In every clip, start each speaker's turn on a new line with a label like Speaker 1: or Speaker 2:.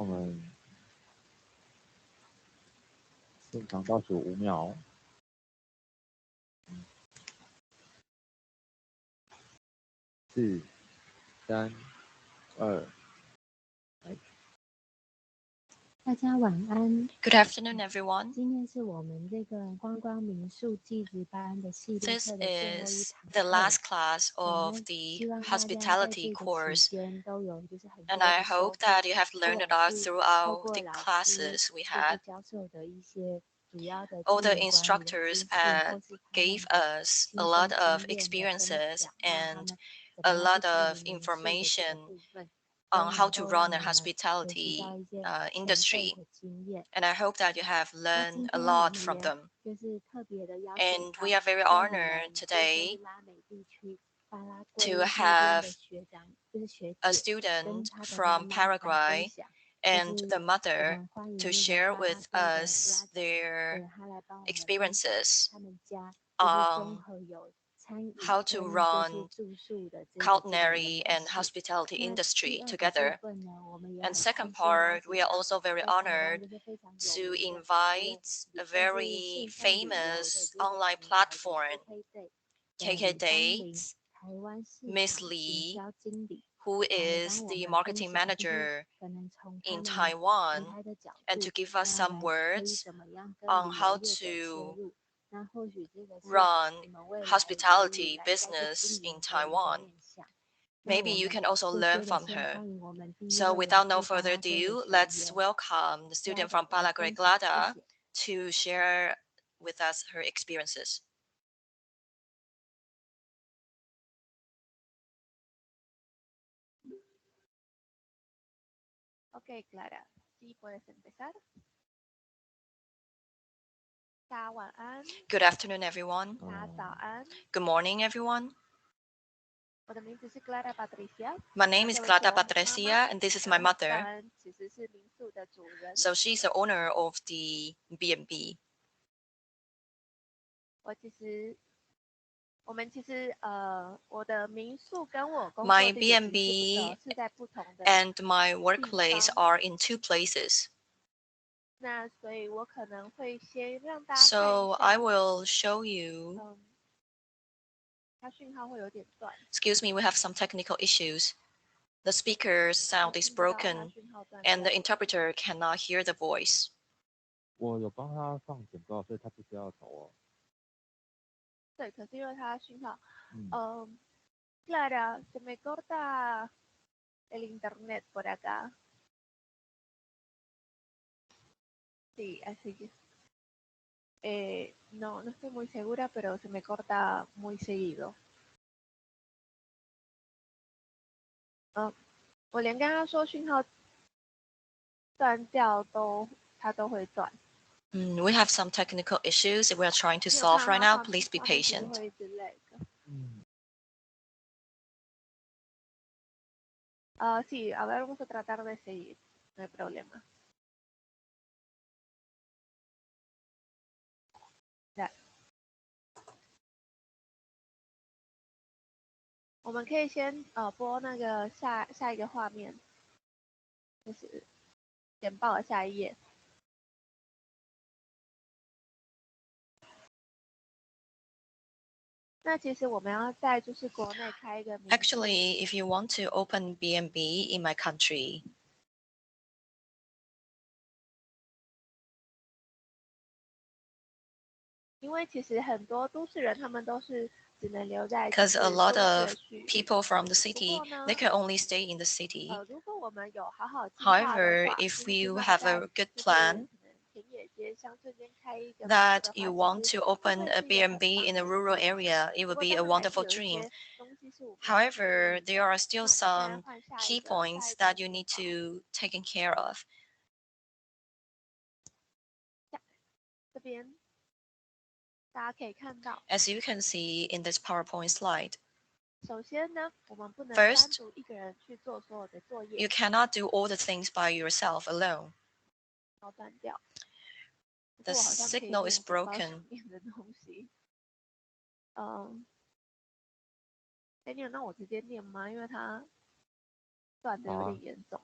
Speaker 1: 我们现场倒数5秒。4、3、2。
Speaker 2: 大家晚安。
Speaker 3: Good afternoon, everyone.
Speaker 2: 今天是我们这个观光民宿技职班的系列
Speaker 3: This
Speaker 2: 课的最后一
Speaker 3: is
Speaker 2: 堂
Speaker 3: the
Speaker 2: 课。
Speaker 3: last class of
Speaker 2: 那
Speaker 3: the
Speaker 2: 希望大家在
Speaker 3: hospitality
Speaker 2: 这个
Speaker 3: course,
Speaker 2: 期间都有就是很
Speaker 3: and
Speaker 2: 多
Speaker 3: I
Speaker 2: 的收
Speaker 3: hope
Speaker 2: 获，
Speaker 3: that you have
Speaker 2: 不
Speaker 3: learned a
Speaker 2: 管
Speaker 3: lot
Speaker 2: 是透
Speaker 3: throughout
Speaker 2: 过
Speaker 3: the
Speaker 2: 老师
Speaker 3: classes we
Speaker 2: 就是
Speaker 3: had.
Speaker 2: 教授的一些主要的
Speaker 3: All
Speaker 2: 资
Speaker 3: the
Speaker 2: 源管理的
Speaker 3: instructors
Speaker 2: 知识，或是他
Speaker 3: gave
Speaker 2: 们的
Speaker 3: us
Speaker 2: 亲
Speaker 3: a
Speaker 2: 身
Speaker 3: lot
Speaker 2: 经
Speaker 3: of
Speaker 2: 验的分
Speaker 3: experiences
Speaker 2: 享，让他
Speaker 3: and
Speaker 2: 们怎
Speaker 3: a
Speaker 2: 么样去
Speaker 3: lot
Speaker 2: 经
Speaker 3: of
Speaker 2: 营民宿的这个
Speaker 3: information
Speaker 2: 部分，都
Speaker 3: on how
Speaker 2: 能
Speaker 3: to
Speaker 2: 够
Speaker 3: run
Speaker 2: 让
Speaker 3: a
Speaker 2: 你们学习
Speaker 3: hospitality
Speaker 2: 到一些前辈
Speaker 3: industry.
Speaker 2: 的经验。
Speaker 3: And I hope that you have
Speaker 2: 那
Speaker 3: learned
Speaker 2: 今
Speaker 3: a
Speaker 2: 天我
Speaker 3: lot
Speaker 2: 们
Speaker 3: from
Speaker 2: 也
Speaker 3: them.
Speaker 2: 就是特别的邀请
Speaker 3: And
Speaker 2: 到
Speaker 3: we are very
Speaker 2: 在我们
Speaker 3: honored
Speaker 2: 就是
Speaker 3: today
Speaker 2: 拉美地区巴拉
Speaker 3: to
Speaker 2: 圭那边的
Speaker 3: have
Speaker 2: 学长，就是学
Speaker 3: a
Speaker 2: 姐跟
Speaker 3: student
Speaker 2: 她的妈
Speaker 3: from
Speaker 2: 妈来分
Speaker 3: Paraguay
Speaker 2: 享，就
Speaker 3: and
Speaker 2: 是
Speaker 3: the
Speaker 2: 我
Speaker 3: mother
Speaker 2: 们欢迎
Speaker 3: to
Speaker 2: 那个
Speaker 3: share
Speaker 2: 巴拉
Speaker 3: with
Speaker 2: 圭的
Speaker 3: us
Speaker 2: 对，
Speaker 3: their
Speaker 2: 他来帮我们分享
Speaker 3: experiences
Speaker 2: 他们家就是综
Speaker 3: on
Speaker 2: 合有餐饮
Speaker 3: how to
Speaker 2: 跟就是
Speaker 3: run
Speaker 2: 住宿的这个经营的
Speaker 3: culinary
Speaker 2: 模
Speaker 3: and
Speaker 2: 式。
Speaker 3: hospitality
Speaker 2: 那第
Speaker 3: industry
Speaker 2: 二个部
Speaker 3: together.
Speaker 2: 分呢，我们也
Speaker 3: And
Speaker 2: 很开
Speaker 3: second
Speaker 2: 心邀
Speaker 3: part,
Speaker 2: 请
Speaker 3: we are
Speaker 2: 到
Speaker 3: also very
Speaker 2: 在台湾
Speaker 3: honored
Speaker 2: 就是非常有
Speaker 3: to
Speaker 2: 名的，也
Speaker 3: invite a
Speaker 2: 算是
Speaker 3: very
Speaker 2: 线上旅游的
Speaker 3: famous
Speaker 2: 这个
Speaker 3: online
Speaker 2: 平台的
Speaker 3: platform,
Speaker 2: KK Day 的
Speaker 3: KK
Speaker 2: 李芳玲
Speaker 3: Dates,
Speaker 2: 台湾市
Speaker 3: Miss
Speaker 2: 场行
Speaker 3: Lee,
Speaker 2: 销经理
Speaker 3: who
Speaker 2: 来
Speaker 3: is
Speaker 2: 帮我
Speaker 3: the
Speaker 2: 们分
Speaker 3: marketing
Speaker 2: 享，就是
Speaker 3: manager
Speaker 2: 可能从他
Speaker 3: in
Speaker 2: 们平
Speaker 3: Taiwan,
Speaker 2: 台的角
Speaker 3: and to
Speaker 2: 度，
Speaker 3: give
Speaker 2: 那
Speaker 3: us some
Speaker 2: 来可以
Speaker 3: words
Speaker 2: 怎么样跟
Speaker 3: on
Speaker 2: 旅
Speaker 3: how
Speaker 2: 游业者切
Speaker 3: to
Speaker 2: 入。那或许这个是
Speaker 3: run
Speaker 2: 你们未来可以
Speaker 3: hospitality
Speaker 2: 来在这经
Speaker 3: business
Speaker 2: 营
Speaker 3: in
Speaker 2: 的一个
Speaker 3: Taiwan.
Speaker 2: 面向。那
Speaker 3: Maybe
Speaker 2: 我
Speaker 3: you
Speaker 2: 们
Speaker 3: can also
Speaker 2: 就
Speaker 3: learn
Speaker 2: 接着
Speaker 3: from
Speaker 2: 先
Speaker 3: her.
Speaker 2: 欢迎我们第一
Speaker 3: So
Speaker 2: 位
Speaker 3: without
Speaker 2: 来
Speaker 3: no
Speaker 2: 自巴
Speaker 3: further
Speaker 2: 拉圭的
Speaker 3: ado,
Speaker 2: 学
Speaker 3: let's
Speaker 2: 员
Speaker 3: welcome the
Speaker 2: ，Glada
Speaker 3: student from
Speaker 2: 来
Speaker 3: Paraguay,
Speaker 2: 分享，谢
Speaker 3: Glada,
Speaker 2: 谢。
Speaker 3: to share with us her experiences.
Speaker 4: Ok, Clara, sí puedes empezar. 大家晚安，
Speaker 3: Good afternoon, everyone.
Speaker 4: 大家早安。
Speaker 3: Good morning, everyone.
Speaker 4: 我的名字是 Clara Patricia，
Speaker 3: My name is
Speaker 4: 这位是
Speaker 3: Glada
Speaker 4: 我妈妈
Speaker 3: Patricia, and this is
Speaker 4: 我
Speaker 3: my
Speaker 4: 的
Speaker 3: mother.
Speaker 4: 大人其实是民宿的主人。
Speaker 3: So she's the owner of the B&B.
Speaker 4: 我的民宿跟我工
Speaker 3: My
Speaker 4: 作地点其实
Speaker 3: B&B
Speaker 4: 是在不同的，
Speaker 3: and my workplace
Speaker 4: 地方。
Speaker 3: are in 2 places.
Speaker 4: 那所以我可能会先让大家看
Speaker 3: So
Speaker 4: 一
Speaker 3: I
Speaker 4: 下，
Speaker 3: will show you.
Speaker 4: 它讯号会有点断，
Speaker 3: Excuse me, we have some technical issues. The speaker's sound is
Speaker 4: 听不到它
Speaker 3: broken
Speaker 4: 讯号断
Speaker 3: and the
Speaker 4: 掉。
Speaker 3: interpreter cannot hear the voice.
Speaker 1: 我有帮他放简报，所以他不需要投哦。
Speaker 4: 对，可是因为它讯号，
Speaker 1: 嗯
Speaker 4: Clara, se me corta el internet por acá. Sí, así que no estoy muy segura, pero se me corta muy seguido. 我连刚刚说讯号断掉它都会断。
Speaker 3: We have some technical issues that we are trying to
Speaker 4: 你有
Speaker 3: solve
Speaker 4: 看
Speaker 3: right
Speaker 4: 到
Speaker 3: now.
Speaker 4: 画面
Speaker 3: Please be
Speaker 4: 画面其实
Speaker 3: patient.
Speaker 4: 会一直 lag。 Sí, a ver, vamos a tratar de seguir, no hay problema. Ya. 我们可以先播那个下一个画面，就是简报的下一页。那其实我们要在就是国内开一个民宿。
Speaker 3: Actually, if you want to open B&B in my country,
Speaker 4: 因为其实很多都市人他们都是只能留在
Speaker 3: because a lot
Speaker 4: 都市
Speaker 3: of
Speaker 4: 的区域。
Speaker 3: people from the city,
Speaker 4: 不过呢，
Speaker 3: they can only stay in the city.
Speaker 4: 如果我们有好好计划的话，
Speaker 3: However,
Speaker 4: 就
Speaker 3: if
Speaker 4: 是
Speaker 3: you
Speaker 4: 希望
Speaker 3: have
Speaker 4: 在
Speaker 3: a good
Speaker 4: 就是
Speaker 3: plan
Speaker 4: 可能田野街乡村间开一个民宿
Speaker 3: that
Speaker 4: 的
Speaker 3: you
Speaker 4: 话，
Speaker 3: want
Speaker 4: 其实
Speaker 3: to
Speaker 4: 会
Speaker 3: open a
Speaker 4: 是一个很
Speaker 3: B&B
Speaker 4: 棒
Speaker 3: in
Speaker 4: 的
Speaker 3: a
Speaker 4: 一个
Speaker 3: rural
Speaker 4: 计划。
Speaker 3: area, it
Speaker 4: 不
Speaker 3: would
Speaker 4: 过
Speaker 3: be a
Speaker 4: 当然还是
Speaker 3: wonderful
Speaker 4: 有一
Speaker 3: dream.
Speaker 4: 些东西是我们要注
Speaker 3: However,
Speaker 4: 意
Speaker 3: there
Speaker 4: 的。
Speaker 3: are
Speaker 4: 那
Speaker 3: still
Speaker 4: 我们现在
Speaker 3: some
Speaker 4: 换下
Speaker 3: key
Speaker 4: 一个
Speaker 3: points
Speaker 4: 下
Speaker 3: that
Speaker 4: 一
Speaker 3: you
Speaker 4: 个
Speaker 3: need
Speaker 4: 简报。
Speaker 3: to take care of.
Speaker 4: 这边大家可以看到，
Speaker 3: As you can see in this PowerPoint slide,
Speaker 4: 首先呢，我们不能
Speaker 3: First,
Speaker 4: 单独一个人去做所有的作业，
Speaker 3: you cannot do all the things by yourself alone.
Speaker 4: 要断掉。不
Speaker 3: The
Speaker 4: 过我好像可以
Speaker 3: signal
Speaker 4: 念
Speaker 3: is
Speaker 4: 简报
Speaker 3: broken.
Speaker 4: 上面的东西。你有让我直接念吗？因为它断的有点严重。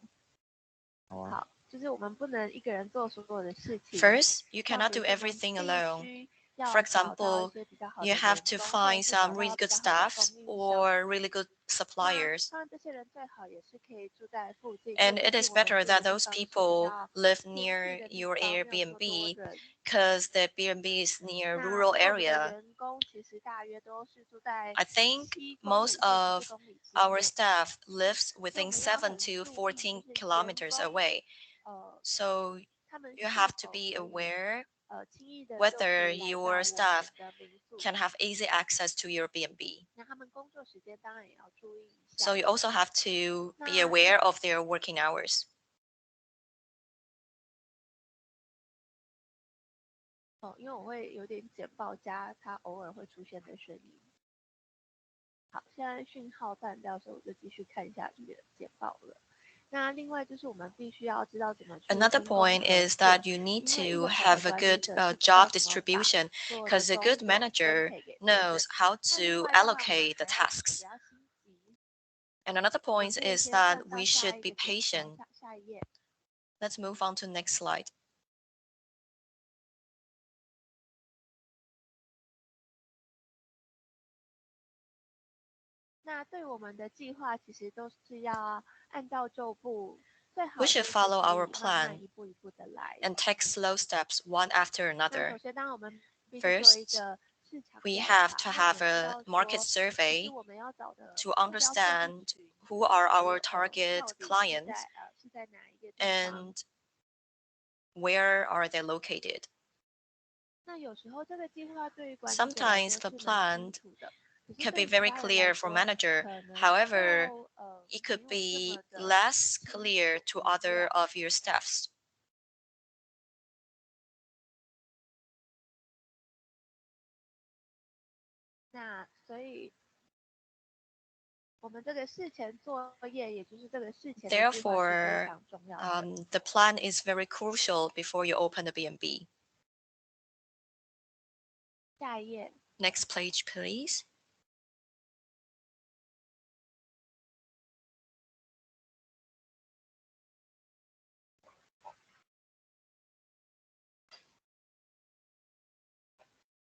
Speaker 1: 好啊。
Speaker 4: 好，就是我们不能一个人做所有的事情。
Speaker 3: First, you
Speaker 4: 那
Speaker 3: cannot
Speaker 4: 比
Speaker 3: do
Speaker 4: 如说我们
Speaker 3: everything
Speaker 4: 必
Speaker 3: alone.
Speaker 4: 须
Speaker 3: For
Speaker 4: 要找到一
Speaker 3: example,
Speaker 4: 些比较好的
Speaker 3: you
Speaker 4: 员
Speaker 3: have to
Speaker 4: 工，或者
Speaker 3: find
Speaker 4: 是找
Speaker 3: some
Speaker 4: 到
Speaker 3: really
Speaker 4: 比
Speaker 3: good
Speaker 4: 较好的
Speaker 3: staffs
Speaker 4: 供应商。
Speaker 3: or really good
Speaker 4: 那
Speaker 3: suppliers.
Speaker 4: 当然这些人最好也是可以住在附近，因
Speaker 3: And
Speaker 4: 为
Speaker 3: it
Speaker 4: 毕
Speaker 3: is
Speaker 4: 竟我们
Speaker 3: better
Speaker 4: 住的
Speaker 3: that
Speaker 4: 地
Speaker 3: those
Speaker 4: 方是比
Speaker 3: people
Speaker 4: 较
Speaker 3: live
Speaker 4: 偏僻
Speaker 3: near
Speaker 4: 的地
Speaker 3: your
Speaker 4: 方，没有这么多
Speaker 3: Airbnb
Speaker 4: 人。
Speaker 3: because the Airbnb is near
Speaker 4: 那
Speaker 3: rural
Speaker 4: 我们的
Speaker 3: area.
Speaker 4: 员工其实大约都是住在
Speaker 3: I think
Speaker 4: 7公
Speaker 3: most
Speaker 4: 里或10
Speaker 3: of
Speaker 4: 公里之
Speaker 3: our
Speaker 4: 内，
Speaker 3: staff lives
Speaker 4: 所以我
Speaker 3: within
Speaker 4: 们要
Speaker 3: 7
Speaker 4: 很
Speaker 3: to
Speaker 4: 注意，就
Speaker 3: 14
Speaker 4: 是员
Speaker 3: kilometers
Speaker 4: 工
Speaker 3: away. So
Speaker 4: 他们
Speaker 3: you
Speaker 4: 是
Speaker 3: have to
Speaker 4: 否
Speaker 3: be
Speaker 4: 可以
Speaker 3: aware
Speaker 4: 轻易的就
Speaker 3: whether
Speaker 4: 可以来到
Speaker 3: your
Speaker 4: 我
Speaker 3: staff
Speaker 4: 们的民宿。
Speaker 3: can have easy access to your B&B.
Speaker 4: 那他们工作时间当然也要注意一
Speaker 3: So
Speaker 4: 下。
Speaker 3: you also have to be
Speaker 4: 那
Speaker 3: aware of their working hours.
Speaker 4: 因为我会有点简报加它偶尔会出现的声音。好，现在讯号断掉，所以我就继续看下去的简报了。那另外就是我们必须要知道怎么去
Speaker 3: Another
Speaker 4: 分工
Speaker 3: point
Speaker 4: 合
Speaker 3: is
Speaker 4: 作，
Speaker 3: that you need
Speaker 4: 因为一
Speaker 3: to
Speaker 4: 个好
Speaker 3: have
Speaker 4: 的
Speaker 3: a
Speaker 4: 管理
Speaker 3: good
Speaker 4: 者是知道
Speaker 3: job
Speaker 4: 怎么把
Speaker 3: distribution
Speaker 4: 所有的
Speaker 3: because a
Speaker 4: 工
Speaker 3: good
Speaker 4: 作分
Speaker 3: manager
Speaker 4: 配给别人。
Speaker 3: knows how
Speaker 4: 那另
Speaker 3: to
Speaker 4: 外当然我们
Speaker 3: allocate the
Speaker 4: 还要不
Speaker 3: tasks.
Speaker 4: 要心急。
Speaker 3: And another
Speaker 4: 我们
Speaker 3: point
Speaker 4: 可以
Speaker 3: is
Speaker 4: 先
Speaker 3: that
Speaker 4: 换到
Speaker 3: we
Speaker 4: 下
Speaker 3: should
Speaker 4: 一
Speaker 3: be
Speaker 4: 个简
Speaker 3: patient.
Speaker 4: 下一页。
Speaker 3: Let's move on to next slide.
Speaker 4: 那对我们的计划其实都是要按照旧步，最好
Speaker 3: We
Speaker 4: 就
Speaker 3: should
Speaker 4: 是
Speaker 3: follow
Speaker 4: 可
Speaker 3: our
Speaker 4: 以慢慢
Speaker 3: plan
Speaker 4: 一步一步的来。
Speaker 3: and take slow steps one after
Speaker 4: 那首
Speaker 3: another.
Speaker 4: 先，当然我们必须做一
Speaker 3: First,
Speaker 4: 个市场
Speaker 3: we
Speaker 4: 调
Speaker 3: have
Speaker 4: 查，
Speaker 3: to
Speaker 4: 让我
Speaker 3: have
Speaker 4: 们知
Speaker 3: a
Speaker 4: 道
Speaker 3: market
Speaker 4: 说，其实
Speaker 3: survey
Speaker 4: 我们要找的
Speaker 3: to
Speaker 4: 目标客户
Speaker 3: understand
Speaker 4: 群
Speaker 3: who are
Speaker 4: 是
Speaker 3: our target
Speaker 4: 到底是
Speaker 3: clients
Speaker 4: 在哪一个地方。
Speaker 3: and where are they located.
Speaker 4: 那有时候这个计划对于管理者来
Speaker 3: Sometimes
Speaker 4: 说
Speaker 3: the
Speaker 4: 是蛮
Speaker 3: plan
Speaker 4: 清楚的，可是
Speaker 3: can
Speaker 4: 对
Speaker 3: be
Speaker 4: 其
Speaker 3: very
Speaker 4: 他人
Speaker 3: clear
Speaker 4: 来
Speaker 3: for
Speaker 4: 说，
Speaker 3: manager.
Speaker 4: 可能
Speaker 3: However,
Speaker 4: 就
Speaker 3: it
Speaker 4: 没
Speaker 3: could
Speaker 4: 有这么
Speaker 3: be
Speaker 4: 的
Speaker 3: less
Speaker 4: 清
Speaker 3: clear
Speaker 4: 楚
Speaker 3: to
Speaker 4: 明
Speaker 3: other
Speaker 4: 了。
Speaker 3: of your staffs.
Speaker 4: 那所以，我们这个事前作业，也就是这个事前的计划是非
Speaker 3: Therefore,
Speaker 4: 常重要的。
Speaker 3: the plan is very crucial before you open the B&B.
Speaker 4: 下一页。
Speaker 3: Next page, please.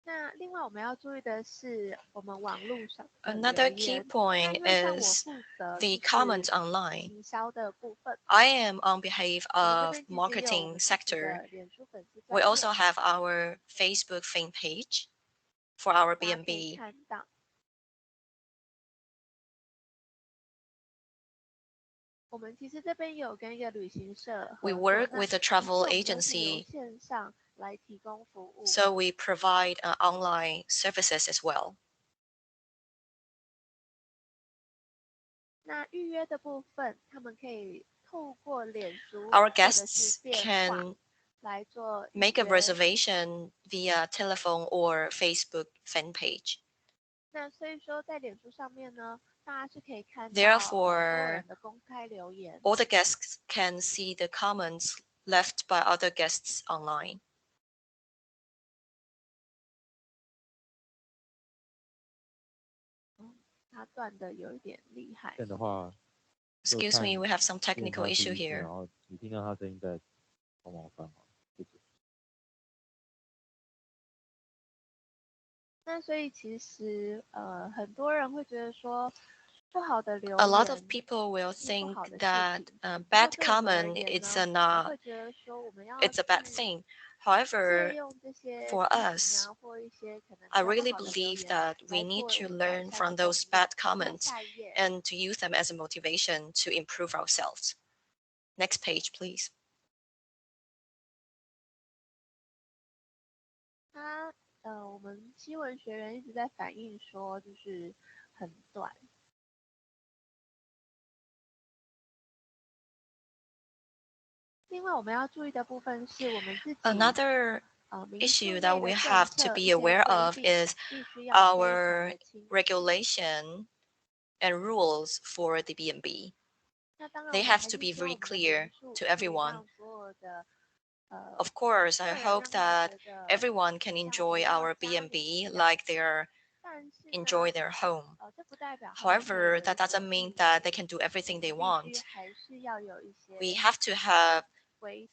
Speaker 4: 那另外我们要注意的是，我们网络上的
Speaker 3: Another
Speaker 4: 留
Speaker 3: key
Speaker 4: 言。那
Speaker 3: point
Speaker 4: 因为像我
Speaker 3: is
Speaker 4: 负责
Speaker 3: the
Speaker 4: 就
Speaker 3: comments
Speaker 4: 是
Speaker 3: online.
Speaker 4: 营销的部分，
Speaker 3: I am on behalf
Speaker 4: 我们这
Speaker 3: of
Speaker 4: 边其实也有我
Speaker 3: marketing
Speaker 4: 们自己
Speaker 3: sector.
Speaker 4: 的脸书粉丝
Speaker 3: We
Speaker 4: 专
Speaker 3: also
Speaker 4: 页，
Speaker 3: have our Facebook fan page for our
Speaker 4: 大家可以
Speaker 3: B&B.
Speaker 4: 看到。我们其实这边有跟一个旅行社
Speaker 3: We
Speaker 4: 合作，
Speaker 3: work
Speaker 4: 那
Speaker 3: with a
Speaker 4: 其实
Speaker 3: travel
Speaker 4: 我们都是由
Speaker 3: agency,
Speaker 4: 线上来提供服务。
Speaker 3: so we provide online services as well.
Speaker 4: 那预约的部分，他们可以透过脸书
Speaker 3: Our
Speaker 4: 或者是
Speaker 3: guests
Speaker 4: 电话
Speaker 3: can
Speaker 4: 来做预
Speaker 3: make a
Speaker 4: 约。
Speaker 3: reservation via telephone or Facebook fan page.
Speaker 4: 那所以说，在脸书上面呢，大家是可以看到
Speaker 3: Therefore,
Speaker 4: 所有人的公开留言。
Speaker 3: All the guests can see the comments left by other guests online.
Speaker 4: 它断的有一点厉害。
Speaker 1: 这样的话，
Speaker 3: Excuse me, we have some technical issue
Speaker 1: 然
Speaker 3: here.
Speaker 1: 后你听到他声音再帮忙翻好，谢谢。
Speaker 4: 那所以其实很多人会觉得说，不好的留
Speaker 3: A lot of
Speaker 4: 言
Speaker 3: people will
Speaker 4: 是不
Speaker 3: think
Speaker 4: 好的事
Speaker 3: that
Speaker 4: 情。不过
Speaker 3: bad
Speaker 4: 对我们而
Speaker 3: comment
Speaker 4: 言
Speaker 3: it's
Speaker 4: 呢，我们
Speaker 3: an
Speaker 4: 会觉得说，我们要
Speaker 3: it's a bad
Speaker 4: 去
Speaker 3: thing.
Speaker 4: 借
Speaker 3: However,
Speaker 4: 用这些
Speaker 3: for
Speaker 4: 批评
Speaker 3: us,
Speaker 4: 啊，或一些可能
Speaker 3: I
Speaker 4: 比较不
Speaker 3: really
Speaker 4: 好的留
Speaker 3: believe
Speaker 4: 言
Speaker 3: that we
Speaker 4: 来
Speaker 3: need
Speaker 4: 作为
Speaker 3: to
Speaker 4: 我们改
Speaker 3: learn
Speaker 4: 善
Speaker 3: from
Speaker 4: 的动
Speaker 3: those
Speaker 4: 力。
Speaker 3: bad
Speaker 4: 那
Speaker 3: comments
Speaker 4: 下一页。
Speaker 3: and to use them as a motivation to improve ourselves. Next page, please.
Speaker 4: 我们新闻学员一直在反映说，就是很短。另外，我们要注意的部分是我们自己
Speaker 3: Another
Speaker 4: 民宿
Speaker 3: issue
Speaker 4: 内
Speaker 3: that
Speaker 4: 的
Speaker 3: we
Speaker 4: 政
Speaker 3: have to
Speaker 4: 策
Speaker 3: be
Speaker 4: 一些
Speaker 3: aware
Speaker 4: 规
Speaker 3: of
Speaker 4: 定
Speaker 3: is
Speaker 4: 必须要非常
Speaker 3: our
Speaker 4: 的清楚。
Speaker 3: regulation and rules for the B&B.
Speaker 4: 那当然，
Speaker 3: They
Speaker 4: 我们
Speaker 3: have
Speaker 4: 还
Speaker 3: to
Speaker 4: 是
Speaker 3: be
Speaker 4: 希望
Speaker 3: very
Speaker 4: 我们的
Speaker 3: clear
Speaker 4: 民宿
Speaker 3: to
Speaker 4: 可以
Speaker 3: everyone.
Speaker 4: 让所有的
Speaker 3: Of course,
Speaker 4: 客
Speaker 3: I
Speaker 4: 人
Speaker 3: hope
Speaker 4: 让他
Speaker 3: that
Speaker 4: 觉得
Speaker 3: everyone can
Speaker 4: 像
Speaker 3: enjoy
Speaker 4: 回到
Speaker 3: our
Speaker 4: 家里
Speaker 3: B&B
Speaker 4: 一样。
Speaker 3: like they're
Speaker 4: 但是
Speaker 3: enjoy
Speaker 4: 呢，
Speaker 3: their home.
Speaker 4: 这不代表他们可以
Speaker 3: However,
Speaker 4: 为
Speaker 3: that
Speaker 4: 所
Speaker 3: doesn't mean
Speaker 4: 欲
Speaker 3: that they
Speaker 4: 为。
Speaker 3: can do
Speaker 4: 我
Speaker 3: everything they
Speaker 4: 们必须
Speaker 3: want.
Speaker 4: 还是要有一
Speaker 3: We
Speaker 4: 些
Speaker 3: have to have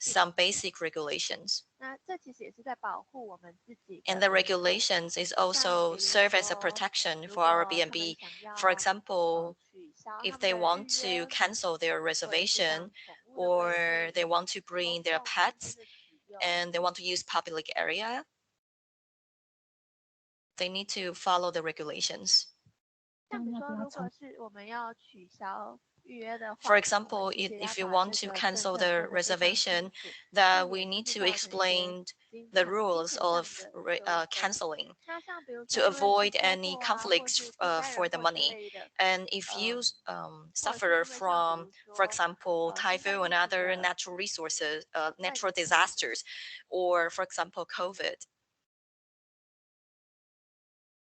Speaker 3: some basic regulations.
Speaker 4: 那这其实也是在保护我们自己的
Speaker 3: And the
Speaker 4: 民众。
Speaker 3: regulations is also serve as a protection for our B&B. For example, if they want to cancel their reservation or they want to bring their pets and they want to use public area, they need to follow the regulations.
Speaker 4: 像比如说，如果是我们要取消预约的话，
Speaker 3: For example, if you want to cancel the reservation, that we need to explain the rules of canceling
Speaker 4: 那像比如说
Speaker 3: to avoid any conflicts for the money. And if you suffer from, for example, typhoon and other natural resources, natural disasters, or for example, COVID,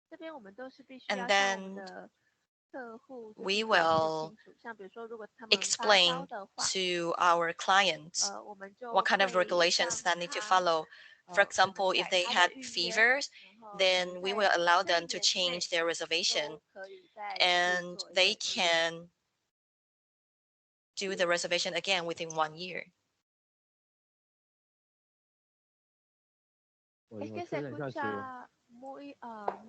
Speaker 4: 这边我们都是必须
Speaker 3: and
Speaker 4: 要向我们
Speaker 3: then
Speaker 4: 的客户
Speaker 3: we
Speaker 4: 解释
Speaker 3: will
Speaker 4: 清楚。像比如说，如果他们发烧
Speaker 3: explain
Speaker 4: 的话，
Speaker 3: to our clients
Speaker 4: 我们就
Speaker 3: what kind of
Speaker 4: 会
Speaker 3: regulations that
Speaker 4: 让
Speaker 3: need to
Speaker 4: 他
Speaker 3: follow. For
Speaker 4: 可能
Speaker 3: example, if
Speaker 4: 改
Speaker 3: they
Speaker 4: 他
Speaker 3: had
Speaker 4: 的预约，
Speaker 3: fevers,
Speaker 4: 然后
Speaker 3: then we
Speaker 4: 在
Speaker 3: will allow
Speaker 4: 这
Speaker 3: them
Speaker 4: 一
Speaker 3: to
Speaker 4: 年 内
Speaker 3: change their reservation
Speaker 4: 都可以再次
Speaker 3: and
Speaker 4: 做一
Speaker 3: they
Speaker 4: 个预约。
Speaker 3: can do the reservation again within 1 year.
Speaker 4: Es que se escucha muy,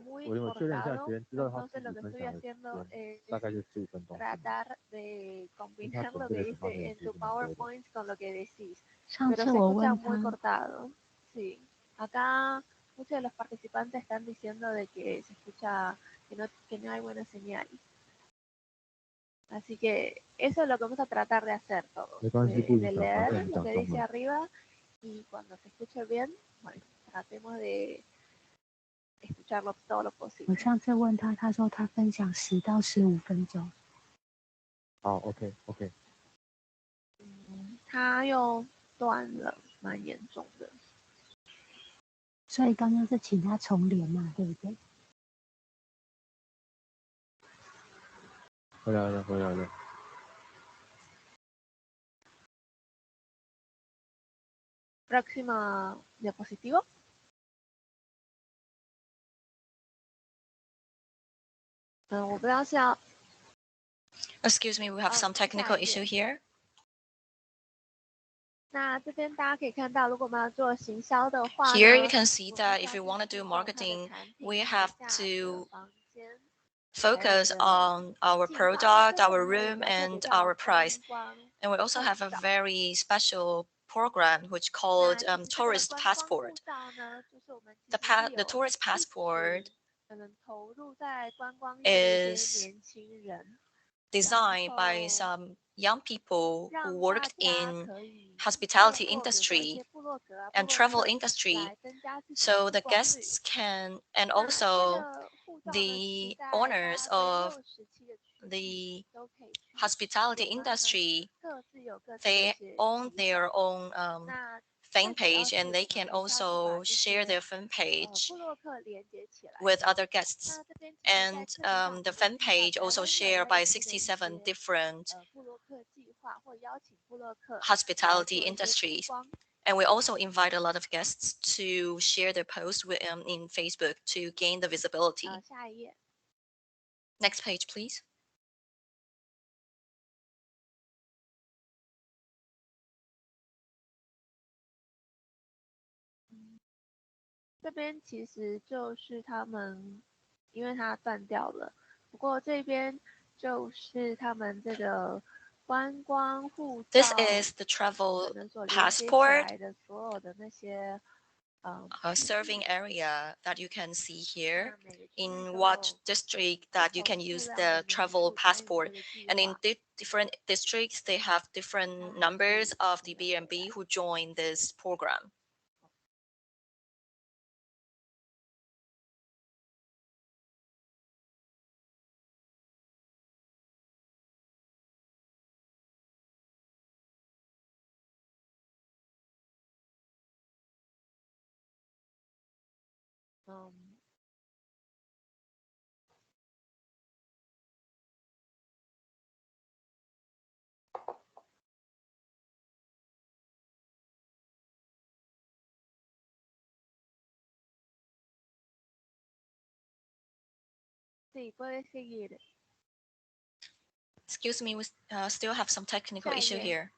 Speaker 4: muy
Speaker 1: 我确认一下
Speaker 4: cortado,
Speaker 1: 学员知道他
Speaker 4: entonces
Speaker 1: 自
Speaker 4: lo
Speaker 1: 己
Speaker 4: que
Speaker 1: 分
Speaker 4: estoy
Speaker 1: 享的时
Speaker 4: haciendo
Speaker 1: 间
Speaker 4: es
Speaker 1: 大概是15分钟，
Speaker 4: tratar de
Speaker 1: 因为他
Speaker 4: combinar
Speaker 1: 准
Speaker 4: lo
Speaker 1: 备
Speaker 4: que
Speaker 1: 的时长
Speaker 4: dice
Speaker 1: 也
Speaker 4: en
Speaker 1: 其
Speaker 4: tu
Speaker 1: 实蛮多的。
Speaker 4: PowerPoint con lo que decís,
Speaker 2: 上
Speaker 4: pero
Speaker 2: 次
Speaker 4: se
Speaker 2: 我
Speaker 4: escucha
Speaker 2: 问
Speaker 4: muy
Speaker 2: 他，
Speaker 4: cortado. Sí, acá muchos de los participantes están diciendo de que se escucha, que no hay buena señal. Así que eso es lo que vamos a tratar de hacer todos,
Speaker 1: 没关系，不
Speaker 4: de
Speaker 1: 影响，反正
Speaker 4: leer
Speaker 1: 你
Speaker 4: lo
Speaker 1: 讲
Speaker 4: que
Speaker 1: 中
Speaker 4: dice
Speaker 1: 文。
Speaker 4: arriba y cuando se escuche bien, bueno, tratemos de escucharlo todo lo
Speaker 2: 我
Speaker 4: posible.
Speaker 2: 上次问他，他说他分享10到15分钟。
Speaker 1: 好 ，OK OK。
Speaker 4: 他又断了，蛮严重的。
Speaker 2: 所以刚刚是请他重连嘛，对不对？
Speaker 1: 回来了，回来了。
Speaker 4: Próxima diapositiva.
Speaker 3: Excuse me, we have some technical issue here.
Speaker 4: 那这边大家可以看到，如果我们要做行销的话呢，
Speaker 3: Here you can see
Speaker 4: 我
Speaker 3: that
Speaker 4: 们
Speaker 3: if
Speaker 4: 需
Speaker 3: you
Speaker 4: 要
Speaker 3: want to
Speaker 4: 去
Speaker 3: do
Speaker 4: 注重它的
Speaker 3: marketing,
Speaker 4: 产品、
Speaker 3: we
Speaker 4: 它
Speaker 3: have
Speaker 4: 的价格、
Speaker 3: to
Speaker 4: 房间，
Speaker 3: focus on our
Speaker 4: 计划。
Speaker 3: product,
Speaker 4: 这是我
Speaker 3: our
Speaker 4: 们会比
Speaker 3: room,
Speaker 4: 较特别
Speaker 3: and
Speaker 4: 在
Speaker 3: our
Speaker 4: 观
Speaker 3: price.
Speaker 4: 光
Speaker 3: And we also
Speaker 4: 护
Speaker 3: have a
Speaker 4: 照。
Speaker 3: very special program which
Speaker 4: 那
Speaker 3: called
Speaker 4: 其实这个
Speaker 3: tourist
Speaker 4: 观光
Speaker 3: passport.
Speaker 4: 护照呢，就是我们其
Speaker 3: The
Speaker 4: 实是
Speaker 3: the
Speaker 4: 有
Speaker 3: tourist
Speaker 4: 一
Speaker 3: passport
Speaker 4: 群可能投入在观光业的一
Speaker 3: is
Speaker 4: 些年轻人，
Speaker 3: designed by
Speaker 4: 然后
Speaker 3: some young people who
Speaker 4: 让大
Speaker 3: worked
Speaker 4: 家
Speaker 3: in
Speaker 4: 可以
Speaker 3: hospitality
Speaker 4: 透过比如说一些
Speaker 3: industry
Speaker 4: 部落格啊、部
Speaker 3: and
Speaker 4: 落
Speaker 3: travel
Speaker 4: 客
Speaker 3: industry,
Speaker 4: 来增加自己的
Speaker 3: so
Speaker 4: 曝
Speaker 3: the
Speaker 4: 光率。
Speaker 3: guests can, and
Speaker 4: 那这
Speaker 3: also
Speaker 4: 个护照呢，其实
Speaker 3: the
Speaker 4: 在
Speaker 3: owners
Speaker 4: 大约
Speaker 3: of
Speaker 4: 6、17个区域
Speaker 3: the
Speaker 4: 都可以去
Speaker 3: hospitality
Speaker 4: 使用它们
Speaker 3: industry,
Speaker 4: 各自有各自的一
Speaker 3: they
Speaker 4: 些
Speaker 3: own
Speaker 4: 护
Speaker 3: their
Speaker 4: 照。
Speaker 3: own
Speaker 4: 那
Speaker 3: fan
Speaker 4: 最主要
Speaker 3: page
Speaker 4: 是
Speaker 3: and
Speaker 4: 我
Speaker 3: they
Speaker 4: 们
Speaker 3: can
Speaker 4: 还是要去把
Speaker 3: also
Speaker 4: 这
Speaker 3: share
Speaker 4: 些
Speaker 3: their fan page
Speaker 4: 部落客连接起来。
Speaker 3: with other guests.
Speaker 4: 那这边其实在
Speaker 3: And
Speaker 4: 课程上我们
Speaker 3: the
Speaker 4: 有
Speaker 3: fan
Speaker 4: 听到
Speaker 3: page
Speaker 4: 台
Speaker 3: also
Speaker 4: 湾有
Speaker 3: shared
Speaker 4: 类
Speaker 3: by
Speaker 4: 似的一些
Speaker 3: 67 different
Speaker 4: 部落客计划，或邀请部落客来
Speaker 3: hospitality
Speaker 4: 做一些曝
Speaker 3: industries.
Speaker 4: 光。
Speaker 3: And we also invite a lot of guests to share their posts with, in Facebook to gain the visibility.
Speaker 4: 下一页。
Speaker 3: Next page, please.
Speaker 4: 这边其实就是他们，因为它断掉了。不过这边就是他们这个观光护
Speaker 3: This
Speaker 4: 照
Speaker 3: is the travel
Speaker 4: 可能所连接起
Speaker 3: passport
Speaker 4: 来的所有的那些
Speaker 3: serving area that you can see here.
Speaker 4: 那每个区域
Speaker 3: In
Speaker 4: 都
Speaker 3: what
Speaker 4: 有
Speaker 3: district
Speaker 4: 不
Speaker 3: that you
Speaker 4: 同
Speaker 3: can
Speaker 4: 数
Speaker 3: use
Speaker 4: 量
Speaker 3: the
Speaker 4: 的民
Speaker 3: travel
Speaker 4: 宿参与
Speaker 3: passport.
Speaker 4: 这个计
Speaker 3: And in
Speaker 4: 划。
Speaker 3: different districts, they have different numbers of the B&B who join this program.
Speaker 4: Um, 对，puede seguir。
Speaker 3: Excuse me, we still have some technical issue
Speaker 4: 下一页。
Speaker 3: here.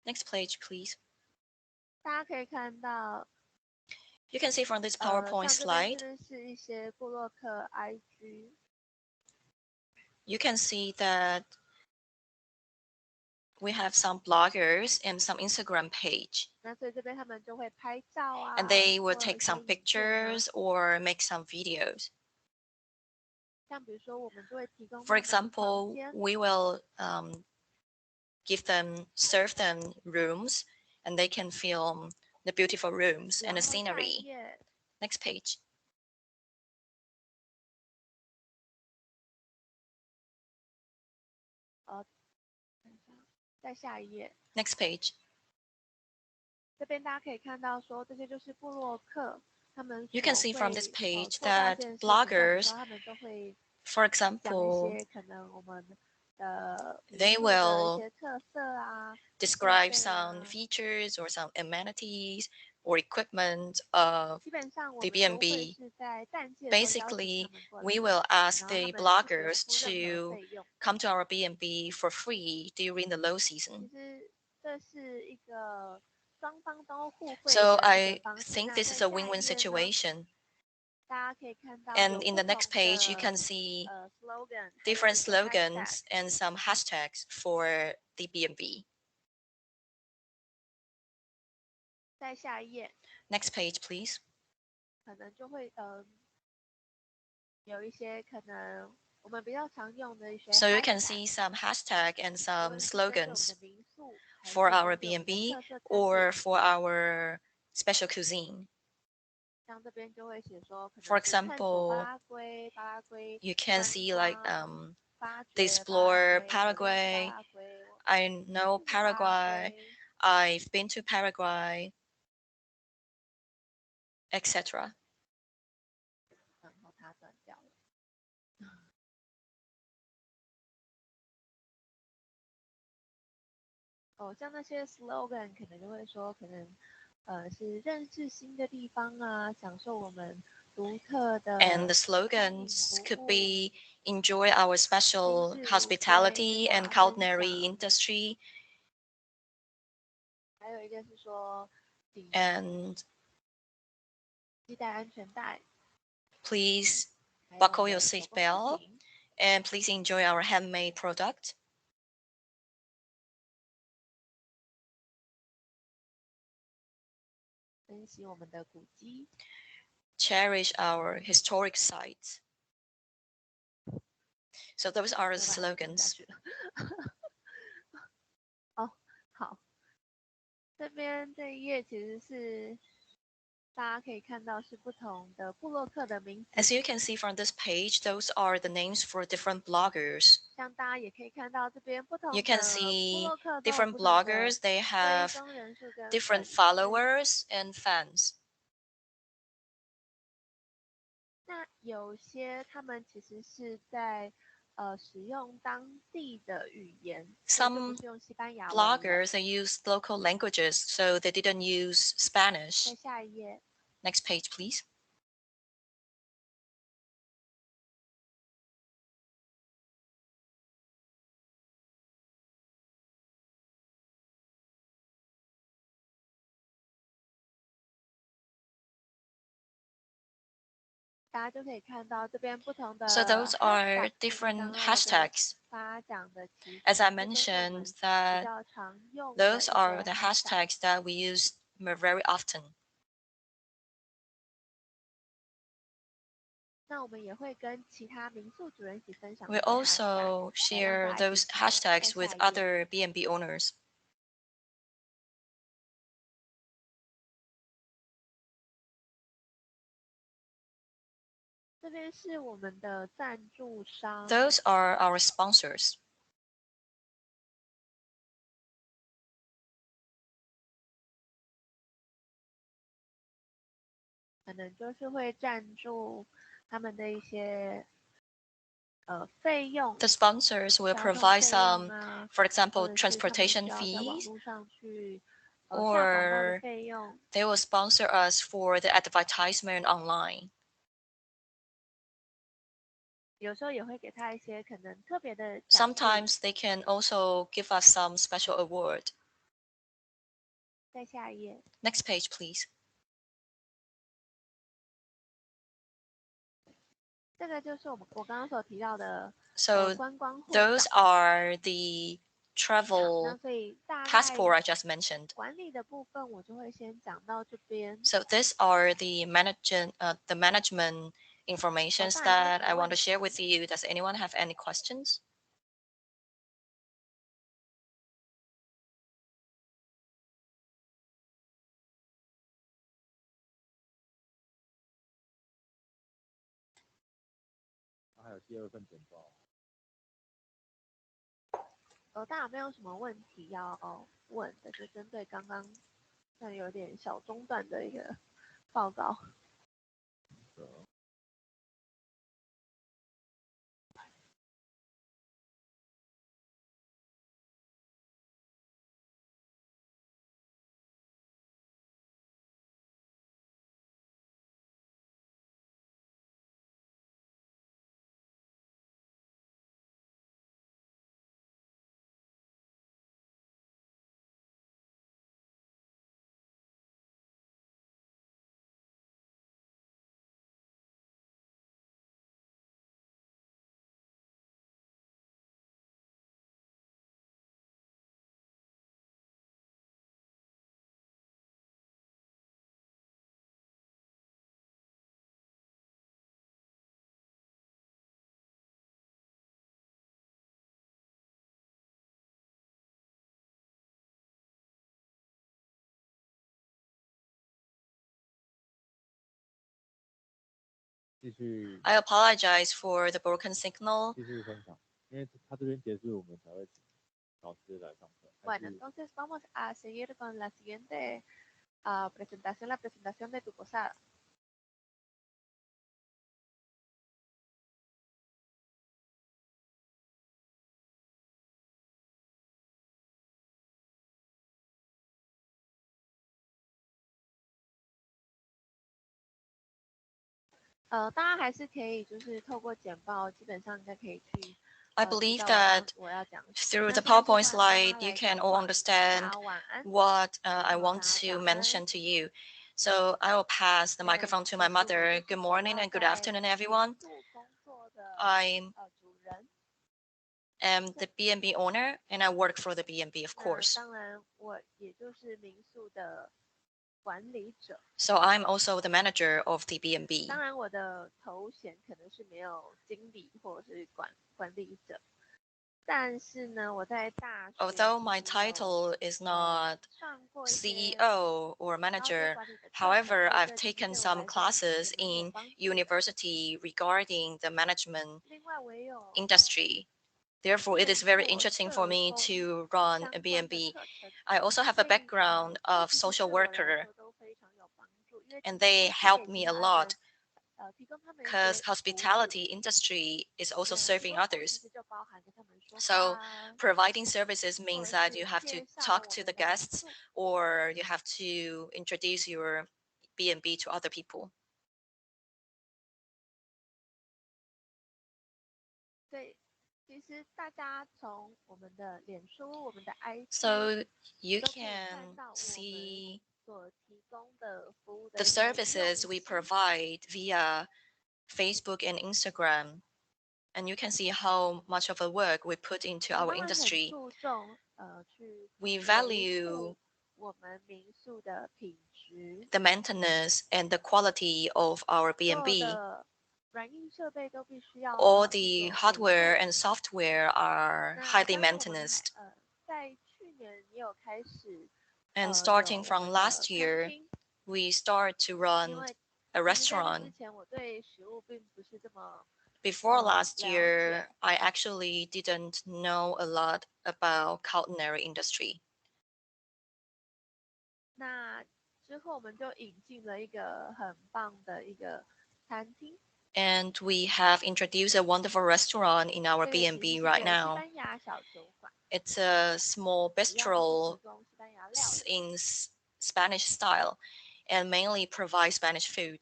Speaker 3: Next page, please.
Speaker 4: 大家可以看到，
Speaker 3: You can see from this
Speaker 4: 像
Speaker 3: PowerPoint
Speaker 4: 这边
Speaker 3: slide,
Speaker 4: 是不是一些部落客 IG？
Speaker 3: you can see that we have some bloggers and some Instagram page.
Speaker 4: 那所以这边他们就会拍照啊，
Speaker 3: And they will
Speaker 4: 或者
Speaker 3: take
Speaker 4: 一些
Speaker 3: some
Speaker 4: 影片啊
Speaker 3: pictures or make some videos.
Speaker 4: 像比如说，我们就会提供
Speaker 3: For
Speaker 4: 他们房
Speaker 3: example,
Speaker 4: 间，
Speaker 3: we will serve them rooms, and they can film the beautiful rooms and the
Speaker 4: 然后下一
Speaker 3: scenery.
Speaker 4: 页，
Speaker 3: Next page.
Speaker 4: 再下一页，
Speaker 3: Next page.
Speaker 4: 这边大家可以看到说，这些就是部落客，他们
Speaker 3: You can see from this
Speaker 4: 所
Speaker 3: page
Speaker 4: 会做到
Speaker 3: that
Speaker 4: 这件事情，像比如
Speaker 3: bloggers,
Speaker 4: 说他们都会
Speaker 3: for
Speaker 4: 讲一
Speaker 3: example,
Speaker 4: 些可能我们的
Speaker 3: they
Speaker 4: 民宿的一
Speaker 3: will
Speaker 4: 些特色啊，
Speaker 3: describe
Speaker 4: 设备
Speaker 3: some
Speaker 4: 啊，
Speaker 3: features or some amenities or equipment of
Speaker 4: 基本上我
Speaker 3: the
Speaker 4: 们都会
Speaker 3: B&B.
Speaker 4: 是在淡季的时候邀请
Speaker 3: Basically,
Speaker 4: 他们过来，
Speaker 3: we will ask
Speaker 4: 然后他
Speaker 3: the
Speaker 4: 们不给
Speaker 3: bloggers
Speaker 4: 付任何
Speaker 3: to
Speaker 4: 费用。
Speaker 3: come to our B&B for free during the low
Speaker 4: 其
Speaker 3: season.
Speaker 4: 实这是一个双方都互惠
Speaker 3: So
Speaker 4: 的一
Speaker 3: I
Speaker 4: 个方式。
Speaker 3: think
Speaker 4: 那
Speaker 3: this
Speaker 4: 在
Speaker 3: is a
Speaker 4: 下
Speaker 3: win-win
Speaker 4: 一页呢，
Speaker 3: situation.
Speaker 4: 大家可以看到
Speaker 3: And
Speaker 4: 有
Speaker 3: in
Speaker 4: 不
Speaker 3: the next
Speaker 4: 同
Speaker 3: page, you
Speaker 4: 的
Speaker 3: can see
Speaker 4: slogan， 还有
Speaker 3: different
Speaker 4: 一些 hashtag。
Speaker 3: slogans and some hashtags for the B&B.
Speaker 4: 在下一页
Speaker 3: Next page, please.
Speaker 4: 可能就会有一些可能我们比较常用的一些
Speaker 3: So you can
Speaker 4: hashtag，
Speaker 3: see some hashtag and
Speaker 4: 无
Speaker 3: some
Speaker 4: 论是针对我们
Speaker 3: slogans
Speaker 4: 的民宿，还是
Speaker 3: for
Speaker 4: 针
Speaker 3: our
Speaker 4: 对我们的
Speaker 3: B&B
Speaker 4: 特色餐
Speaker 3: or
Speaker 4: 点。
Speaker 3: for our special cuisine.
Speaker 4: 像这边就会写说，可
Speaker 3: For
Speaker 4: 能是探索巴
Speaker 3: example,
Speaker 4: 拉圭，巴拉圭
Speaker 3: you can
Speaker 4: 观
Speaker 3: see like
Speaker 4: 光，发
Speaker 3: they
Speaker 4: 掘巴拉
Speaker 3: explore
Speaker 4: 圭，我认识巴
Speaker 3: Paraguay.
Speaker 4: 拉圭，我
Speaker 3: I know
Speaker 4: 去过巴拉
Speaker 3: Paraguay.
Speaker 4: 圭，
Speaker 3: I've been to Paraguay, etc.
Speaker 4: 然后它断掉了。哦，像那些 slogan 可能就会说，可能是认识新的地方啊，享受我们独特的
Speaker 3: And the
Speaker 4: 餐饮
Speaker 3: slogans
Speaker 4: 服
Speaker 3: could
Speaker 4: 务，
Speaker 3: be enjoy our
Speaker 4: 新
Speaker 3: special
Speaker 4: 式
Speaker 3: hospitality
Speaker 4: 文
Speaker 3: and
Speaker 4: 化分
Speaker 3: culinary
Speaker 4: 享。
Speaker 3: industry.
Speaker 4: 还有一件是说，请
Speaker 3: And
Speaker 4: 系带安全带，
Speaker 3: please
Speaker 4: 还有我
Speaker 3: buckle
Speaker 4: 们
Speaker 3: your
Speaker 4: 的手
Speaker 3: seat
Speaker 4: 工艺
Speaker 3: belt
Speaker 4: 品。
Speaker 3: and please enjoy our handmade product.
Speaker 4: 珍惜我们的古迹。
Speaker 3: Cherish our historic sites. So those are the
Speaker 4: 没有办法再讲下
Speaker 3: slogans.
Speaker 4: 去了。哦，好，这边这一页其实是大家可以看到是不同的部落客的名字，
Speaker 3: As you can see from this page, those are the names for different bloggers.
Speaker 4: 像大家也可以看到这边不同
Speaker 3: You
Speaker 4: 的
Speaker 3: can
Speaker 4: 部
Speaker 3: see
Speaker 4: 落客都有
Speaker 3: different
Speaker 4: 不同的
Speaker 3: bloggers, they
Speaker 4: 追
Speaker 3: have
Speaker 4: 踪人数跟
Speaker 3: different
Speaker 4: 粉丝。
Speaker 3: followers and fans.
Speaker 4: 那有些他们其实是在使用当地的语言，所以就不
Speaker 3: Some
Speaker 4: 是用西班牙文了。
Speaker 3: bloggers, they use local languages, so they didn't use
Speaker 4: 在
Speaker 3: Spanish.
Speaker 4: 下一页，
Speaker 3: Next page, please.
Speaker 4: 大家就可以看到这边不同的
Speaker 3: So those are
Speaker 4: hashtag， 就
Speaker 3: different
Speaker 4: 刚刚我跟
Speaker 3: hashtags.
Speaker 4: 大家讲的，其实
Speaker 3: As I
Speaker 4: 这都是我们
Speaker 3: mentioned
Speaker 4: 比
Speaker 3: that
Speaker 4: 较常用的一
Speaker 3: those
Speaker 4: 些
Speaker 3: are the
Speaker 4: hashtag。
Speaker 3: hashtags that we use very often.
Speaker 4: 那我们也会跟其他民宿主人一起分享
Speaker 3: We
Speaker 4: 这些 hashtag，
Speaker 3: also
Speaker 4: 来让
Speaker 3: share
Speaker 4: 大家一
Speaker 3: those
Speaker 4: 起使用。
Speaker 3: hashtags
Speaker 4: 在
Speaker 3: with
Speaker 4: 下一页，
Speaker 3: other B&B owners.
Speaker 4: 这边是我们的赞助商，
Speaker 3: Those are our sponsors.
Speaker 4: 可能就是会赞助他们的一些费用，
Speaker 3: The sponsors will
Speaker 4: 交通
Speaker 3: provide
Speaker 4: 费
Speaker 3: some,
Speaker 4: 用啊，
Speaker 3: for
Speaker 4: 或
Speaker 3: example,
Speaker 4: 者是他们需
Speaker 3: transportation
Speaker 4: 要在网
Speaker 3: fees,
Speaker 4: 络上去下广告的
Speaker 3: or
Speaker 4: 费用。
Speaker 3: they will sponsor us for the advertisement online.
Speaker 4: 有时候也会给他一些可能特别的奖励，
Speaker 3: Sometimes they can also give us some special award.
Speaker 4: 再下一页。
Speaker 3: Next page, please.
Speaker 4: 这个就是我刚刚所提到的
Speaker 3: So
Speaker 4: 观光护
Speaker 3: those
Speaker 4: 照。
Speaker 3: are the
Speaker 4: 那
Speaker 3: travel
Speaker 4: 所以大概
Speaker 3: passport I just mentioned.
Speaker 4: 管理的部分我就会先讲到这边。
Speaker 3: So these are the management informations that I want to share with you. Does anyone have any questions?
Speaker 1: 还有第二份简报。
Speaker 4: 大家有没有什么问题要问的？就针对刚刚那有点小中断的一个报告。
Speaker 1: 继续。
Speaker 3: I apologize for the broken signal.
Speaker 1: 继续分享，因为他这边结束，我们才会请老师来上课。
Speaker 4: Bueno, entonces vamos a seguir con la siguiente presentación, la presentación de tu posada. 大家还是可以就是透过简报，基本上应该可以去。
Speaker 3: I believe that through the PowerPoint slide, you can all understand what I want to mention to you. So I will pass the microphone to my mother. Good morning and good afternoon, everyone. I am the B&B owner, and I work for the B&B, of course.
Speaker 4: 当然，我也就是民宿的管理者。
Speaker 3: So I'm also the manager of the B&B.
Speaker 4: 当然，我的头衔可能是没有经理或者是管理者，但是呢，我在大学
Speaker 3: Although my title is not CEO or manager, however, I've taken some classes in university regarding the management
Speaker 4: 另外，我也有
Speaker 3: industry. Therefore, it is very interesting for me to run a B&B. I also have a background of social worker, and they helped me a lot because hospitality industry is also serving others. So providing services means that you have to talk to the guests or you have to introduce your B&B to other people.
Speaker 4: 对，其实大家从我们的脸书、我们的 IG，
Speaker 3: So you
Speaker 4: 都可以看
Speaker 3: can
Speaker 4: 到我们
Speaker 3: see
Speaker 4: 所提供的服务的
Speaker 3: the
Speaker 4: 一些
Speaker 3: services we
Speaker 4: 用心。
Speaker 3: provide via Facebook and Instagram, and you can see how much of a work we put into
Speaker 4: 我
Speaker 3: our
Speaker 4: 们会很
Speaker 3: industry.
Speaker 4: 注重去
Speaker 3: We
Speaker 4: 维
Speaker 3: value
Speaker 4: 护我们民宿的品质，
Speaker 3: the maintenance and the quality of our
Speaker 4: 所有
Speaker 3: B&B.
Speaker 4: 的软硬设备都必须要
Speaker 3: All
Speaker 4: 去
Speaker 3: the
Speaker 4: 做维
Speaker 3: hardware
Speaker 4: 护。
Speaker 3: and software are
Speaker 4: 那
Speaker 3: highly
Speaker 4: 当然我们
Speaker 3: maintained.
Speaker 4: 在去年也有开始
Speaker 3: And
Speaker 4: 有
Speaker 3: starting
Speaker 4: 我
Speaker 3: from
Speaker 4: 们的
Speaker 3: last
Speaker 4: 餐
Speaker 3: year,
Speaker 4: 厅，
Speaker 3: we start to
Speaker 4: 因
Speaker 3: run
Speaker 4: 为
Speaker 3: a
Speaker 4: 其实在这之
Speaker 3: restaurant.
Speaker 4: 前我对食物并不是这么
Speaker 3: Before last
Speaker 4: 了
Speaker 3: year,
Speaker 4: 解。
Speaker 3: I actually didn't know a lot about culinary industry.
Speaker 4: 那之后我们就引进了一个很棒的一个餐厅，
Speaker 3: And we have introduced a wonderful restaurant in our
Speaker 4: 这个其实
Speaker 3: B&B
Speaker 4: 是
Speaker 3: right
Speaker 4: 个西
Speaker 3: now.
Speaker 4: 班牙小酒馆，
Speaker 3: It's a small
Speaker 4: 主要是提
Speaker 3: bistro
Speaker 4: 供西班牙料理。
Speaker 3: in Spanish style and mainly provide Spanish food.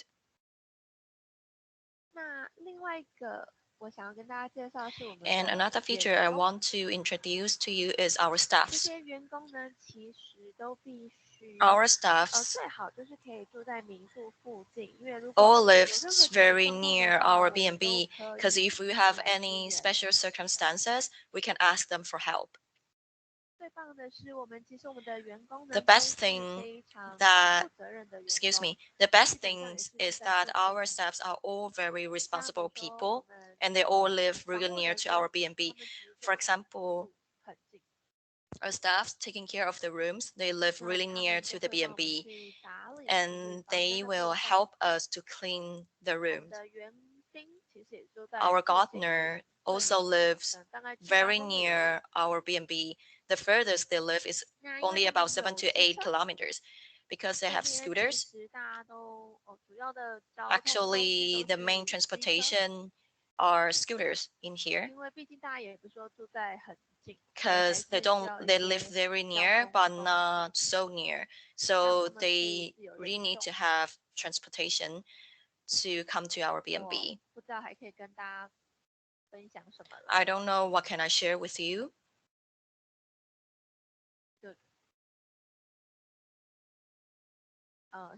Speaker 4: 那另外一个我想要跟大家介绍的是我们
Speaker 3: And
Speaker 4: 的
Speaker 3: another feature I
Speaker 4: 员工，
Speaker 3: want to introduce to you is our
Speaker 4: 这
Speaker 3: staffs.
Speaker 4: 些员工呢，其实都必须
Speaker 3: Our staffs
Speaker 4: 最好就是可以住在民宿附近，因为如
Speaker 3: all
Speaker 4: 果有
Speaker 3: live
Speaker 4: 任何紧急
Speaker 3: very
Speaker 4: 状况的
Speaker 3: near
Speaker 4: 话，
Speaker 3: our
Speaker 4: 我们都
Speaker 3: B&B
Speaker 4: 可
Speaker 3: because
Speaker 4: 以
Speaker 3: if we
Speaker 4: 一起
Speaker 3: have
Speaker 4: 来支
Speaker 3: any
Speaker 4: 援。
Speaker 3: special circumstances, we can ask them for help.
Speaker 4: 最棒的是，其实我们的员工呢
Speaker 3: The
Speaker 4: 都
Speaker 3: best
Speaker 4: 是
Speaker 3: thing
Speaker 4: 非常
Speaker 3: that
Speaker 4: 负责任的员
Speaker 3: Excuse
Speaker 4: 工。
Speaker 3: me. The best
Speaker 4: 基本上也
Speaker 3: thing
Speaker 4: 是住
Speaker 3: is
Speaker 4: 在
Speaker 3: that
Speaker 4: 附
Speaker 3: our
Speaker 4: 近。
Speaker 3: staffs are all very
Speaker 4: 像比
Speaker 3: responsible
Speaker 4: 如说我
Speaker 3: people
Speaker 4: 们
Speaker 3: and they all live
Speaker 4: 房
Speaker 3: really
Speaker 4: 务
Speaker 3: near
Speaker 4: 人
Speaker 3: to
Speaker 4: 员
Speaker 3: our
Speaker 4: 他
Speaker 3: B&B.
Speaker 4: 们其实就
Speaker 3: For
Speaker 4: 住
Speaker 3: example,
Speaker 4: 很近。
Speaker 3: our staff taking care of the rooms, they live
Speaker 4: 那
Speaker 3: really
Speaker 4: 他
Speaker 3: near
Speaker 4: 们
Speaker 3: to
Speaker 4: 就
Speaker 3: the
Speaker 4: 会帮我们
Speaker 3: B&B
Speaker 4: 去打理就是
Speaker 3: and
Speaker 4: 房间
Speaker 3: they
Speaker 4: 的部
Speaker 3: will
Speaker 4: 分。
Speaker 3: help us to clean the
Speaker 4: 我们
Speaker 3: rooms.
Speaker 4: 的园丁其实也住在
Speaker 3: Our
Speaker 4: 附近，
Speaker 3: gardener
Speaker 4: 这
Speaker 3: also
Speaker 4: 里
Speaker 3: lives
Speaker 4: 大概7-8
Speaker 3: very
Speaker 4: 公里而已。
Speaker 3: near our B&B. The furthest they live is
Speaker 4: 那因为
Speaker 3: only
Speaker 4: 他
Speaker 3: about
Speaker 4: 们
Speaker 3: 7
Speaker 4: 有
Speaker 3: to
Speaker 4: 机
Speaker 3: 8
Speaker 4: 车，
Speaker 3: kilometers because they
Speaker 4: 这
Speaker 3: have
Speaker 4: 边其
Speaker 3: scooters.
Speaker 4: 实大家都主要的交通工具
Speaker 3: Actually,
Speaker 4: 都
Speaker 3: the
Speaker 4: 是
Speaker 3: main
Speaker 4: 机车，
Speaker 3: transportation are scooters in here
Speaker 4: 因为毕竟大家也不是说住在很近，所以还
Speaker 3: because
Speaker 4: 是
Speaker 3: they
Speaker 4: 需
Speaker 3: don't
Speaker 4: 要一
Speaker 3: they live
Speaker 4: 些
Speaker 3: very
Speaker 4: 交
Speaker 3: near
Speaker 4: 通
Speaker 3: but
Speaker 4: 工具，
Speaker 3: not so near.
Speaker 4: 让
Speaker 3: So
Speaker 4: 他们可以
Speaker 3: they
Speaker 4: 自由的
Speaker 3: really
Speaker 4: 移
Speaker 3: need
Speaker 4: 动。
Speaker 3: to have transportation to come to our
Speaker 4: 我
Speaker 3: B&B.
Speaker 4: 不知道还可以跟大家分享什么了。
Speaker 3: I don't know what can I share with you.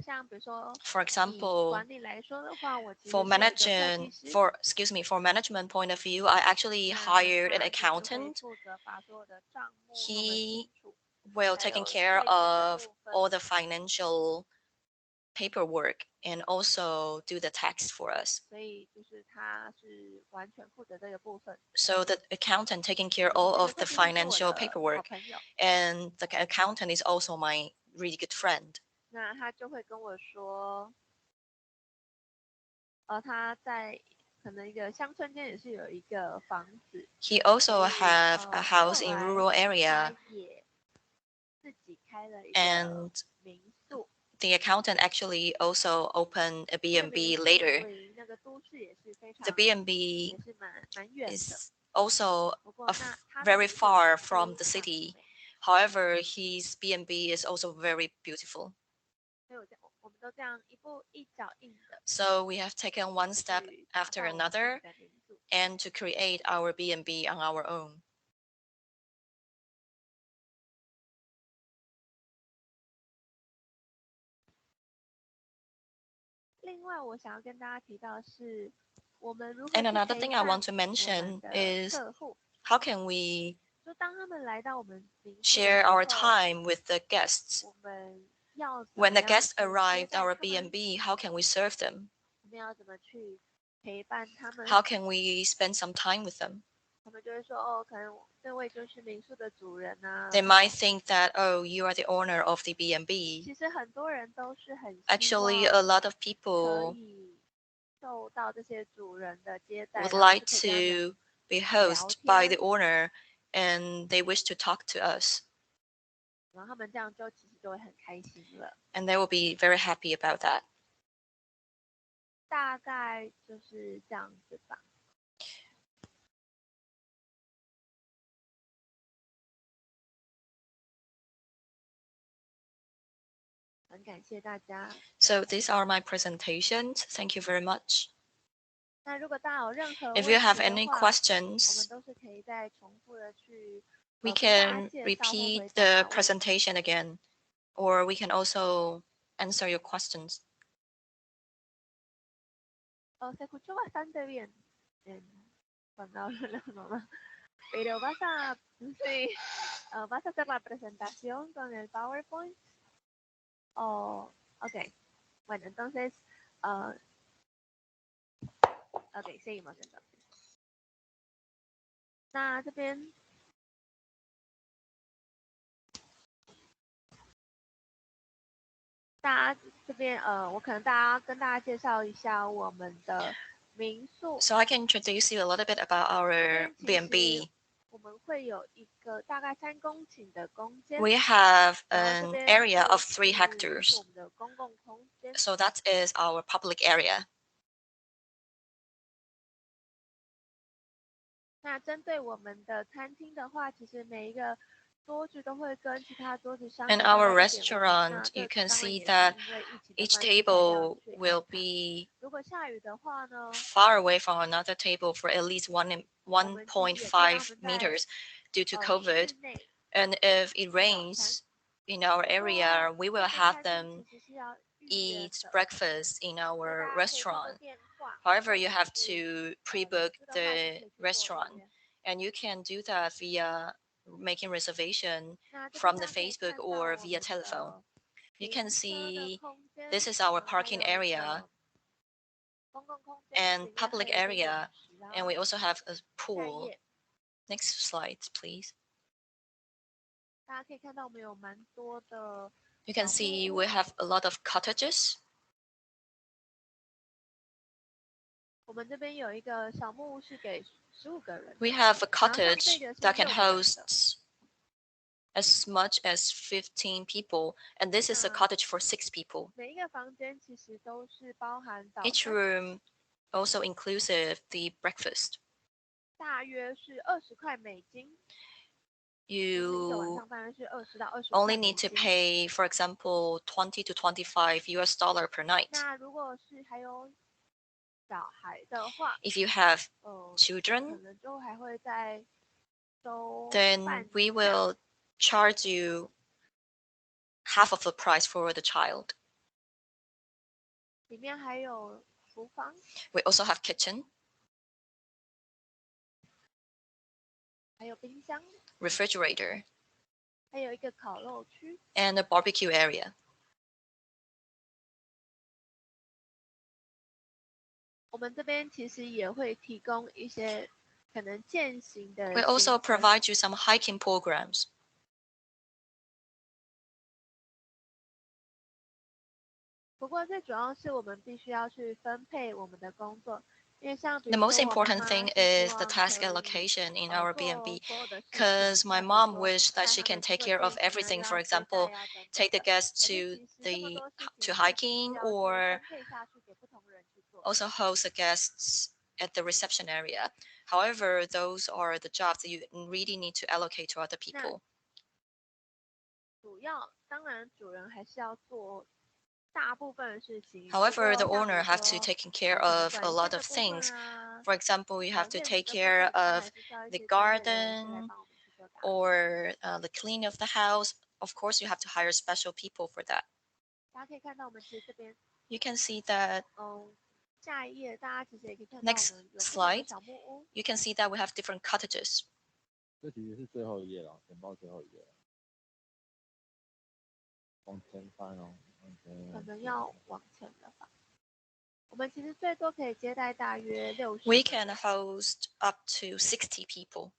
Speaker 4: 像比如说
Speaker 3: For
Speaker 4: 以
Speaker 3: example,
Speaker 4: 管理来说的话，我其实
Speaker 3: for
Speaker 4: 是有一个会计
Speaker 3: management
Speaker 4: 师，
Speaker 3: for management point of view, I actually
Speaker 4: 那
Speaker 3: hired an
Speaker 4: 他就是会
Speaker 3: accountant.
Speaker 4: 负责把所有的账目弄得
Speaker 3: He
Speaker 4: 清楚，
Speaker 3: will
Speaker 4: 还
Speaker 3: taking
Speaker 4: 有
Speaker 3: care
Speaker 4: 会计的
Speaker 3: of
Speaker 4: 部分。
Speaker 3: all the financial paperwork and also do the tax for us.
Speaker 4: 所以就是他是完全负责这个部分。
Speaker 3: So the accountant taking care
Speaker 4: 这
Speaker 3: all
Speaker 4: 个
Speaker 3: of
Speaker 4: 会
Speaker 3: the
Speaker 4: 计师是我
Speaker 3: financial
Speaker 4: 的好
Speaker 3: paperwork
Speaker 4: 朋友，
Speaker 3: and the accountant is also my really good friend.
Speaker 4: 那他就会跟我说，他在可能一个乡村间也是有一个房子，
Speaker 3: He also have a
Speaker 4: 后
Speaker 3: house in
Speaker 4: 来
Speaker 3: rural area
Speaker 4: 他也自己开了一个
Speaker 3: and
Speaker 4: 民宿。
Speaker 3: the accountant actually also opened a
Speaker 4: 这个民
Speaker 3: B&B
Speaker 4: 宿
Speaker 3: later.
Speaker 4: 离那个都市也是非
Speaker 3: The
Speaker 4: 常
Speaker 3: B&B
Speaker 4: 也是蛮远的。
Speaker 3: is also
Speaker 4: 不过
Speaker 3: a
Speaker 4: 那他的
Speaker 3: very
Speaker 4: 民宿
Speaker 3: far
Speaker 4: 非
Speaker 3: from the
Speaker 4: 常
Speaker 3: city.
Speaker 4: 美，
Speaker 3: However, his B&B is also very beautiful.
Speaker 4: 所以我们都这样一步一脚印的
Speaker 3: So we have taken one step
Speaker 4: 去打
Speaker 3: after
Speaker 4: 造我们自己
Speaker 3: another
Speaker 4: 的民宿。
Speaker 3: and to create our B&B on our own.
Speaker 4: 另外，我想要跟大家提到的是，我们如何
Speaker 3: And
Speaker 4: 去
Speaker 3: another
Speaker 4: 陪
Speaker 3: thing I
Speaker 4: 伴
Speaker 3: want to
Speaker 4: 我们
Speaker 3: mention
Speaker 4: 的
Speaker 3: is
Speaker 4: 客户。
Speaker 3: how can we
Speaker 4: 就当他们来到我们民宿的
Speaker 3: share
Speaker 4: 时
Speaker 3: our
Speaker 4: 候，
Speaker 3: time with the guests?
Speaker 4: 我们要怎
Speaker 3: When
Speaker 4: 么
Speaker 3: the
Speaker 4: 样
Speaker 3: guests
Speaker 4: 去接
Speaker 3: arrived
Speaker 4: 待
Speaker 3: our
Speaker 4: 他们？
Speaker 3: B&B, how can we serve them?
Speaker 4: 我们要怎么去陪伴他们？
Speaker 3: How can we spend some time with them?
Speaker 4: 他们就会说，哦，可能这位就是民宿的主人啊。
Speaker 3: They might think that, oh, you are the owner of the B&B.
Speaker 4: 其实很多人都是很希
Speaker 3: Actually,
Speaker 4: 望
Speaker 3: a lot of
Speaker 4: 可
Speaker 3: people
Speaker 4: 以受到这些主人的接待，
Speaker 3: would
Speaker 4: 然后
Speaker 3: like
Speaker 4: 是可以跟他们
Speaker 3: to be host by the
Speaker 4: 聊天，
Speaker 3: owner and they wish to talk to us.
Speaker 4: 然后他们这样就其实就会很开心了。
Speaker 3: And they will be very happy about that.
Speaker 4: 大概就是这样子吧。很感谢大家。
Speaker 3: So these are my presentations. Thank you very much.
Speaker 4: 那如果大家有任何
Speaker 3: If
Speaker 4: 问
Speaker 3: you
Speaker 4: 题
Speaker 3: have
Speaker 4: 的
Speaker 3: any
Speaker 4: 话，我们
Speaker 3: questions,
Speaker 4: 都是可以再重复的去
Speaker 3: we
Speaker 4: 跟大家
Speaker 3: can
Speaker 4: 介绍或
Speaker 3: repeat
Speaker 4: 回
Speaker 3: the
Speaker 4: 答问题。
Speaker 3: presentation again, or we can also answer your questions.
Speaker 4: Se escuchó bastante bien cuando hablo la mamá. Pero sí, vas a hacer la presentación con el PowerPoint. Ok. Bueno, entonces, ok, seguimos entonces. 那这边大家这边我可能跟大家介绍一下我们的民宿。
Speaker 3: So I can introduce you a little bit about our
Speaker 4: 这边其实
Speaker 3: B&B.
Speaker 4: 我们会有一个大概3公顷的空间，
Speaker 3: We have
Speaker 4: 然后这
Speaker 3: an
Speaker 4: 边
Speaker 3: area
Speaker 4: 就
Speaker 3: of
Speaker 4: 是
Speaker 3: 3 hectares.
Speaker 4: 我们的公共空间。
Speaker 3: So that is our public area.
Speaker 4: 那针对我们的餐厅的话，其实每一个桌子都会跟其他桌子相隔
Speaker 3: In
Speaker 4: 大
Speaker 3: our
Speaker 4: 概1.5米。那
Speaker 3: restaurant,
Speaker 4: 这
Speaker 3: you can
Speaker 4: 当然
Speaker 3: see
Speaker 4: 也是
Speaker 3: that
Speaker 4: 因为疫情的
Speaker 3: each
Speaker 4: 关系才这样
Speaker 3: table
Speaker 4: 去
Speaker 3: will
Speaker 4: 安排。
Speaker 3: be
Speaker 4: 如果下雨的话呢，
Speaker 3: far away from another table for at least
Speaker 4: 我们其实也可以让他们
Speaker 3: 1.5
Speaker 4: 在
Speaker 3: meters due to
Speaker 4: 室
Speaker 3: COVID.
Speaker 4: 内
Speaker 3: And if it
Speaker 4: 没有餐
Speaker 3: rains, in our area, we will have them eat breakfast in our restaurant. However, you have to pre-book the restaurant, and you can do that via making reservation from the Facebook or via telephone. You can see this is our parking area and public area, and we also have a pool. Next slide, please. You can see we have a lot of cottages. We have a cottage that can host as much as 15 people, and this is a cottage for 6 people. Each room also inclusive the breakfast. You only need to pay, for example, 20 to 25 US dollar per night. If you have children, then we will charge you half of the price for the child. We also have kitchen, refrigerator, and a barbecue area. We also provide you some hiking programs. The most important thing is the task allocation in our B&B, because my mom wished that she can take care of everything. For example, take the guests to hiking, or also host the guests at the reception area. However, those are the jobs that you really need to allocate to other people. However, the owner have to take care of a lot of things. For example, you have to take care of the garden or the cleaning of the house. Of course, you have to hire special people for that. You can see that. Next slide. You can see that we have different cottages. We can host up to 60 people.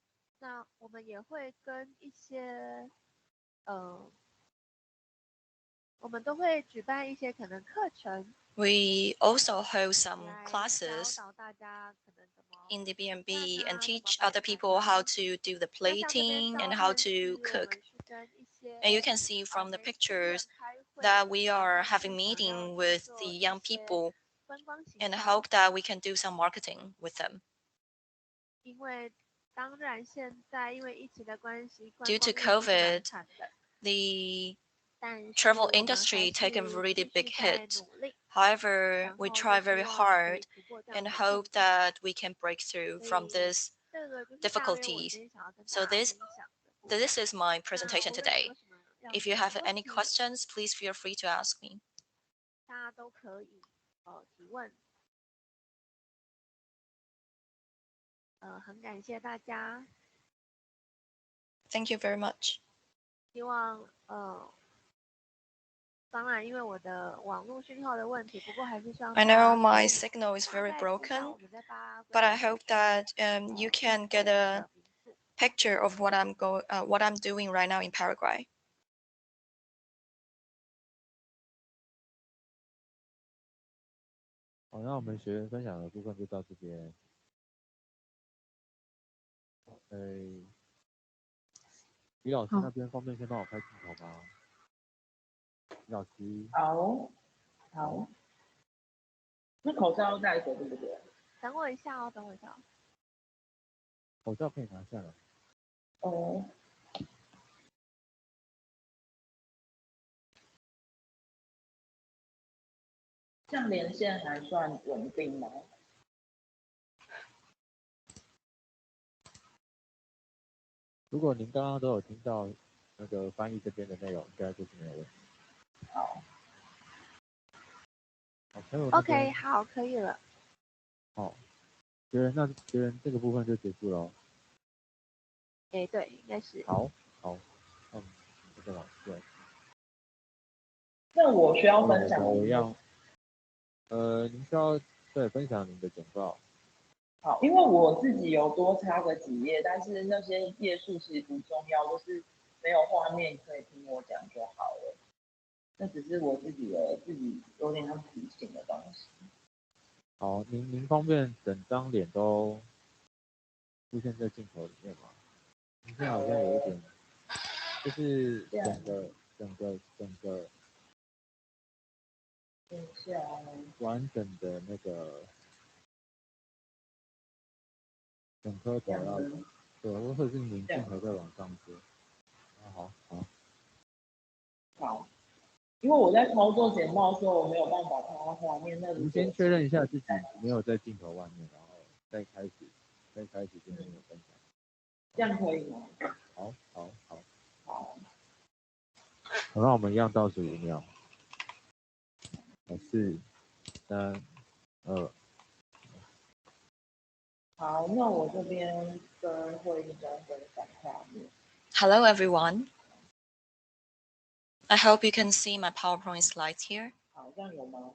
Speaker 3: We also host some classes in the B&B and teach other people how to do the plating and how to cook. And you can see from the pictures that we are having meeting with the young people and hope that we can do some marketing with them. Due to COVID, the travel industry taken a really big hit. However, we try very hard and hope that we can break through from this difficulties. So this is my presentation today. If you have any questions, please feel free to ask me. Thank you very much. I know my signal is very broken, but I hope that you can get a picture of what I'm doing right now in Paraguay.
Speaker 1: 好，那我们学员分享的部分就到这边。李老师那边方便先帮我开镜头吗？李老师。
Speaker 5: 好，好。那口罩要戴着对不对？
Speaker 4: 等我一下哦，等我一下。
Speaker 1: 口罩可以拿下来。
Speaker 5: 哦。这样连线还算稳定吗？
Speaker 1: 如果您刚刚都有听到那个翻译这边的内容应该就是没有问题。
Speaker 5: 好，
Speaker 1: 好，还有那
Speaker 4: OK，
Speaker 1: 边
Speaker 4: 好，可以了。
Speaker 1: 好，别人这个部分就结束了哦。
Speaker 4: 哎，对，应该是。
Speaker 1: 好，再往下。
Speaker 5: 那我需要分享
Speaker 1: 一样。您需要分享您的简报。
Speaker 5: 好，因为我自己有多插个几页，但是那些页数其实不重要，就是没有画面可以听我讲就好了。那只是我自己有点像提醒的东西。
Speaker 1: 好，您方便整张脸都出现在镜头里面吗？您现在好像有一点，就是整个完整的那个整颗头要对，或者是您镜头再往上接。好。
Speaker 5: 好，因为我在操作简报的时候，我没有办法看到画面。那
Speaker 1: 您先确认一下自己没有在镜头外面，然后再开始今天的分享。
Speaker 5: 这样可以吗？
Speaker 1: 好。
Speaker 5: 好，
Speaker 1: 那我们一样倒数5秒。4、3、2。
Speaker 5: 好，那我这边跟会议中分享画面。
Speaker 3: Hello, everyone. I hope you can see my PowerPoint slides here.
Speaker 5: 好，这样有吗？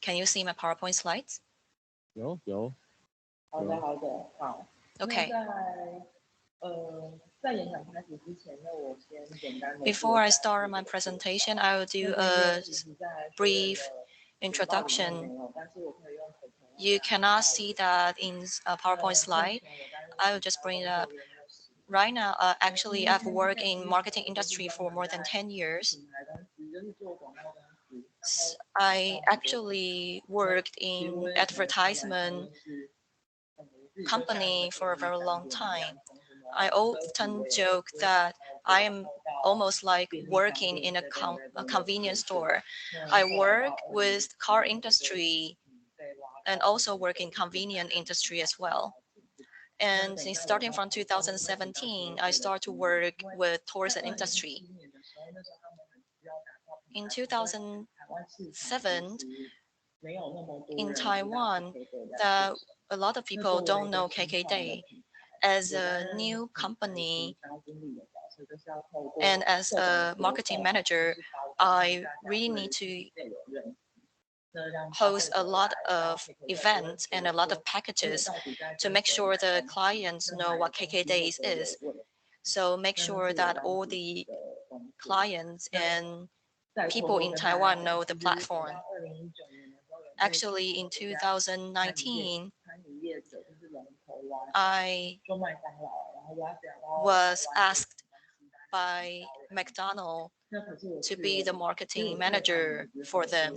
Speaker 3: Can you see my PowerPoint slides?
Speaker 1: 有。
Speaker 5: 好的，好。
Speaker 3: Okay.
Speaker 5: 在演讲开始之前呢，我先简单的。
Speaker 3: Before I start my presentation, I will do a brief introduction. You cannot see that in a PowerPoint slide. I will just bring it up. Right now, actually, I've worked in marketing industry for more than 10 years. I actually worked in advertisement company for a very long time. I often joke that I am almost like working in a convenience store. I work with car industry and also work in convenient industry as well. And since starting from 2017, I started to work with tourism industry. In 2007, in Taiwan, that a lot of people don't know KK as a new company, and as a marketing manager, I really need to host a lot of events and a lot of packages to make sure the clients know what KK Days is. So make sure that all the clients and people in Taiwan know the platform. Actually, in 2019, I was asked by McDonald's to be the marketing manager for them.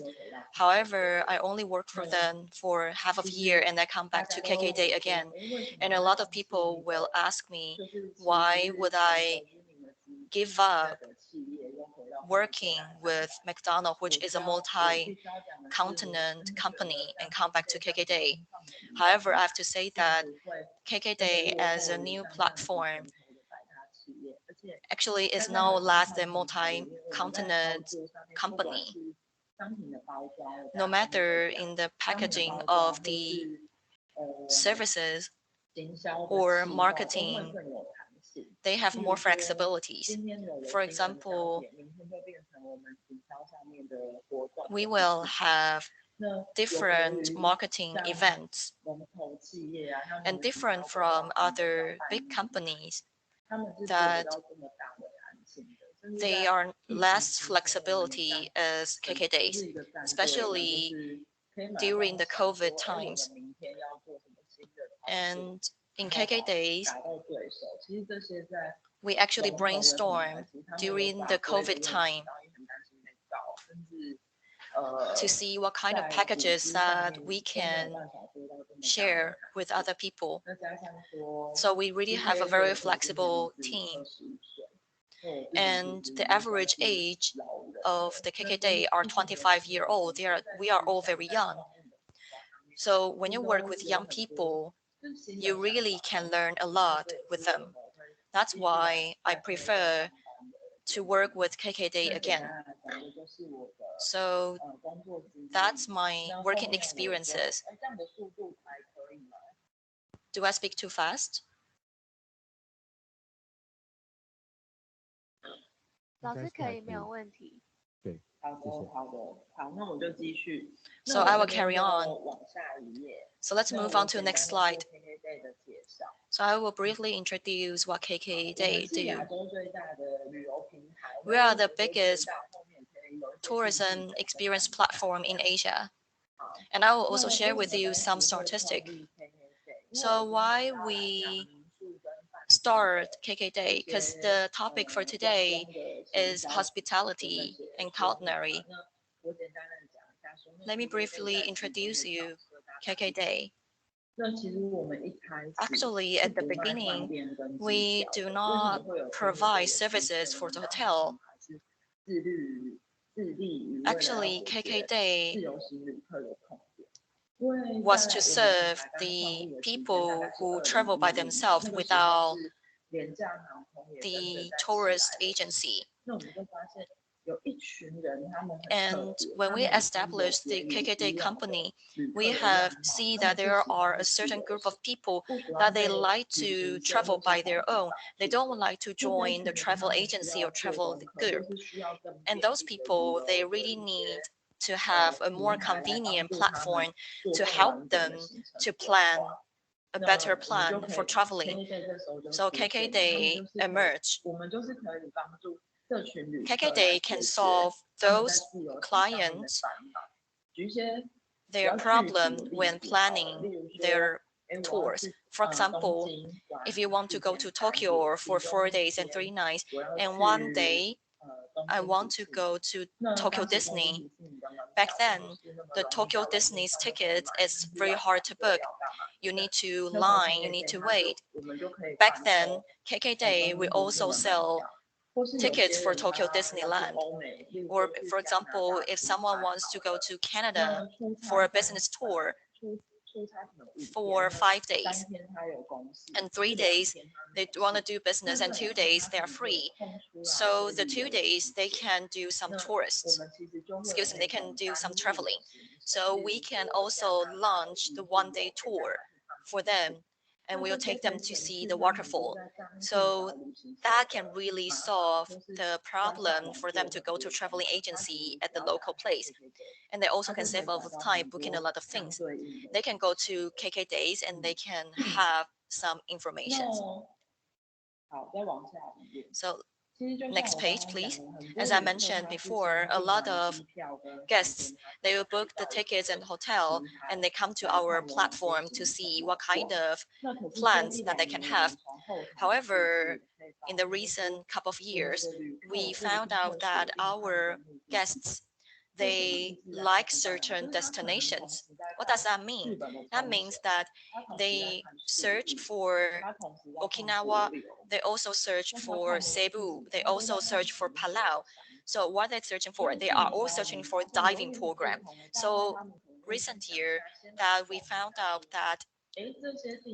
Speaker 3: However, I only worked for them for half of a year and I come back to KK Day again. And a lot of people will ask me, why would I give up working with McDonald's, which is a multi-continent company, and come back to KK Day? However, I have to say that KK Day as a new platform actually is no less than multi-continent company. No matter in the packaging of the services or marketing, they have more flexibilities. For example, we will have different marketing events and different from other big companies that they are less flexibility as KK Days, especially during the COVID times. And in KK Days, we actually brainstorm during the COVID time to see what kind of packages that we can share with other people. So we really have a very flexible team. And the average age of the KK Day are 25-year-old. We are all very young. So when you work with young people, you really can learn a lot with them. That's why I prefer to work with KKday again. So that's my working experiences. Do I speak too fast?
Speaker 4: 老师可以，没有问题。
Speaker 1: 对，
Speaker 5: 好的，好的，好，那我就继续。
Speaker 3: So I will carry on.
Speaker 5: 往下一页。
Speaker 3: So let's move on to the next slide.
Speaker 5: KKday 的介绍。
Speaker 3: So I will briefly introduce what KKday
Speaker 5: 我们是亚
Speaker 3: do.
Speaker 5: 洲最大的旅游平台。
Speaker 3: We are the biggest tourism experience platform in Asia. And I will also share with you some statistics. So why we start KKday? Because the topic for today is hospitality and culinary. Let me briefly introduce you KKday. Actually, at the beginning, we do not provide services for the hotel. Actually, KKday was to serve the people who travel by themselves without the tourist agency. And when we established the KKday company, we have seen that there are a certain group of people that they like to travel by their own. They don't like to join the travel agency or travel group. And those people, they really need to have a more convenient platform to help them to plan a better plan for traveling. So KKday emerged. KKday can solve those clients their problem when planning their tours. For example, if you want to go to Tokyo for 4 days and 3 nights, and one day I want to go to Tokyo Disney. Back then, the Tokyo Disney's ticket is very hard to book. You need to line, you need to wait. Back then, KKday will also sell tickets for Tokyo Disneyland. Or for example, if someone wants to go to Canada for a business tour for 5 days and 3 days they want to do business and 2 days they are free. So the 2 days they can do some tourists. Excuse me, they can do some traveling. So we can also launch the 1-day tour for them and we'll take them to see the waterfall. So that can really solve the problem for them to go to traveling agency at the local place. And they also can save a lot of time booking a lot of things. They can go to KKdays and they can have some information. So next page, please. As I mentioned before, a lot of guests, they will book the tickets and hotel and they come to our platform to see what kind of plans that they can have. However, in the recent couple of years, we found out that our guests, they like certain destinations. What does that mean? That means that they search for Okinawa, they also search for Cebu, they also search for Palau. So what they're searching for, they are all searching for diving program. So recent year that we found out that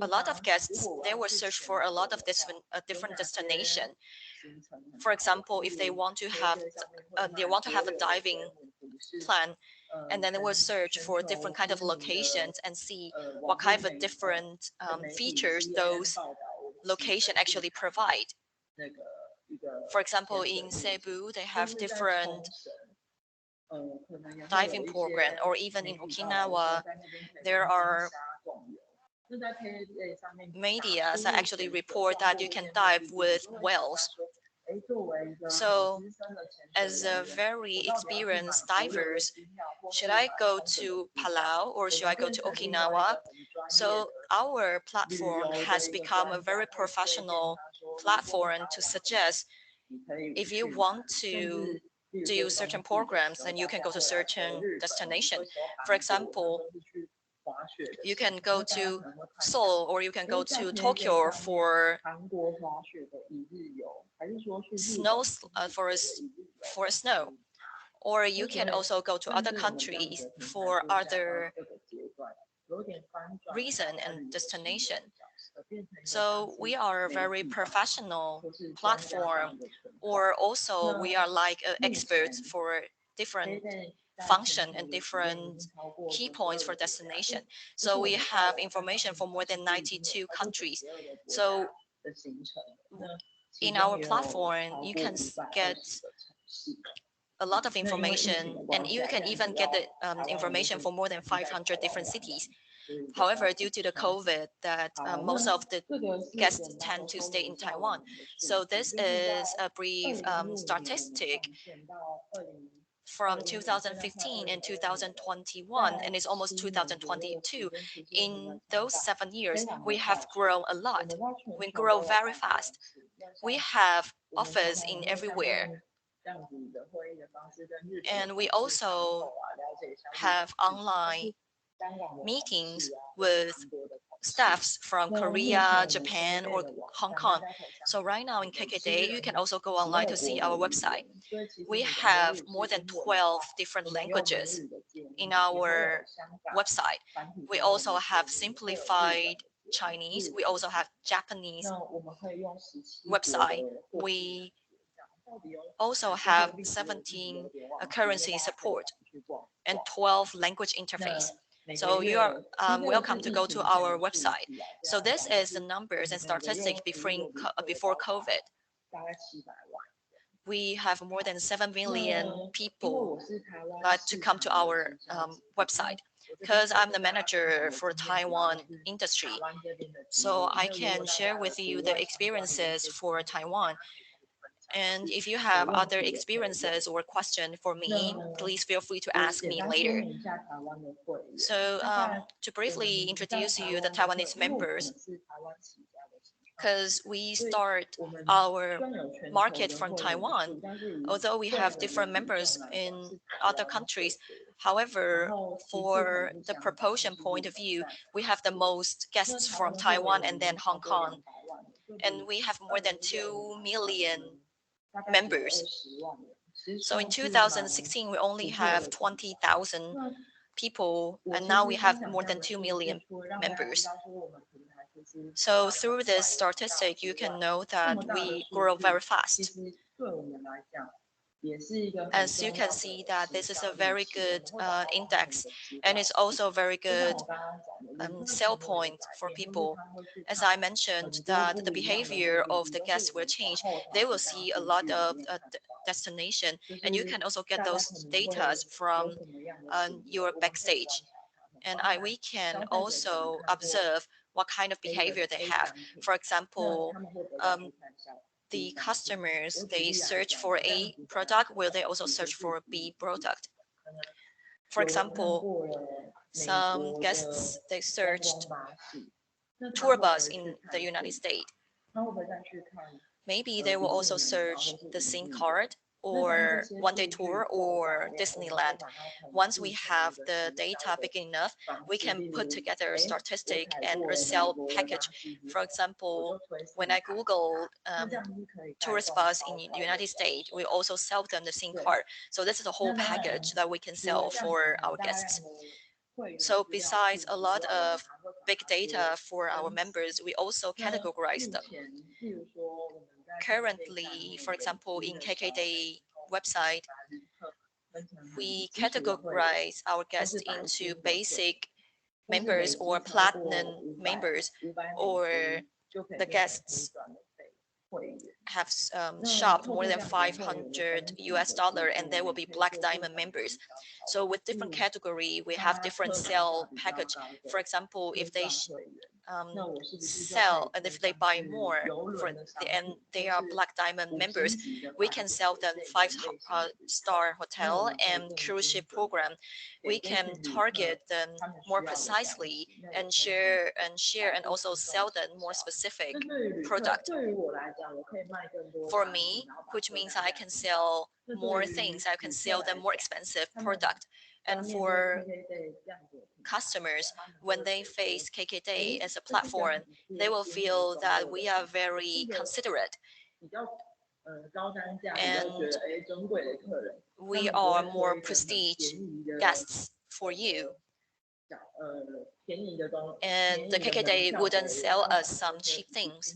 Speaker 3: a lot of guests, they will search for a lot of different destination. For example, if they want to have a diving plan, and then they will search for different kind of locations and see what kind of different features those location actually provide. For example, in Cebu, they have different diving program, or even in Okinawa, there are media that actually report that you can dive with whales. So as a very experienced divers, should I go to Palau or should I go to Okinawa? So our platform has become a very professional platform to suggest if you want to do certain programs, then you can go to certain destination. For example, you can go to Seoul or you can go to Tokyo for snow, or you can also go to other countries for other reason and destination. So we are a very professional platform or also we are like experts for different function and different key points for destination. So we have information for more than 92 countries. So in our platform, you can get a lot of information, and you can even get the information for more than 500 different cities. However, due to the COVID, that most of the guests tend to stay in Taiwan. So this is a brief statistic from 2015 and 2021, and it's almost 2022. In those 7 years, we have grown a lot. We grow very fast. We have office in everywhere. And we also have online meetings with staffs from Korea, Japan, or Hong Kong. So right now in KKday, you can also go online to see our website. We have more than 12 different languages in our website. We also have simplified Chinese. We also have Japanese website. We also have 17 currency support and 12 language interface. So you are welcome to go to our website. So this is the numbers and statistics before COVID. We have more than 7 million people like to come to our website. Because I'm the manager for Taiwan industry, so I can share with you the experiences for Taiwan. And if you have other experiences or questions for me, please feel free to ask me later. So to briefly introduce you the Taiwanese members, because we start our market from Taiwan, although we have different members in other countries. However, for the proportion point of view, we have the most guests from Taiwan and then Hong Kong. And we have more than 2 million members. So in 2016, we only have 20,000 people, and now we have more than 2 million members. So through this statistic, you can know that we grow very fast. As you can see that this is a very good index, and it's also a very good sell point for people. As I mentioned, that the behavior of the guests will change. They will see a lot of destination, and you can also get those data from your backstage. And we can also observe what kind of behavior they have. For example, the customers, they search for A product, will they also search for B product? For example, some guests, they searched tour bus in the United States. Maybe they will also search the SIM card or one-day tour or Disneyland. Once we have the data big enough, we can put together a statistic and a sell package. For example, when I Google tourist bus in the United States, we also sell them the SIM card. So this is a whole package that we can sell for our guests. So besides a lot of big data for our members, we also categorize them. Currently, for example, in KKday website, we categorize our guests into basic members or platinum members, or the guests have shopped more than $500 and they will be black diamond members. So with different category, we have different sale package. For example, if they sell and if they buy more and they are black diamond members, we can sell them 5-star hotel and cruise ship program. We can target them more precisely and share and also sell them more specific product. For me, which means I can sell more things, I can sell them more expensive product. And for customers, when they face KKday as a platform, they will feel that we are very considerate. And we are more prestige guests for you. And the KKday wouldn't sell us some cheap things.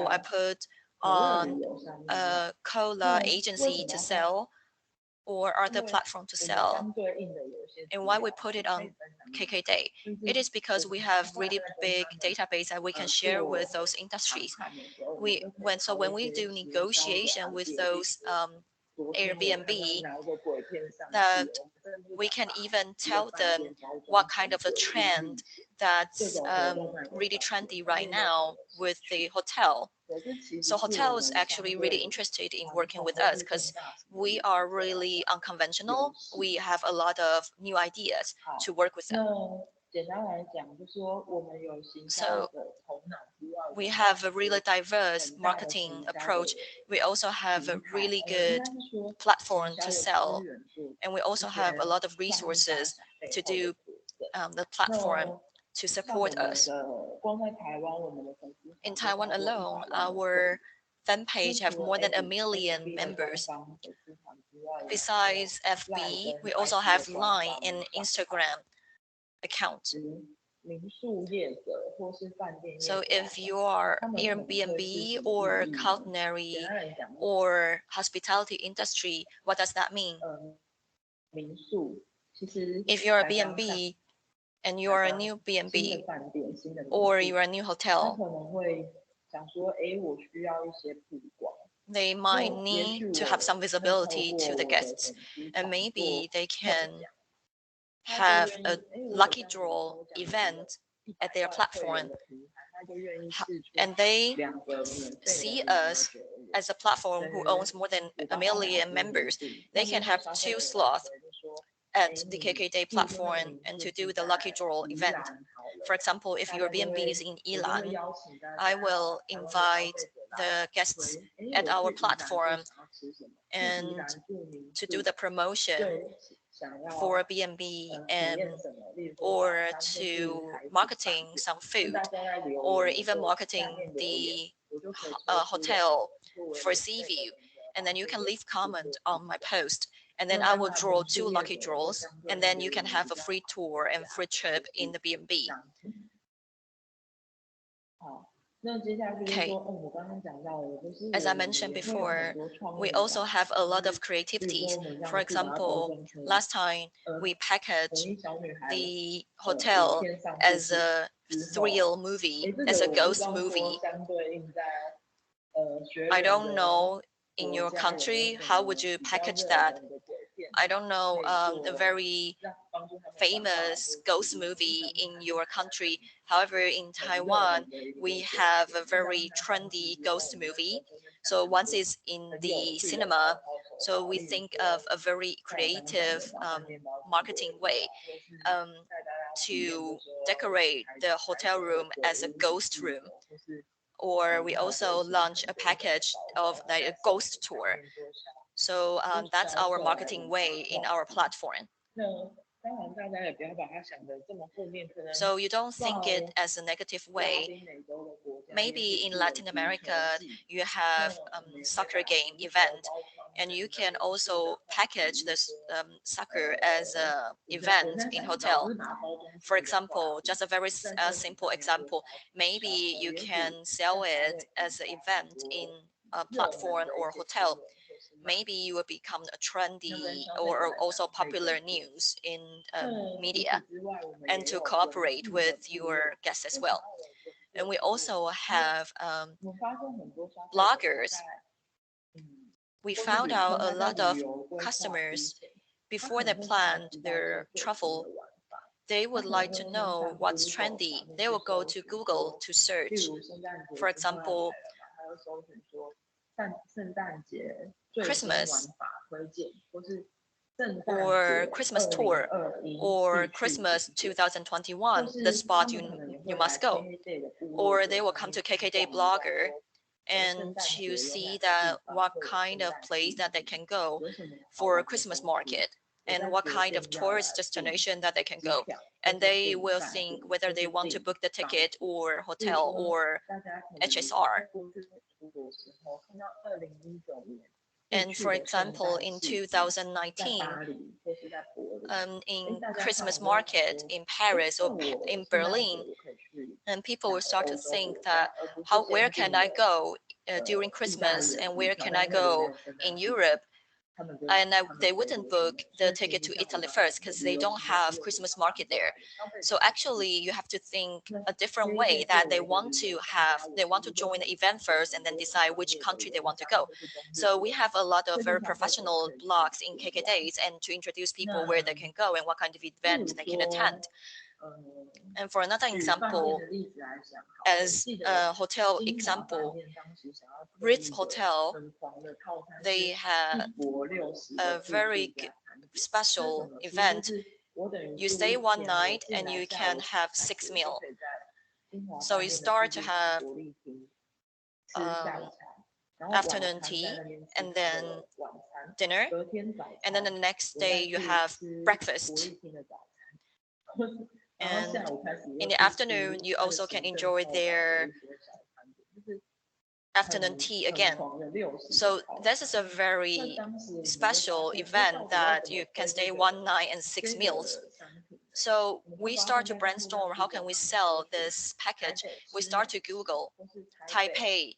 Speaker 3: example, I put on a cola agency to sell or other platform to sell. And why we put it on KKday? It is because we have really big database that we can share with those industries. When we do negotiation with those Airbnb, that we can even tell them what kind of a trend that's really trendy right now with the hotel. So hotels actually really interested in working with us because we are really unconventional. We have a lot of new ideas to work with them. So we have a really diverse marketing approach. We also have a really good platform to sell, and we also have a lot of resources to do the platform to support us. In Taiwan alone, our fan page have more than 1 million members. Besides FB, we also have Line and Instagram account. So if you are Airbnb or culinary or hospitality industry, what does that mean? If you're a B&B and you're a new B&B or you're a new hotel, they might need to have some visibility to the guests, and maybe they can have a lucky draw event at their platform, and they see us as a platform who owns more than 1 million members. They can have 2 slots at the KKday platform and to do the lucky draw event. For example, if your B&B is in Yilan, I will invite the guests at our platform and to do the promotion for a B&B and or to marketing some food or even marketing the hotel for sea view. And then you can leave comment on my post, and then I will draw 2 lucky draws, and then you can have a free tour and free trip in the B&B. Okay. As I mentioned before, we also have a lot of creativities. For example, last time we packaged the hotel as a thrill movie, as a ghost movie. I don't know in your country, how would you package that? I don't know the very famous ghost movie in your country. However, in Taiwan, we have a very trendy ghost movie. So once it's in the cinema, so we think of a very creative marketing way to decorate the hotel room as a ghost room. Or we also launch a package of like a ghost tour. So that's our marketing way in our platform. So you don't think it as a negative way. Maybe in Latin America, you have soccer game event, and you can also package this soccer as an event in hotel. For example, just a very simple example, maybe you can sell it as an event in a platform or hotel. Maybe you will become a trendy or also popular news in media, and to cooperate with your guests as well. And we also have bloggers. We found out a lot of customers, before they planned their travel, they would like to know what's trendy. They will go to Google to search. For example, Christmas or Christmas tour or Christmas 2021, the spot you must go. Or they will come to KKday blogger and to see that what kind of place that they can go for a Christmas market and what kind of tourist destination that they can go. And they will think whether they want to book the ticket or hotel or HSR. And for example, in 2019, in Christmas market in Paris or in Berlin, and people will start to think that where can I go during Christmas and where can I go in Europe and they wouldn't book the ticket to Italy first because they don't have Christmas market there. So actually, you have to think a different way, that they want to join the event first and then decide which country they want to go. So we have a lot of very professional blogs in KK Days, and to introduce people where they can go and what kind of event they can attend. And for another example, as a hotel example, Ritz Hotel, they had a very special event. You stay one night and you can have 6 meals. So you start to have afternoon tea and then dinner, and then the next day you have breakfast. And in the afternoon, you also can enjoy their afternoon tea again. So this is a very special event that you can stay one night and 6 meals. So we start to brainstorm, how can we sell this package? We start to Google Taipei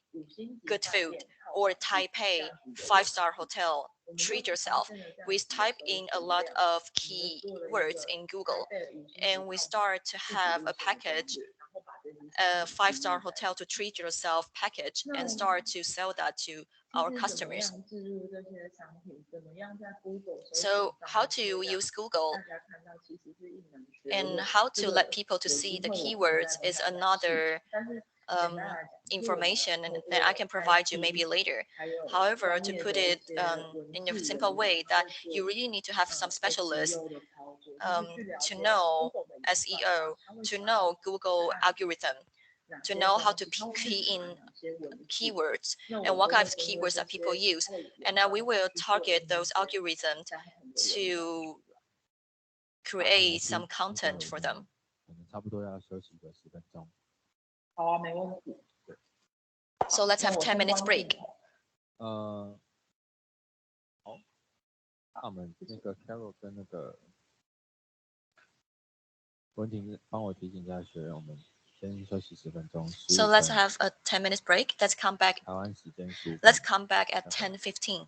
Speaker 3: good food, or Taipei 5-star hotel, treat yourself. We type in a lot of key words in Google, and we start to have a package, a 5-star hotel to treat yourself package, and start to sell that to our customers. So how to use Google and how to let people to see the keywords is another information, and that I can provide you maybe later. However, to put it in a simple way, that you really need to have some specialists to know SEO, to know Google algorithm, to know how to key in keywords and what kind of keywords that people use. And then we will target those algorithms to create some content for them.
Speaker 1: 可能差不多要休息个10分钟。
Speaker 5: 好啊，没问题。
Speaker 3: So let's have 10 minutes break.
Speaker 1: 好，那我们那个 Carol 跟那个文婷帮我提醒一下学员，我们先休息10分钟。
Speaker 3: So let's have a 10 minutes break. Let's come back.
Speaker 1: 台湾时间15分。
Speaker 3: Let's come back at 10:15.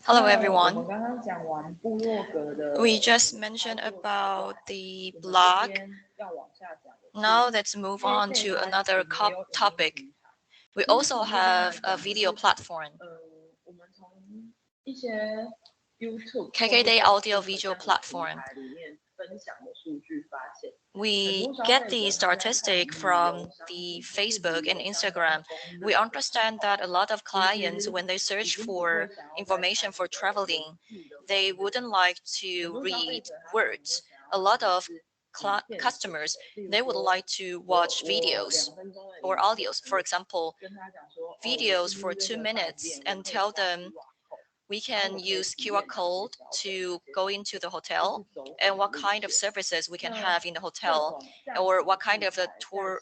Speaker 3: Hello
Speaker 5: 我们
Speaker 3: everyone.
Speaker 5: 刚刚讲完部落格的
Speaker 3: We just mentioned about the blog.
Speaker 5: 我们这边要往下讲的是
Speaker 3: Now let's move on to another topic. We also have a video platform,
Speaker 5: 我们从一些 YouTube
Speaker 3: KKday audio visual platform.
Speaker 5: 里面分享的数据发现，
Speaker 3: We get the statistic from the Facebook and Instagram. We understand that a lot of clients, when they search for information for traveling, they wouldn't like to read words. A lot of customers, they would like to watch videos or audios. For example,
Speaker 5: 跟他讲说
Speaker 3: videos for 2 minutes and tell them we can use QR code to go into the hotel and what kind of services we can have in the hotel or what kind of a tour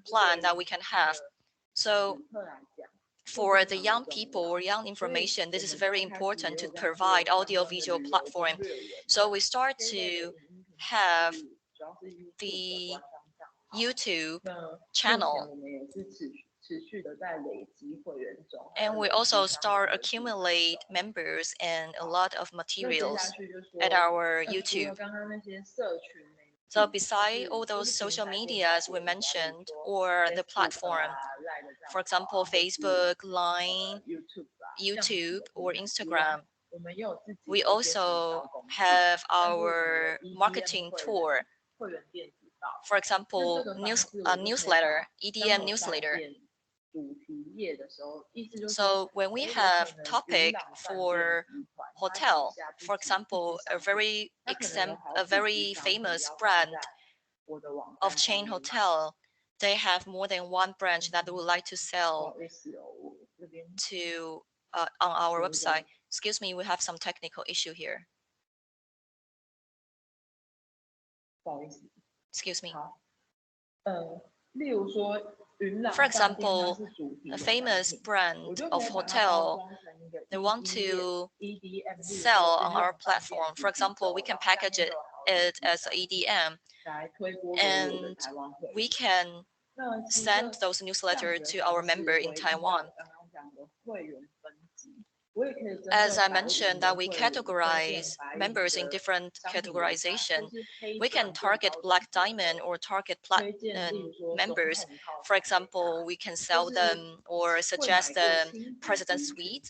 Speaker 3: plan that we can have. So for the young people or young information, this is very important to provide audio-visual platform. So we start to have the YouTube channel. And we also start accumulate members and a lot of materials at our YouTube. So beside all those social medias we mentioned or the platform, for example, Facebook, Line, YouTube, or Instagram, we also have our marketing tour. For example, newsletter, EDM newsletter. So when we have topic for hotel, for example, a very famous brand of chain hotel, they have more than one branch that they would like to sell to on our website. Excuse me, we have some technical issue here. Excuse me. For example, a famous brand of hotel, they want to sell on our platform. For example, we can package it as EDM, and we can send those newsletters to our member in Taiwan. As I mentioned, that we categorize members in different categorization. We can target Black Diamond or target Platinum members. For example, we can sell them or suggest them President Suite,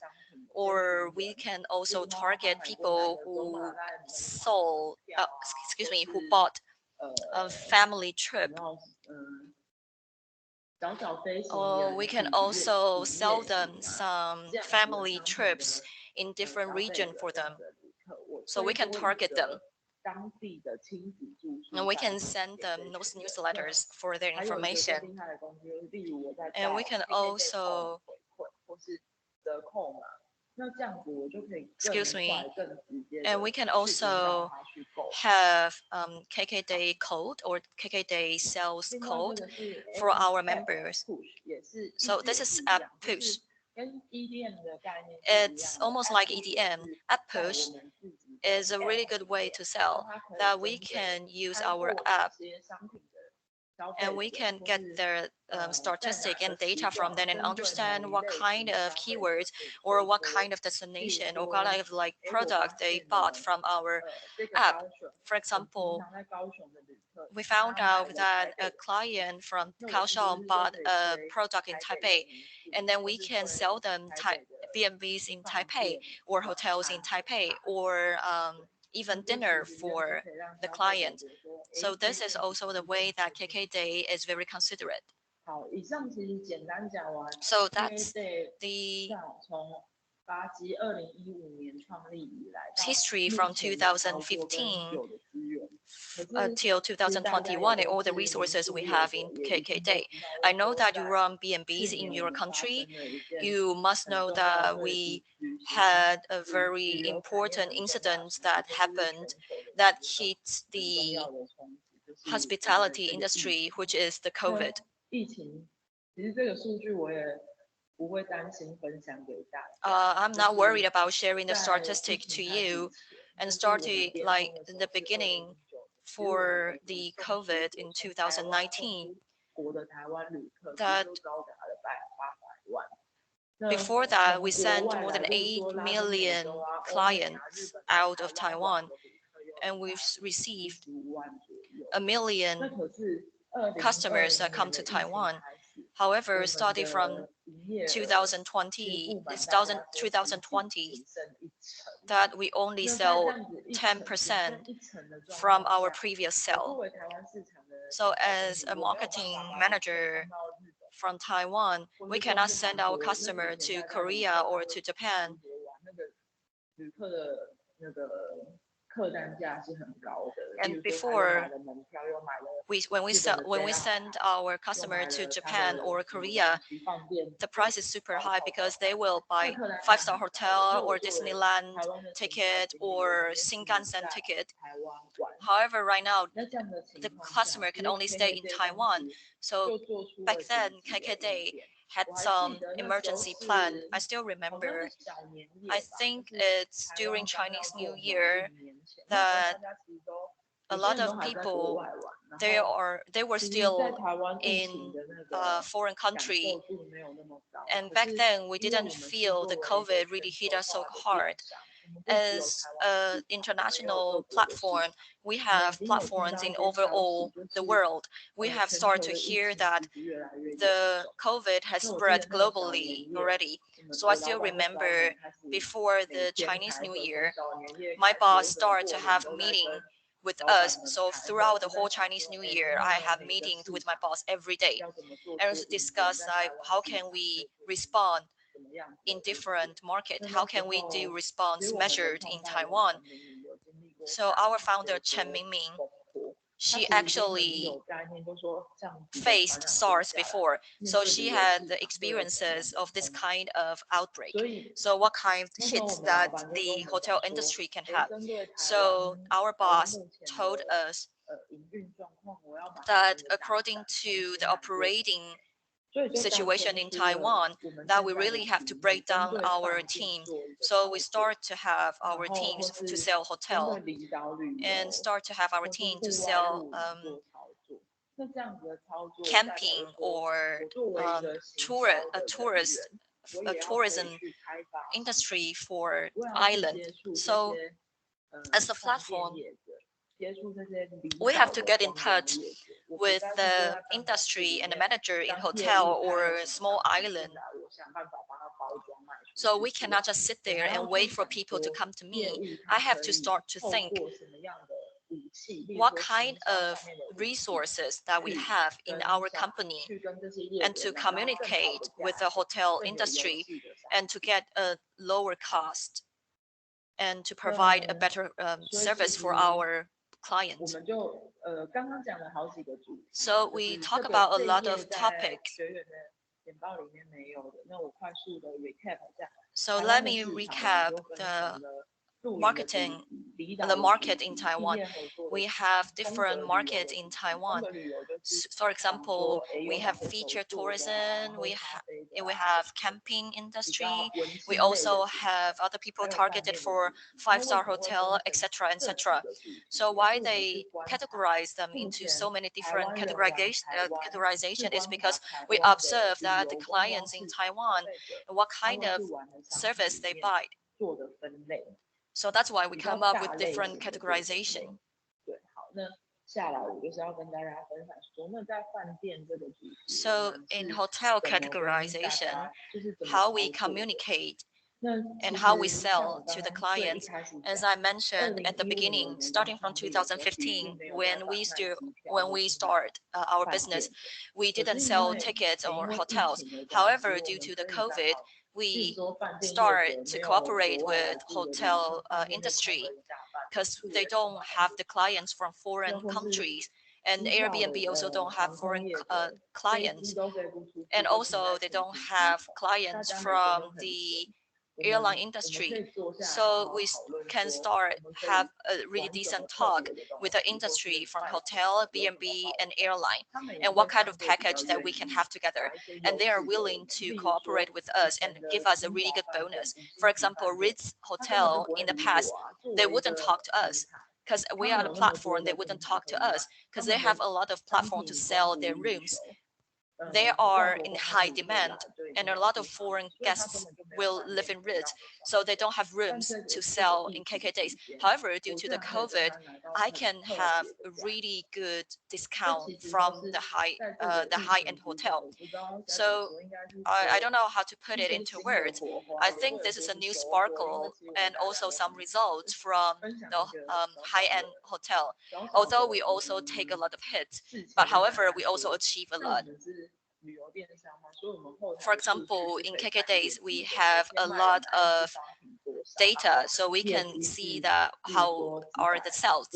Speaker 3: or we can also target people who who bought a family trip. Or we can also sell them some family trips in different region for them. So we can target them. And we can send them those newsletters for their information. And we can also, excuse me, and we can also have KKday code or KKday sales code for our members. So this is app push. It's almost like EDM. App push is a really good way to sell, that we can use our app and we can get their statistic and data from them and understand what kind of keywords or what kind of destination or what kind of like product they bought from our app. For example, we found out that a client from Kaohsiung bought a product in Taipei, and then we can sell them B&Bs in Taipei or hotels in Taipei or even dinner for the client. So this is also the way that KKday is very considerate. So that's the history from 2015 until 2021 and all the resources we have in KKday. I know that you run B&Bs in your country. You must know that we had a very important incident that happened that hit the hospitality industry, which is the COVID. I'm not worried about sharing the statistic to you, and started like in the beginning for the COVID in 2019, that Before that, we sent more than 8 million clients out of Taiwan, and we've received 1 million customers that come to Taiwan. However, starting from 2020, that we only sell 10% from our previous sale. So as a marketing manager from Taiwan, we cannot send our customer to Korea or to Japan. And before, when we send our customer to Japan or Korea, the price is super high because they will buy 5-star hotel or Disneyland ticket or Shinkansen ticket. However, right now, the customer can only stay in Taiwan. So back then, KKday had some emergency plan. I still remember. I think it's during Chinese New Year that a lot of people they were still in a foreign country, and back then we didn't feel the COVID really hit us so hard. As an international platform, we have platforms in overall the world. We have started to hear that the COVID has spread globally already. So I still remember before the Chinese New Year, my boss started to have meeting with us. So throughout the whole Chinese New Year, I have meetings with my boss every day and discuss like how can we respond in different markets? How can we do response measured in Taiwan? So our founder, Chen Mingming, she actually faced SARS before. So she had the experiences of this kind of outbreak. So what kind of hits that the hotel industry can have. So our boss told us that according to the operating situation in Taiwan, that we really have to break down our team. So we start to have our teams to sell hotel and start to have our team to sell camping or tourism industry for island. So as a platform, we have to get in touch with the industry and the manager in hotel or small island. So we cannot just sit there and wait for people to come to me. I have to start to think what kind of resources that we have in our company and to communicate with the hotel industry and to get a lower cost and to provide a better service for our clients. So we talk about a lot of topics. So let me recap the market in Taiwan. We have different markets in Taiwan. For example, we have feature tourism, we have camping industry, we also have other people targeted for 5-star hotel, etc., etc. So why they categorize them into so many different categorization is because we observe that the clients in Taiwan, what kind of service they buy. So that's why we come up with different categorization. So in hotel categorization, how we communicate and how we sell to the clients. As I mentioned at the beginning, starting from 2015, when we start our business, we didn't sell tickets or hotels. However, due to the COVID, we start to cooperate with hotel industry because they don't have the clients from foreign countries, and Airbnb also don't have foreign clients, and also they don't have clients from the airline industry. So we can have a really decent talk with the industry from hotel, B&B, and airline, and what kind of package that we can have together. And they are willing to cooperate with us and give us a really good bonus. For example, Ritz Hotel in the past, they wouldn't talk to us because we are the platform. They wouldn't talk to us because they have a lot of platform to sell their rooms. they are in high demand, and a lot of foreign guests will live in it, so they don't have rooms to sell in KK days. However, due to the COVID, I can have a really good discount from the high-end hotel. So I don't know how to put it into words. I think this is a new sparkle and also some results from the high-end hotel. Although we also take a lot of hits, but however, we also achieve a lot. For example, in KK days, we have a lot of data, so we can see that how are the sales,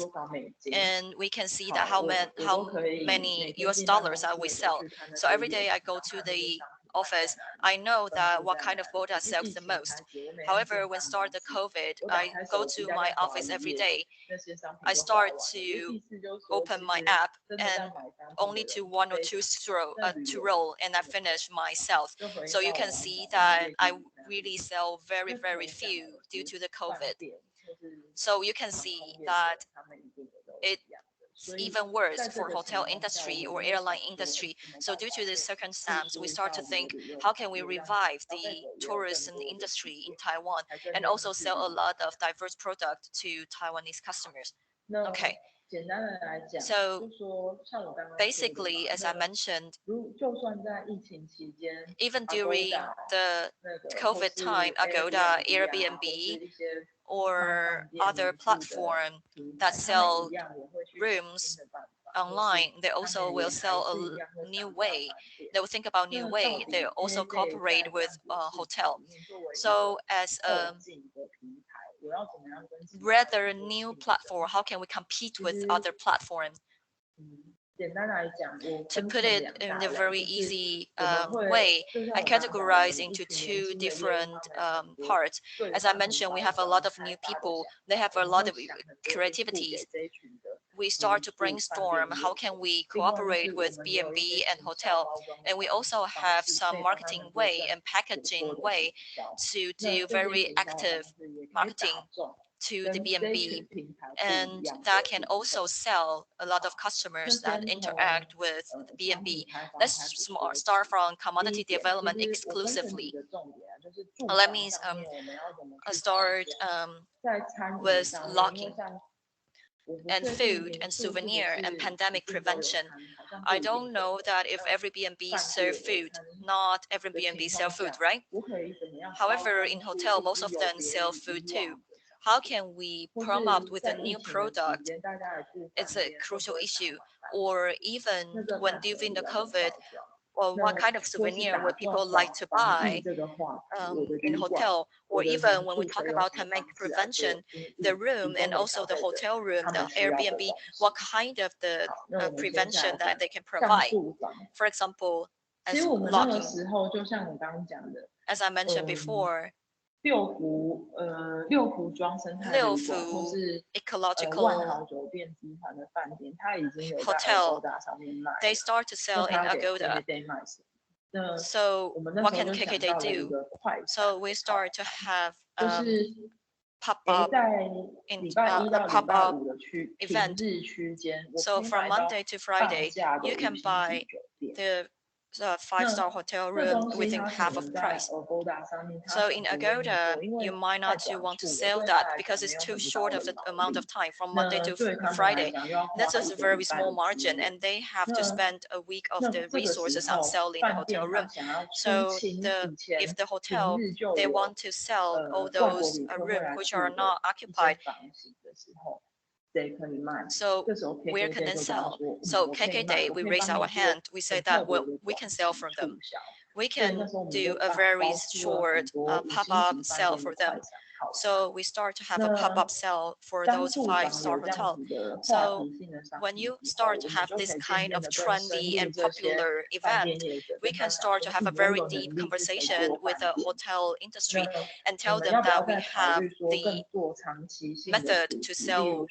Speaker 3: and we can see that how many US dollars are we sell. So every day I go to the office, I know that what kind of boda sells the most. However, when start the COVID, I go to my office every day. I start to open my app and only to one or two roll, and I finish my sales. So you can see that I really sell very, very few due to the COVID. So you can see that it's even worse for hotel industry or airline industry. So due to this circumstance, we start to think, how can we revive the tourism industry in Taiwan and also sell a lot of diverse product to Taiwanese customers? Okay. So basically, as I mentioned, even during the COVID time, Agoda, Airbnb, or other platform that sell rooms online, they also will sell a new way. They will think about new way. They also cooperate with a hotel. So as a rather new platform, how can we compete with other platforms? To put it in a very easy way, I categorize into two different parts. As I mentioned, we have a lot of new people. They have a lot of creativities. We start to brainstorm how can we cooperate with B&B and hotel, and we also have some marketing way and packaging way to do very active marketing to the B&B, and that can also sell a lot of customers that interact with the B&B. Let's start from commodity development exclusively. Let me start with locking and food and souvenir and pandemic prevention. I don't know that if every B&B serve food, not every B&B sell food, right? However, in hotel, most of them sell food too. How can we promote with a new product? It's a crucial issue. Or even when during the COVID, or what kind of souvenir would people like to buy in hotel? Or even when we talk about pandemic prevention, the room and also the hotel room, the Airbnb, what kind of the prevention that they can provide? For example, as locking, as I mentioned before,
Speaker 5: 六福庄生态旅馆或是万豪酒店集团的饭店，它已经有在 Agoda 上面卖，
Speaker 3: they start to sell in Agoda. So what can KKday do? So we start to have pop-up in the pop-up event. So from Monday to Friday, you can buy the five-star hotel room within half of price. So in Agoda, you might not want to sell that because it's too short of the amount of time from Monday to Friday. That's a very small margin, and they have to spend a week of the resources on selling the hotel room. So if the hotel, they want to sell all those rooms which are not occupied, so where can they sell? So KKday, we raise our hand. We say that we can sell from them. We can do a very short pop-up sale for them. So we start to have a pop-up sale for those five-star hotels. So when you start to have this kind of trendy and popular event, we can start to have a very deep conversation with the hotel industry and tell them that we have the method to sell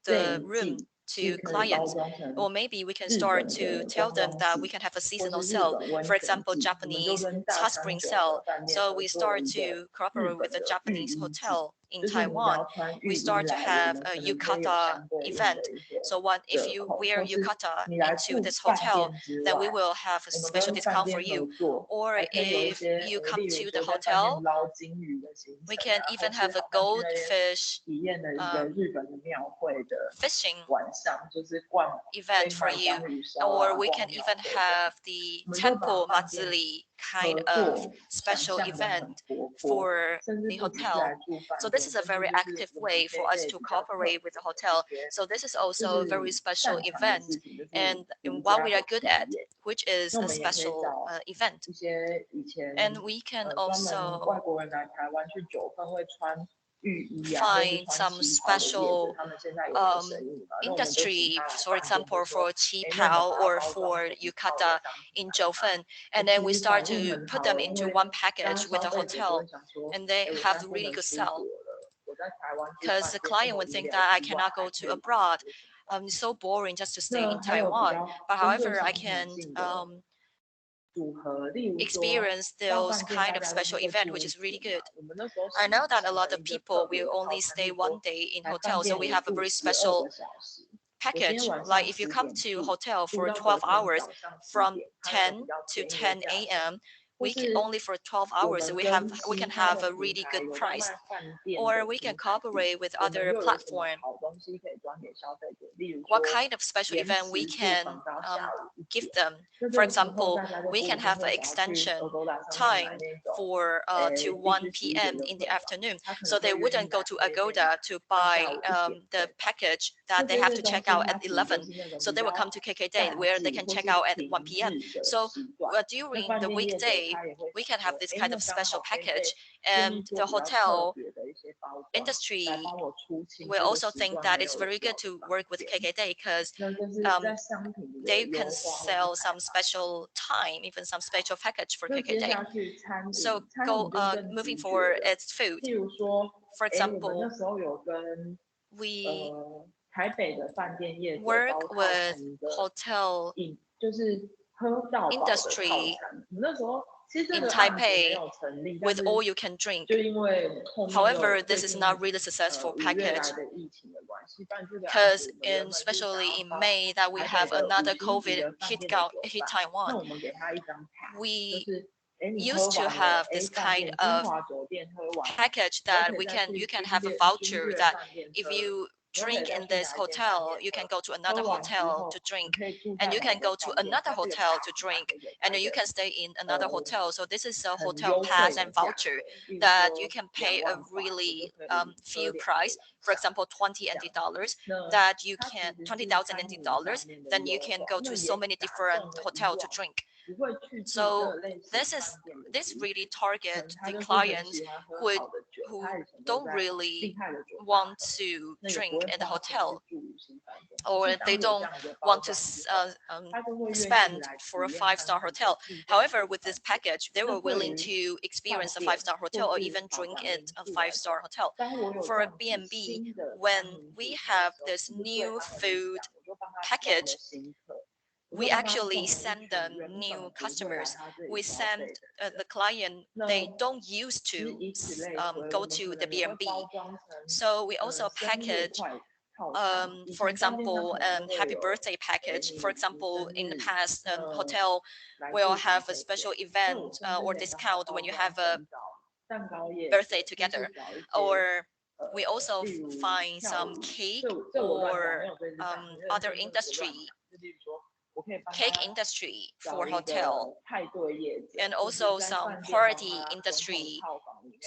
Speaker 3: the room to clients. Or maybe we can start to tell them that we can have a seasonal sale. For example, Japanese hot spring sale. So we start to cooperate with the Japanese hotel in Taiwan, we start to have a yukata event. So if you wear yukata into this hotel, then we will have a special discount for you. Or if you come to the hotel, we can even have a goldfish fishing event for you. Or we can even have the temple matsuri kind of special event for the hotel. So this is a very active way for us to cooperate with the hotel. So this is also a very special event, and what we are good at, which is a special event. And we can also find some special industry, for example, for qipao or for yukata in Jiufen, and then we start to put them into one package with a hotel, and they have really good sell. Because the client would think that I cannot go to abroad. It's so boring just to stay in Taiwan. But however, I can experience those kind of special event, which is really good. I know that a lot of people will only stay one day in hotel, so we have a very special package. Like if you come to hotel for 12 hours from 10 to 10 a.m., we can only for 12 hours we can have a really good price. Or we can cooperate with other platform. What kind of special event we can give them? For example, we can have an extension time for to 1 p.m. in the afternoon, so they wouldn't go to Agoda to buy the package that they have to check out at 11. So they will come to KKday where they can check out at 1 p.m. So during the weekday, we can have this kind of special package, and the hotel industry will also think that it's very good to work with KKday because they can sell some special time, even some special package for KKday. So moving forward, it's food. For example, we work with hotel industry in Taipei with all you can drink. However, this is not really successful package because especially in May that we have another COVID hit Taiwan. We used to have this kind of package that you can have a voucher that if you drink in this hotel, you can go to another hotel to drink, and you can go to another hotel to drink, and then you can stay in another hotel. So this is a hotel pass and voucher that you can pay a really few price. For example, $20 that you can $20,000, then you can go to so many different hotels to drink. So this really target the clients who don't really want to drink at the hotel, or they don't want to spend for a 5-star hotel. However, with this package, they were willing to experience a 5-star hotel or even drink at a 5-star hotel. For a B&B, when we have this new food package, we actually send them new customers. We send the client, they don't used to go to the B&B. So we also package, for example, happy birthday package. For example, in the past, hotel will have a special event or discount when you have a birthday together. Or we also find some cake or other industry, cake industry for hotel, and also some party industry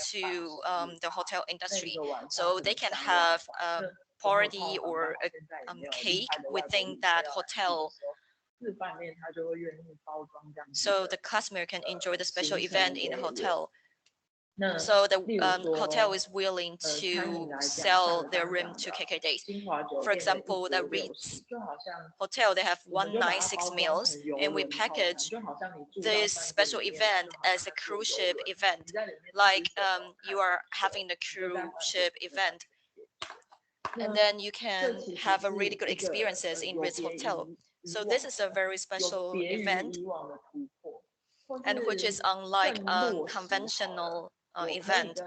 Speaker 3: to the hotel industry. So they can have a party or a cake within that hotel. So the customer can enjoy the special event in the hotel. So the hotel is willing to sell their room to KKday. For example, the Ritz Hotel, they have 196 meals, and we package this special event as a cruise ship event. Like you are having the cruise ship event, and then you can have a really good experiences in Ritz Hotel. So this is a very special event, and which is unlike conventional event.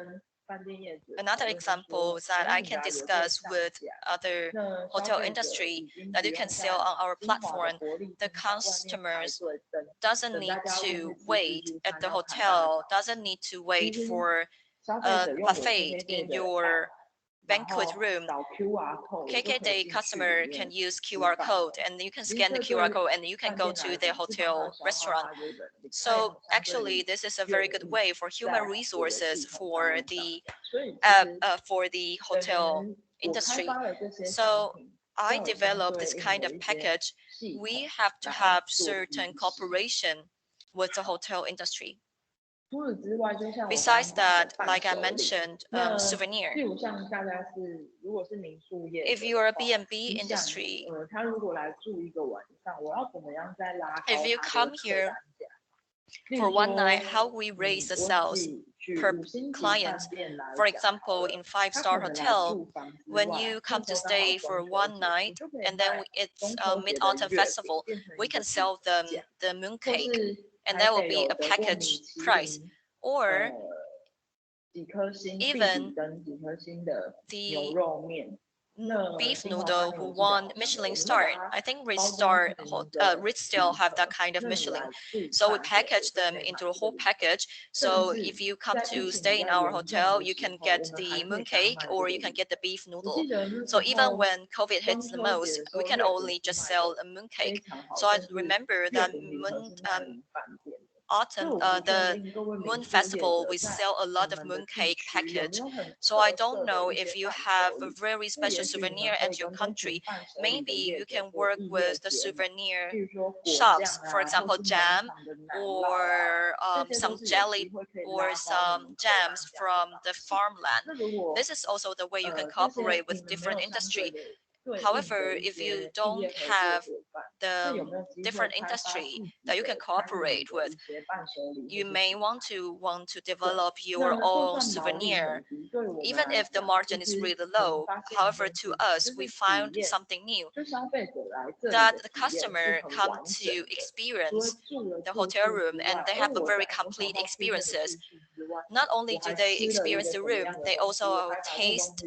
Speaker 3: Another example that I can discuss with other hotel industry that you can sell on our platform, the customers doesn't need to wait at the hotel, doesn't need to wait for a buffet in your banquet room. KKday customer can use QR code and you can scan the QR code and you can go to their hotel restaurant. So actually, this is a very good way for human resources for the hotel industry. So I developed this kind of package. We have to have certain cooperation with the hotel industry. Besides that, like I mentioned, souvenir. If you are a B&B industry, if you come here for one night, how we raise the sales per client. For example, in 5-star hotel, when you come to stay for one night and then it's Mid-Autumn Festival, we can sell them the mooncake and that will be a package price. Or even the beef noodle who won Michelin star. I think Ritz still have that kind of Michelin. So we package them into a whole package. So if you come to stay in our hotel, you can get the mooncake or you can get the beef noodle. So even when COVID hits the most, we can only just sell a mooncake. So I remember that the Moon Festival, we sell a lot of mooncake package. So I don't know if you have a very special souvenir at your country. Maybe you can work with the souvenir shops, for example, jam or some jelly or some jams from the farmland. This is also the way you can cooperate with different industry. However, if you don't have the different industry that you can cooperate with, you may want to develop your own souvenir, even if the margin is really low. However, to us, we found something new that the customer come to experience the hotel room and they have a very complete experiences. Not only do they experience the room, they also taste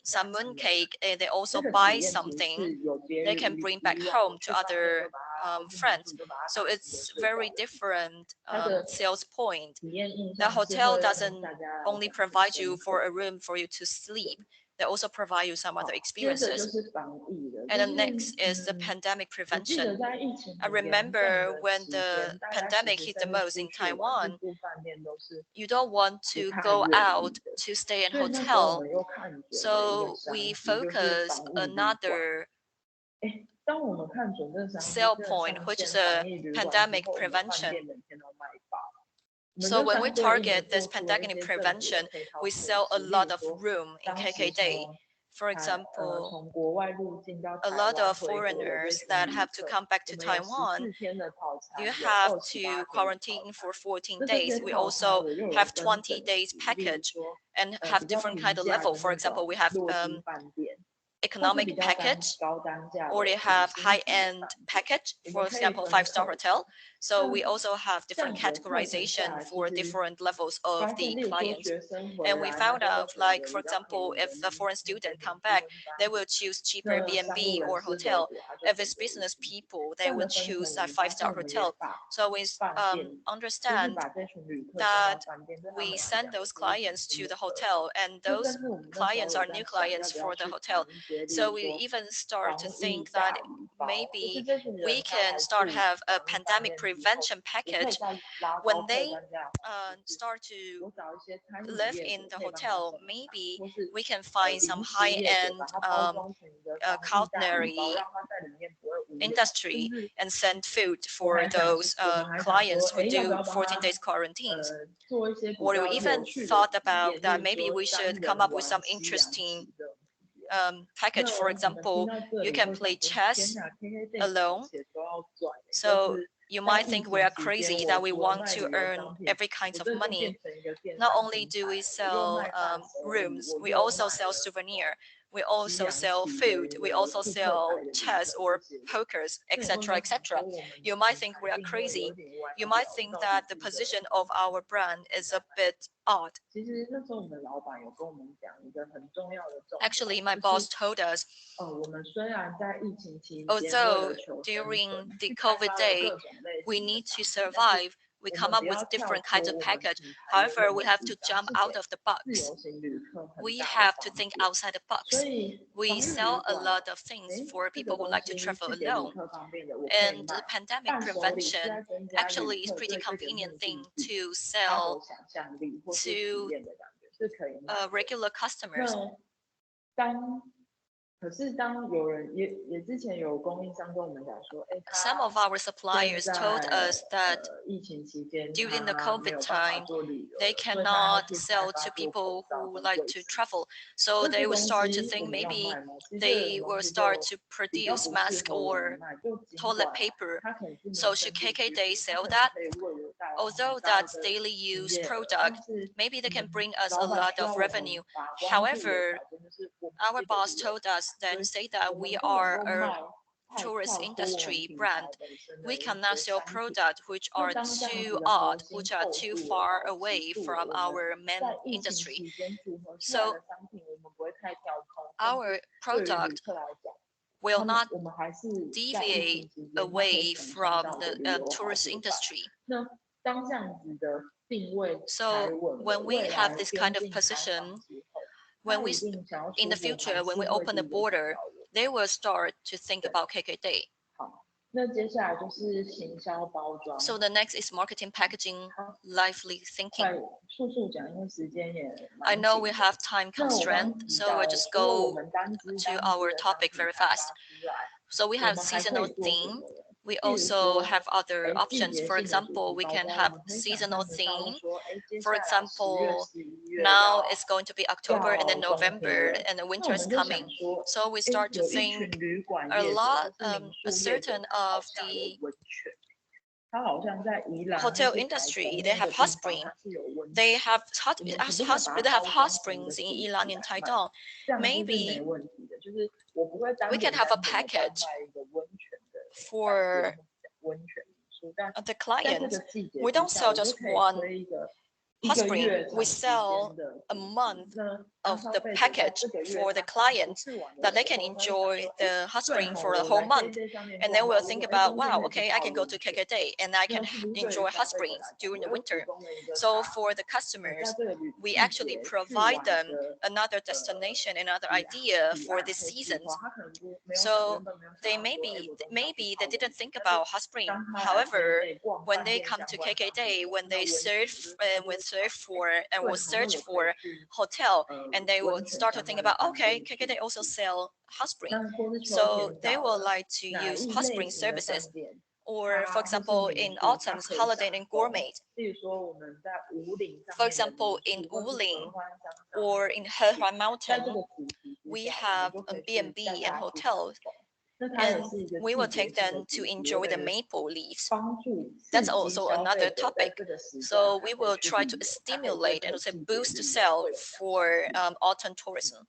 Speaker 3: some mooncake, and they also buy something they can bring back home to other friends. So it's very different sales point. The hotel doesn't only provide you for a room for you to sleep. They also provide you some other experiences. And the next is the pandemic prevention. I remember when the pandemic hit the most in Taiwan, you don't want to go out to stay in hotel. So we focus another sell point, which is a pandemic prevention. So when we target this pandemic prevention, we sell a lot of room in KKday. For example, a lot of foreigners that have to come back to Taiwan, you have to quarantine for 14 days. We also have 20 days package and have different kind of level. For example, we have economic package, or they have high-end package, for example, 5-star hotel. So we also have different categorization for different levels of the clients. And we found out, like, for example, if a foreign student come back, they will choose cheaper B&B or hotel. If it's business people, they will choose a 5-star hotel. So we understand that we send those clients to the hotel, and those clients are new clients for the hotel. So we even start to think that maybe we can start have a pandemic prevention package. When they start to live in the hotel, maybe we can find some high-end culinary industry and send food for those clients who do 14 days quarantines. Or we even thought about that maybe we should come up with some interesting package. For example, you can play chess alone. So you might think we are crazy that we want to earn every kind of money. Not only do we sell rooms, we also sell souvenir. We also sell food. We also sell chess or pokers, etc., etc. You might think we are crazy. You might think that the position of our brand is a bit odd. Actually, my boss told us, although during the COVID day, we need to survive, we come up with different kinds of package. However, we have to jump out of the box. We have to think outside the box. We sell a lot of things for people who like to travel alone. And the pandemic prevention actually is pretty convenient thing to sell to regular customers.
Speaker 5: 可是当有人也之前有供应商跟我们讲说，some
Speaker 3: of our suppliers told us that
Speaker 5: 疫情期间
Speaker 3: during the COVID time, they cannot sell to people who like to travel. So they will start to think maybe they will start to produce mask or toilet paper. So should KKday sell that? Although that's daily use product, maybe they can bring us a lot of revenue. However, our boss told us then say that we are a tourist industry brand. We cannot sell products which are too odd, which are too far away from our main industry. So our product will not deviate away from the tourist industry. So when we have this kind of position, when we in the future, when we open the border, they will start to think about KKday. So the next is marketing, packaging, lively thinking. I know we have time constraint, so I'll just go to our topic very fast. So we have seasonal theme. We also have other options. For example, we can have seasonal theme. For example, now it's going to be October and then November and the winter is coming. So we start to think a certain of the hotel industry, they have hot spring. They have hot springs in Yilan and Taidong. Maybe we can have a package for the client. We don't sell just one hot spring. We sell a month of the package for the client that they can enjoy the hot spring for a whole month. And then we'll think about, wow, okay, I can go to KKday and I can enjoy hot springs during the winter. So for the customers, we actually provide them another destination, another idea for the seasons. So they maybe they didn't think about hot spring. However, when they come to KKday, when they search will search for hotel, and they will start to think about, okay, KKday also sell hot spring, so they will like to use hot spring services. Or for example, in autumn's holiday and gourmet. For example, in Wuling or in Hehuan Mountain, we have a B&B and hotels. And we will take them to enjoy the maple leaves. That's also another topic. So we will try to stimulate and also boost the sale for autumn tourism.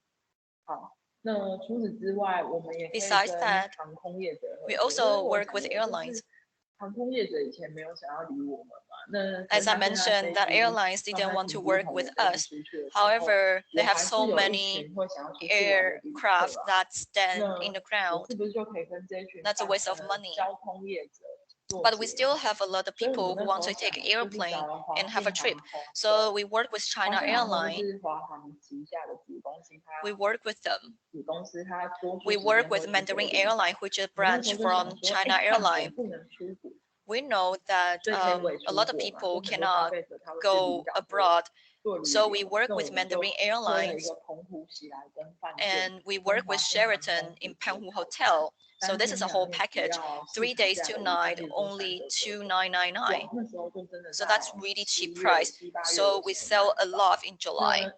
Speaker 3: Besides that, we also work with airlines. As I mentioned, that airlines didn't want to work with us. However, they have so many aircraft that stand in the ground. That's a waste of money. But we still have a lot of people who want to take an airplane and have a trip. So we work with China Airlines. We work with them. We work with Mandarin Airlines, which is a branch from China Airlines. We know that a lot of people cannot go abroad. So we work with Mandarin Airlines and we work with Sheraton in Panhu Hotel. So this is a whole package, 3 days, 2 nights, only 2,999. So that's really cheap price. So we sell a lot in July.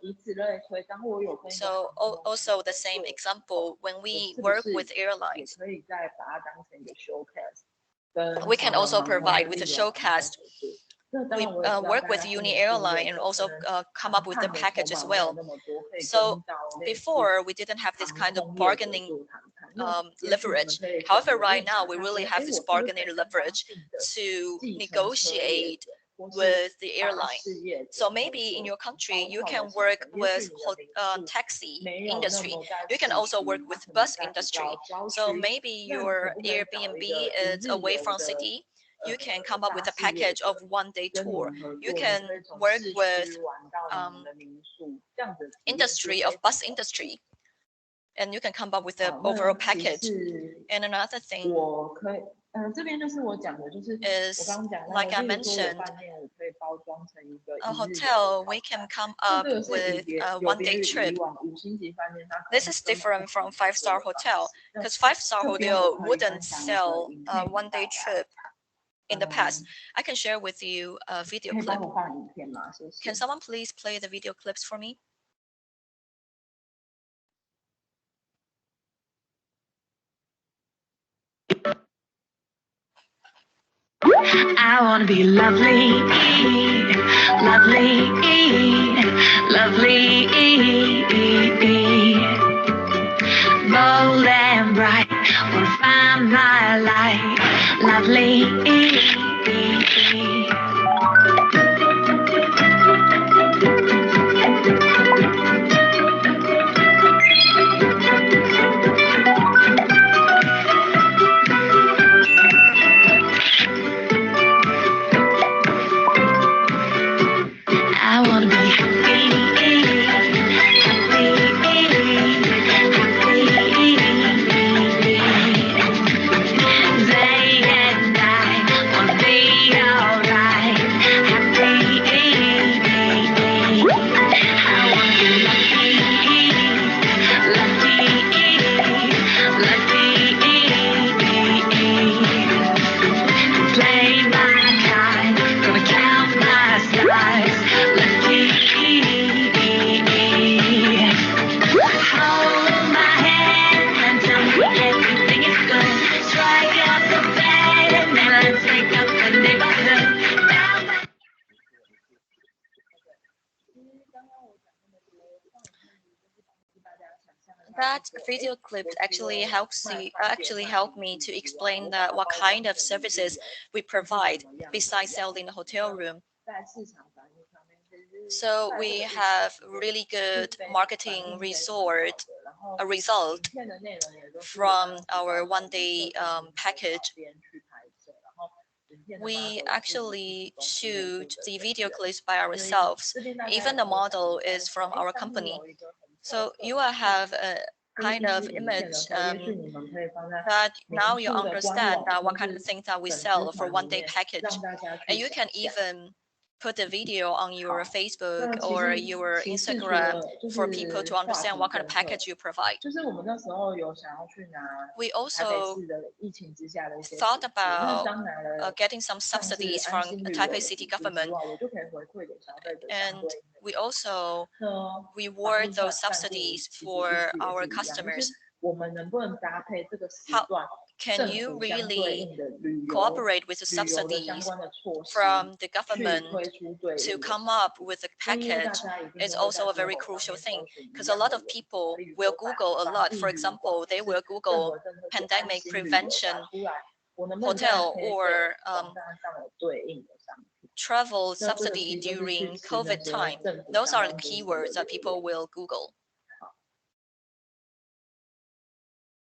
Speaker 3: So also the same example, when we work with airlines, we can also provide with a showcast. we work with Uni Airline and also come up with the package as well. So before we didn't have this kind of bargaining leverage. However, right now we really have this bargaining leverage to negotiate with the airline. So maybe in your country you can work with taxi industry. You can also work with bus industry. So maybe your Airbnb is away from city. You can come up with a package of one-day tour. You can work with industry of bus industry, and you can come up with the overall package. And another thing is, like I mentioned, a hotel, we can come up with a one-day trip. This is different from five-star hotel, because five-star hotel wouldn't sell a one-day trip in the past. I can share with you a video clip. Can someone please play the video clips for me?
Speaker 6: I wanna be lovely, lovely, lovely, bold and bright. Wanna find my light, lovely. I wanna be happy, day and night, wanna be alright, happy. I wanna be lucky, play my card, gonna count my stars, hold my hand and tell me everything is good. Strike up the band and then let's take up the neighborhood.
Speaker 3: That video clip actually helped me to explain that what kind of services we provide besides selling the hotel room. So we have really good marketing result from our one-day package. We actually shoot the video clips by ourselves. Even the model is from our company. So you will have a kind of image that now you understand that what kind of things that we sell for one-day package. And you can even put a video on your Facebook or your Instagram for people to understand what kind of package you provide. We also thought about getting some subsidies from the Taipei City government, and we also reward those subsidies for our customers. How can you really cooperate with the subsidies from the government to come up with a package is also a very crucial thing, because a lot of people will Google a lot. For example, they will Google pandemic prevention hotel or travel subsidy during COVID time. Those are the keywords that people will Google.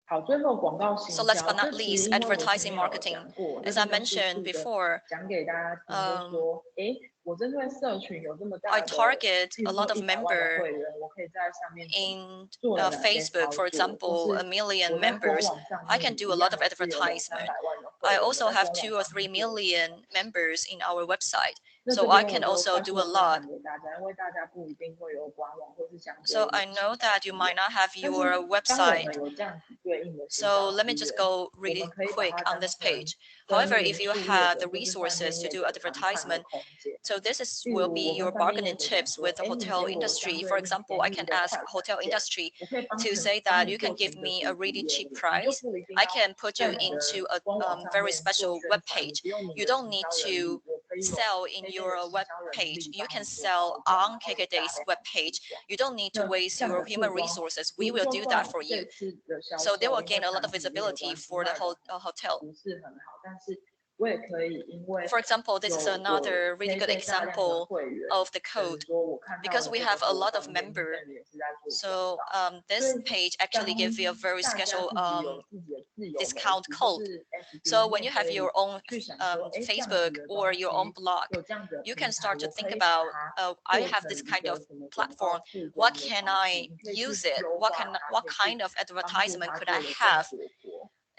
Speaker 3: So last but not least, advertising marketing. As I mentioned before, I target a lot of members in Facebook, for example, 1 million members. I can do a lot of advertisement. I also have 2 or 3 million members in our website, so I can also do a lot. So I know that you might not have your website, so let me just go really quick on this page. However, if you have the resources to do advertisement, so this will be your bargaining tips with the hotel industry. For example, I can ask hotel industry to say that you can give me a really cheap price. I can put you into a very special web page. You don't need to sell in your web page. You can sell on KKDay's web page. You don't need to waste your human resources. We will do that for you. So they will gain a lot of visibility for the whole hotel. For example, this is another really good example of the code because we have a lot of members. So this page actually gives you a very special discount code. So when you have your own Facebook or your own blog, you can start to think about, I have this kind of platform. What can I use it? What kind of advertisement could I have?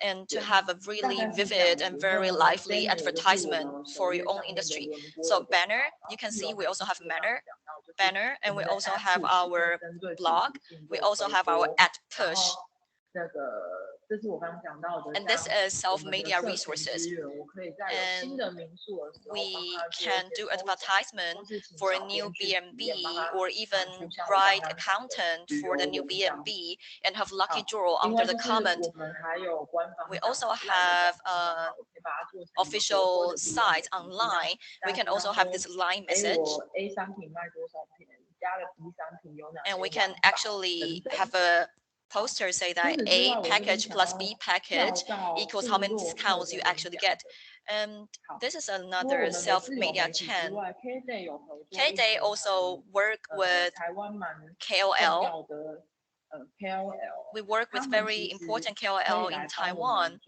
Speaker 3: And to have a really vivid and very lively advertisement for your own industry. So banner, you can see we also have banner, and we also have our blog. We also have our ad push. And this is self-media resources. And we can do advertisement for a new B&B or even write a content for the new B&B and have lucky draw under the comment. We also have official sites online. We can also have this line message. And we can actually have a poster say that A package plus B package equals how many discounts you actually get. And this is another self-media chain. KKday also work with KOL. We work with very important KOL in Taiwan.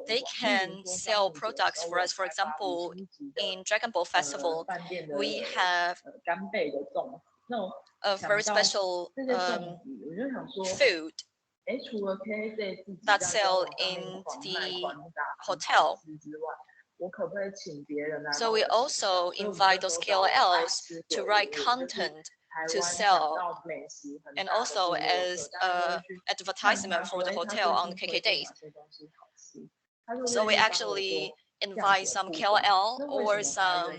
Speaker 3: They can sell products for us. For example, in Dragon Ball Festival, we have a very special food that sell in the hotel. So we also invite those KOLs to write content to sell, and also as advertisement for the hotel on KKDays. So we actually invite some KOL or some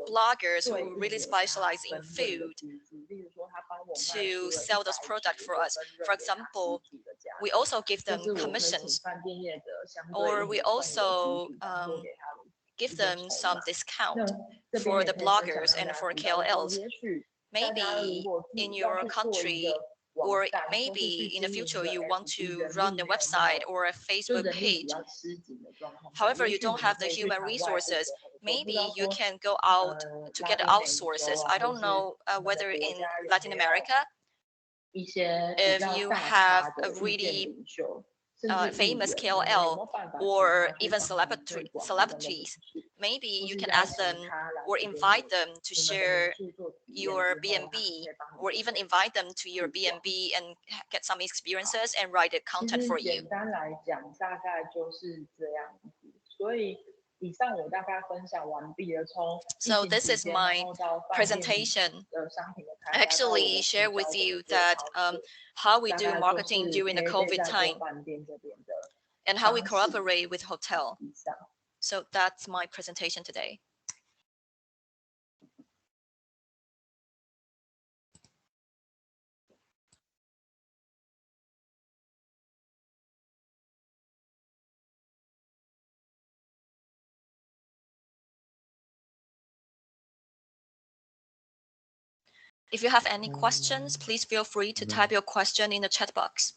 Speaker 3: bloggers who really specialize in food to sell those products for us. For example, we also give them commissions, or we also give them some discount for the bloggers and for KOLs. Maybe in your country, or maybe in the future you want to run a website or a Facebook page. However, you don't have the human resources. Maybe you can go out to get outsources. I don't know whether in Latin America, if you have a really famous KOL or even celebrities, maybe you can ask them or invite them to share your B&B, or even invite them to your B&B and get some experiences and write the content for you. So this is my presentation. I actually share with you that how we do marketing during the COVID time and how we cooperate with hotel. So that's my presentation today. If you have any questions, please feel free to type your question in the chat box.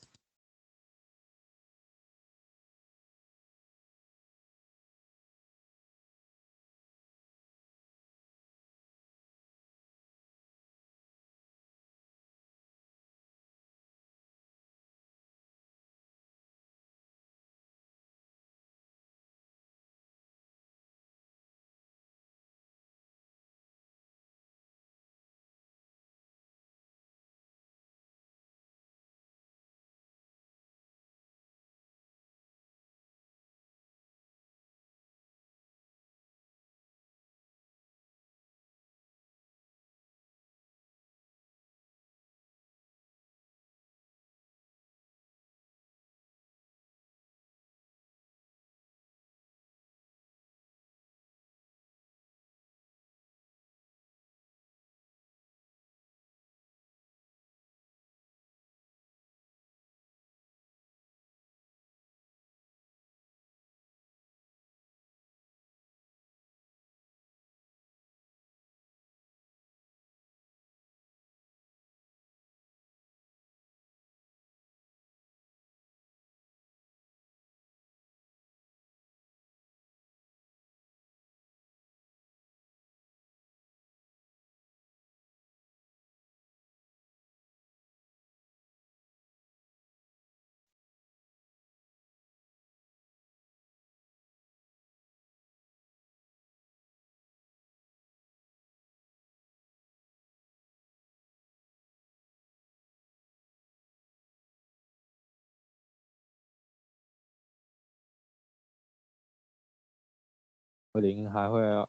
Speaker 1: 0还会有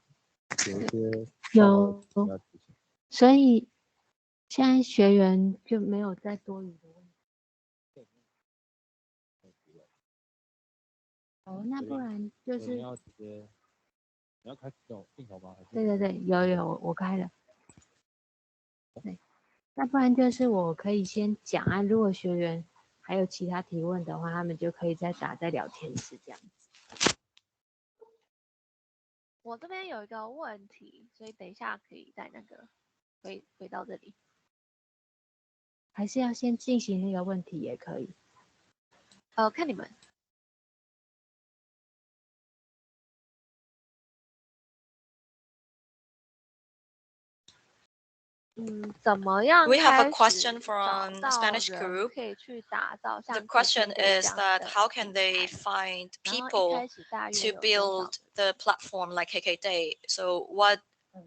Speaker 1: 一些
Speaker 2: 有，
Speaker 1: 要执行。
Speaker 2: 所以现在学员就没有再多余的问题。哦，那不然就是
Speaker 1: 要直接，你要开始镜头吗？
Speaker 2: 对对对，有我开了。对，那不然就是我可以先讲啊，如果学员还有其他提问的话，他们就可以再打在聊天室这样子。
Speaker 4: 我这边有一个问题，所以等一下可以在那个回到这里。
Speaker 2: 还是要先进行那个问题也可以。
Speaker 4: 看你们。怎么样
Speaker 3: We have a
Speaker 4: 开始
Speaker 3: question
Speaker 4: 找
Speaker 3: from
Speaker 4: 到
Speaker 3: Spanish
Speaker 4: 人
Speaker 3: group.
Speaker 4: 可以去打造
Speaker 3: The
Speaker 4: 像
Speaker 3: question
Speaker 4: KKday 这
Speaker 3: is
Speaker 4: 样
Speaker 3: that
Speaker 4: 的
Speaker 3: how can
Speaker 4: 平
Speaker 3: they
Speaker 4: 台？
Speaker 3: find
Speaker 4: 然后一
Speaker 3: people
Speaker 4: 开始大约
Speaker 3: to
Speaker 4: 有多少
Speaker 3: build the platform like KKday? So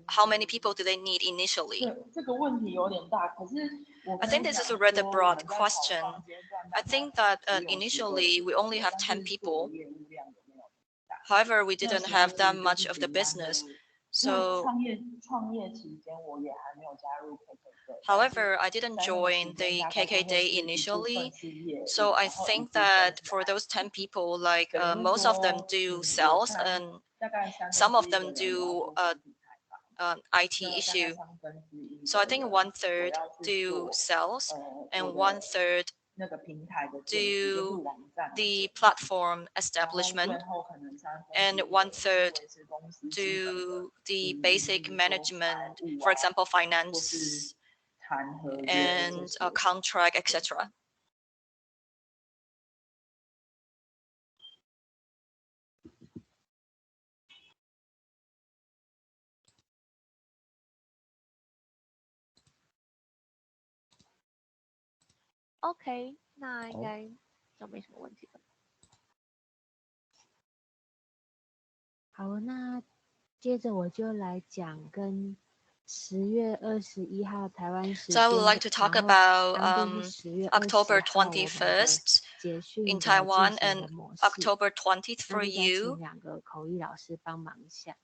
Speaker 3: how many people do they need initially?
Speaker 5: 这个问题有点大，可是我
Speaker 3: I think this is a rather broad question. I think that initially we only have 10 people. However, we didn't have that much of the business. So,
Speaker 5: 创业期间我也还没有加入 KKday.
Speaker 3: however, I didn't join the KKday initially. So I think that for those 10 people, like most of them do sales and some of them do IT issue. So I think 1/3 do sales and 1/3 do the platform establishment and 1/3 do the basic management, for example, finance and contract, etc.
Speaker 4: OK， 那应该就没什么问题了。
Speaker 2: 好，那接着我就来讲跟10月21号台湾时
Speaker 3: So I
Speaker 2: 间
Speaker 3: would like to talk
Speaker 2: 然后
Speaker 3: about
Speaker 2: 当地是10月
Speaker 3: October
Speaker 2: 20号我们的
Speaker 3: 21st
Speaker 2: 结训
Speaker 3: in
Speaker 2: 的进
Speaker 3: Taiwan
Speaker 2: 行
Speaker 3: and
Speaker 2: 的模式。
Speaker 3: October 20th
Speaker 2: 那
Speaker 3: for
Speaker 2: 就再请
Speaker 3: you.
Speaker 2: 2个口译老师帮忙一下。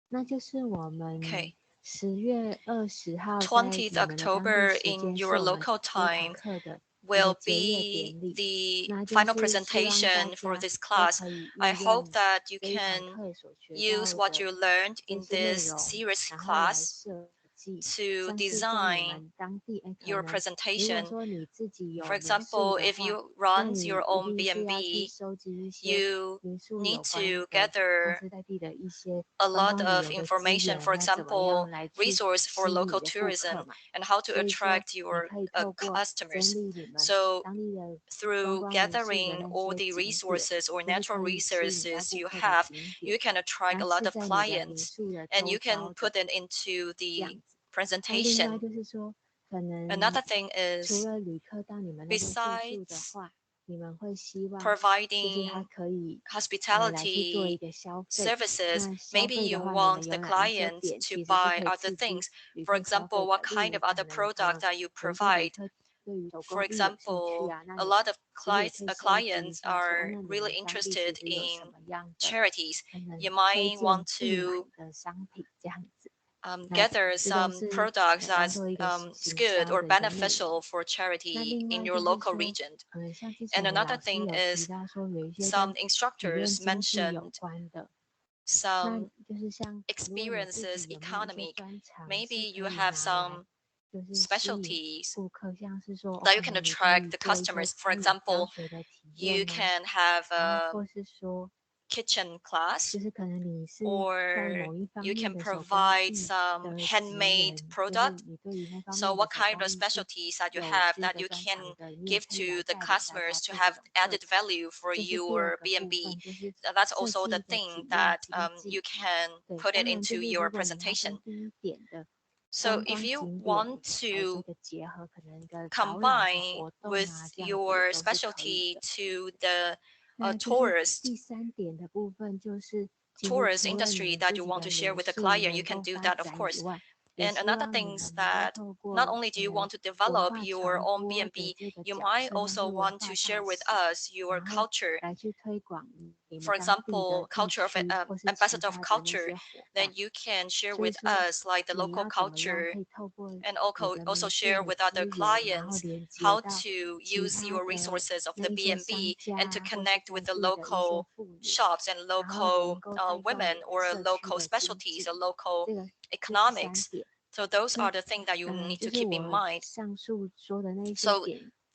Speaker 2: 那就是我们
Speaker 3: Okay.
Speaker 2: 10月20号在
Speaker 3: 20th
Speaker 2: 你们的当地
Speaker 3: October
Speaker 2: 时
Speaker 3: in
Speaker 2: 间是
Speaker 3: your
Speaker 2: 我们
Speaker 3: local
Speaker 2: 这堂
Speaker 3: time
Speaker 2: 课的
Speaker 3: will
Speaker 2: 结业
Speaker 3: be
Speaker 2: 典礼。
Speaker 3: the
Speaker 2: 那就
Speaker 3: final
Speaker 2: 是希望大
Speaker 3: presentation for
Speaker 2: 家
Speaker 3: this
Speaker 2: 都
Speaker 3: class.
Speaker 2: 可以
Speaker 3: I
Speaker 2: 运
Speaker 3: hope
Speaker 2: 用
Speaker 3: that you
Speaker 2: 这一堂
Speaker 3: can
Speaker 2: 课所学
Speaker 3: use
Speaker 2: 到
Speaker 3: what you
Speaker 2: 的
Speaker 3: learned
Speaker 2: 知
Speaker 3: in
Speaker 2: 识内
Speaker 3: this
Speaker 2: 容，
Speaker 3: series
Speaker 2: 然后来
Speaker 3: class
Speaker 2: 设计，
Speaker 3: to
Speaker 2: 像是跟你
Speaker 3: design
Speaker 2: 们当地可
Speaker 3: your
Speaker 2: 能如果
Speaker 3: presentation.
Speaker 2: 说你自己有
Speaker 3: For
Speaker 2: 民宿
Speaker 3: example,
Speaker 2: 的
Speaker 3: if
Speaker 2: 话，
Speaker 3: you
Speaker 2: 那
Speaker 3: run
Speaker 2: 你
Speaker 3: your
Speaker 2: 一
Speaker 3: own
Speaker 2: 定是要去
Speaker 3: B&B,
Speaker 2: 收集一些
Speaker 3: you
Speaker 2: 民宿
Speaker 3: need
Speaker 2: 有关
Speaker 3: to
Speaker 2: 的像
Speaker 3: gather
Speaker 2: 是在地的一些
Speaker 3: a
Speaker 2: 观
Speaker 3: lot
Speaker 2: 光旅
Speaker 3: of
Speaker 2: 游的资
Speaker 3: information,
Speaker 2: 源，
Speaker 3: for
Speaker 2: 那怎么样
Speaker 3: example,
Speaker 2: 来去
Speaker 3: resource
Speaker 2: 吸
Speaker 3: for
Speaker 2: 引
Speaker 3: local
Speaker 2: 你的顾客
Speaker 3: tourism
Speaker 2: 嘛？
Speaker 3: and how to
Speaker 2: 所以说
Speaker 3: attract
Speaker 2: 你
Speaker 3: your
Speaker 2: 可以透过整
Speaker 3: customers.
Speaker 2: 理你们
Speaker 3: So
Speaker 2: 当地的观
Speaker 3: through
Speaker 2: 光人士的
Speaker 3: gathering
Speaker 2: 那
Speaker 3: all
Speaker 2: 些
Speaker 3: the
Speaker 2: 景点，
Speaker 3: resources or
Speaker 2: 就是
Speaker 3: natural
Speaker 2: 可以吸引到
Speaker 3: resources
Speaker 2: 顾
Speaker 3: you
Speaker 2: 客的
Speaker 3: have,
Speaker 2: 景
Speaker 3: you
Speaker 2: 点，
Speaker 3: can attract
Speaker 2: 那
Speaker 3: a lot
Speaker 2: 是
Speaker 3: of
Speaker 2: 在你的民
Speaker 3: clients
Speaker 2: 宿的
Speaker 3: and
Speaker 2: 周
Speaker 3: you
Speaker 2: 遭
Speaker 3: can
Speaker 2: 的
Speaker 3: put it into
Speaker 2: 这样
Speaker 3: the
Speaker 2: 子。那另外
Speaker 3: presentation.
Speaker 2: 就是说，可能
Speaker 3: Another thing
Speaker 2: 除
Speaker 3: is
Speaker 2: 了旅客到你们那边住宿的
Speaker 3: besides
Speaker 2: 话，你们会希望就是他
Speaker 3: providing
Speaker 2: 可以来去做一
Speaker 3: hospitality
Speaker 2: 个消费。
Speaker 3: services,
Speaker 2: 那消
Speaker 3: maybe
Speaker 2: 费
Speaker 3: you
Speaker 2: 的话，你们
Speaker 3: want
Speaker 2: 有
Speaker 3: the
Speaker 2: 哪一些
Speaker 3: clients
Speaker 2: 点
Speaker 3: to
Speaker 2: 其实是
Speaker 3: buy
Speaker 2: 可以
Speaker 3: other
Speaker 2: 刺激
Speaker 3: things.
Speaker 2: 旅
Speaker 3: For
Speaker 2: 客消
Speaker 3: example,
Speaker 2: 费
Speaker 3: what
Speaker 2: 的？例
Speaker 3: kind
Speaker 2: 如
Speaker 3: of
Speaker 2: 可
Speaker 3: other
Speaker 2: 能
Speaker 3: product that you
Speaker 2: 有一些旅
Speaker 3: provide?
Speaker 2: 客对于手
Speaker 3: For
Speaker 2: 工艺有兴趣
Speaker 3: example,
Speaker 2: 啊，那
Speaker 3: a
Speaker 2: 你
Speaker 3: lot of
Speaker 2: 其实也
Speaker 3: clients,
Speaker 2: 可以收集一
Speaker 3: clients
Speaker 2: 下说，那
Speaker 3: are
Speaker 2: 你们
Speaker 3: really
Speaker 2: 当地其
Speaker 3: interested
Speaker 2: 实有什
Speaker 3: in
Speaker 2: 么样的
Speaker 3: charities.
Speaker 2: 可能
Speaker 3: You
Speaker 2: 推
Speaker 3: might
Speaker 2: 荐
Speaker 3: want
Speaker 2: 必买
Speaker 3: to
Speaker 2: 的商品这样子。那
Speaker 3: gather
Speaker 2: 这都
Speaker 3: some
Speaker 2: 是
Speaker 3: products
Speaker 2: 当
Speaker 3: that's
Speaker 2: 做一个行
Speaker 3: good
Speaker 2: 销
Speaker 3: or
Speaker 2: 的一个内容。
Speaker 3: beneficial for
Speaker 2: 那
Speaker 3: charity
Speaker 2: 另
Speaker 3: in
Speaker 2: 外
Speaker 3: your
Speaker 2: 就是
Speaker 3: local
Speaker 2: 说，
Speaker 3: region.
Speaker 2: 像之
Speaker 3: And
Speaker 2: 前的
Speaker 3: another
Speaker 2: 老师
Speaker 3: thing
Speaker 2: 有提
Speaker 3: is
Speaker 2: 到说，有一些
Speaker 3: some
Speaker 2: 跟体验
Speaker 3: instructors
Speaker 2: 经济有
Speaker 3: mentioned
Speaker 2: 关的，那
Speaker 3: some
Speaker 2: 就是像如果你自
Speaker 3: experiences
Speaker 2: 己有没有一些
Speaker 3: economic.
Speaker 2: 专长是
Speaker 3: Maybe
Speaker 2: 可
Speaker 3: you
Speaker 2: 以
Speaker 3: have
Speaker 2: 拿来
Speaker 3: some
Speaker 2: 就是吸引
Speaker 3: specialties
Speaker 2: 顾客，像是说
Speaker 3: that
Speaker 2: 可
Speaker 3: you can
Speaker 2: 能你可
Speaker 3: attract
Speaker 2: 以
Speaker 3: the
Speaker 2: 做一些
Speaker 3: customers. For
Speaker 2: 餐饮教
Speaker 3: example,
Speaker 2: 学的体
Speaker 3: you
Speaker 2: 验啊，
Speaker 3: can have
Speaker 2: 然后
Speaker 3: a
Speaker 2: 或是说
Speaker 3: kitchen class,
Speaker 2: 就是可能你是在
Speaker 3: or
Speaker 2: 某一方
Speaker 3: you
Speaker 2: 面
Speaker 3: can
Speaker 2: 的手工
Speaker 3: provide
Speaker 2: 艺
Speaker 3: some
Speaker 2: 的职
Speaker 3: handmade
Speaker 2: 人，就是
Speaker 3: product.
Speaker 2: 你对于那方
Speaker 3: So
Speaker 2: 面的
Speaker 3: what
Speaker 2: 手
Speaker 3: kind
Speaker 2: 工
Speaker 3: of
Speaker 2: 艺是
Speaker 3: specialties that you
Speaker 2: 有
Speaker 3: have
Speaker 2: 这
Speaker 3: that
Speaker 2: 个
Speaker 3: you
Speaker 2: 专
Speaker 3: can
Speaker 2: 长的，你也
Speaker 3: give
Speaker 2: 可以来
Speaker 3: to the
Speaker 2: 带领大家
Speaker 3: customers to
Speaker 2: 做这
Speaker 3: have
Speaker 2: 种课
Speaker 3: added
Speaker 2: 程。
Speaker 3: value for
Speaker 2: 这是第
Speaker 3: your
Speaker 2: 二个部
Speaker 3: B&B?
Speaker 2: 分，就是
Speaker 3: That's
Speaker 2: 设
Speaker 3: also
Speaker 2: 计
Speaker 3: the
Speaker 2: 的
Speaker 3: thing
Speaker 2: 体验
Speaker 3: that
Speaker 2: 经
Speaker 3: you
Speaker 2: 济。
Speaker 3: can
Speaker 2: 对，
Speaker 3: put
Speaker 2: 当
Speaker 3: it
Speaker 2: 然
Speaker 3: into
Speaker 2: 就是
Speaker 3: your
Speaker 2: 如果你要跟
Speaker 3: presentation.
Speaker 2: 第一点的
Speaker 3: So
Speaker 2: 观
Speaker 3: if
Speaker 2: 光
Speaker 3: you
Speaker 2: 景点
Speaker 3: want
Speaker 2: 来做
Speaker 3: to
Speaker 2: 一个结合，可能一个导览的
Speaker 3: combine
Speaker 2: 活动
Speaker 3: with
Speaker 2: 啊，这样子
Speaker 3: your
Speaker 2: 都是可以
Speaker 3: specialty
Speaker 2: 的。
Speaker 3: to the
Speaker 2: 那就是
Speaker 3: tourist
Speaker 2: 第3点的部分，就是其实
Speaker 3: tourist
Speaker 2: 除了你
Speaker 3: industry
Speaker 2: 们
Speaker 3: that
Speaker 2: 自
Speaker 3: you
Speaker 2: 己
Speaker 3: want
Speaker 2: 的
Speaker 3: to share
Speaker 2: 民
Speaker 3: with the
Speaker 2: 宿
Speaker 3: client, you
Speaker 2: 能
Speaker 3: can
Speaker 2: 够
Speaker 3: do
Speaker 2: 发
Speaker 3: that, of
Speaker 2: 展以
Speaker 3: course.
Speaker 2: 外，
Speaker 3: And another thing is that not only do you want to develop your own B&B, you might also want to share with us your culture. For example, culture of ambassador of culture, then you can share with us like the local culture, and also share with other clients how to use your resources of the B&B and to connect with the local shops and local women or local specialties or local economics. So those are the things that you need to keep in mind. So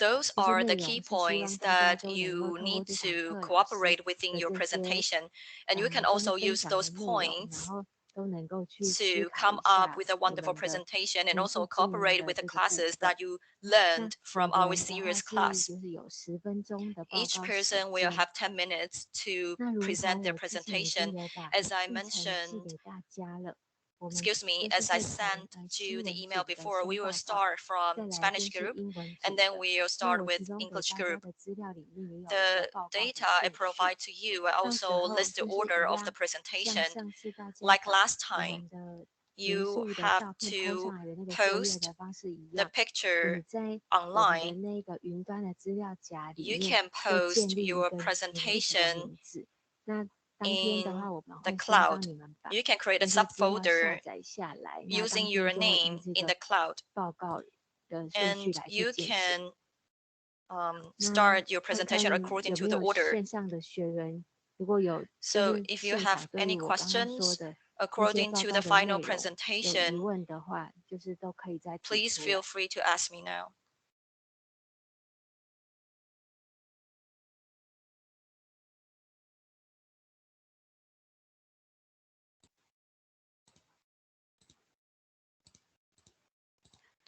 Speaker 3: those are the key points that you need to cooperate within your presentation. And you can also use those points to come up with a wonderful presentation and also cooperate with the classes that you learned from our series class. Each person will have 10 minutes to present their presentation. As I mentioned, excuse me, as I sent to the email before, we will start from Spanish group and then we'll start with English group. The data I provide to you will also list the order of the presentation. Like last time, you have to post the picture online. You can post your presentation in the cloud. You can create a subfolder using your name in the cloud. And you can start your presentation according to the order. So if you have any questions according to the final presentation, please feel free to ask me now.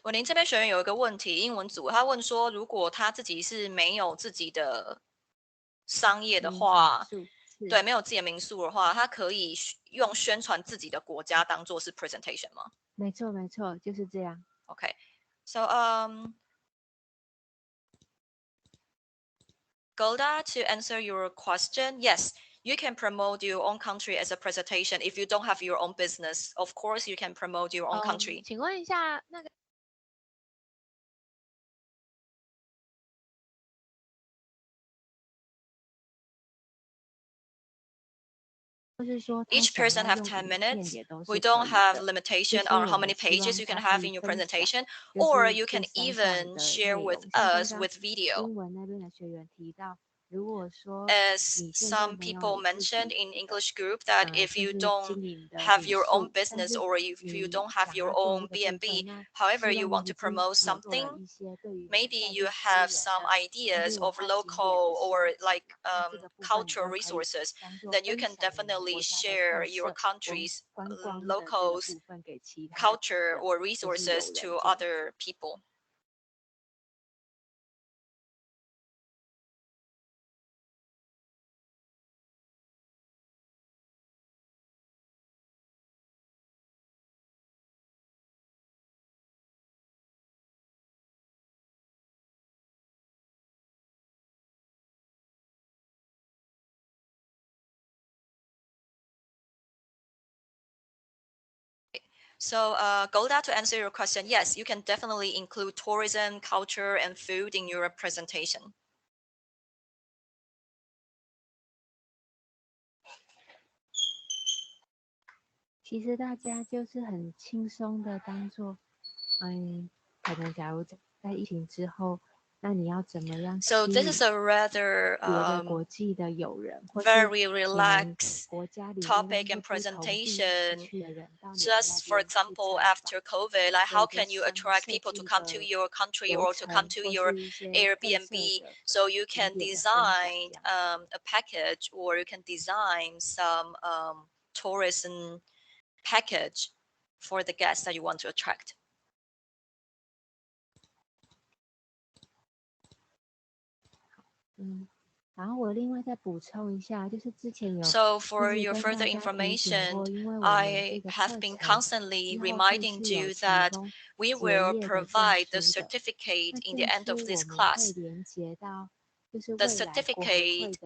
Speaker 3: 我您这边学员有一个问题，英文组他问说，如果他自己是没有自己的商业的话，对，没有自己的民宿的话，他可以用宣传自己的国家当做是 presentation 吗？
Speaker 2: 没错，没错，就是这样。
Speaker 3: Okay, so Golda, to answer your question, yes, you can promote your own country as a presentation. If you don't have your own business, of course you can promote your own country.
Speaker 4: 请问一下，那个
Speaker 3: Each person have 10 minutes. We don't have limitation on how many pages you can have in your presentation, or you can even share with us with video. As some people mentioned in English group that if you don't have your own business or if you don't have your own B&B, however you want to promote something, maybe you have some ideas of local or like cultural resources, then you can definitely share your country's local culture or resources to other people. So Golda, to answer your question, yes, you can definitely include tourism, culture, and food in your presentation.
Speaker 2: 其实大家就是很轻松的当做，可能假如在疫情之后，那你要怎么样？
Speaker 3: So this is a rather
Speaker 2: 别的国际的友人，或是
Speaker 3: very relaxed
Speaker 2: 国家里
Speaker 3: topic and presentation. Just for example, after COVID, like how can you attract people to come to your country or to come to your Airbnb? So you can design a package, or you can design some tourism package for the guests that you want to attract.
Speaker 2: Mm. 然后我另外再补充一下，就是之前有
Speaker 3: So for your further information, I have been constantly reminding you that we will provide the certificate in the end of this class. The certificate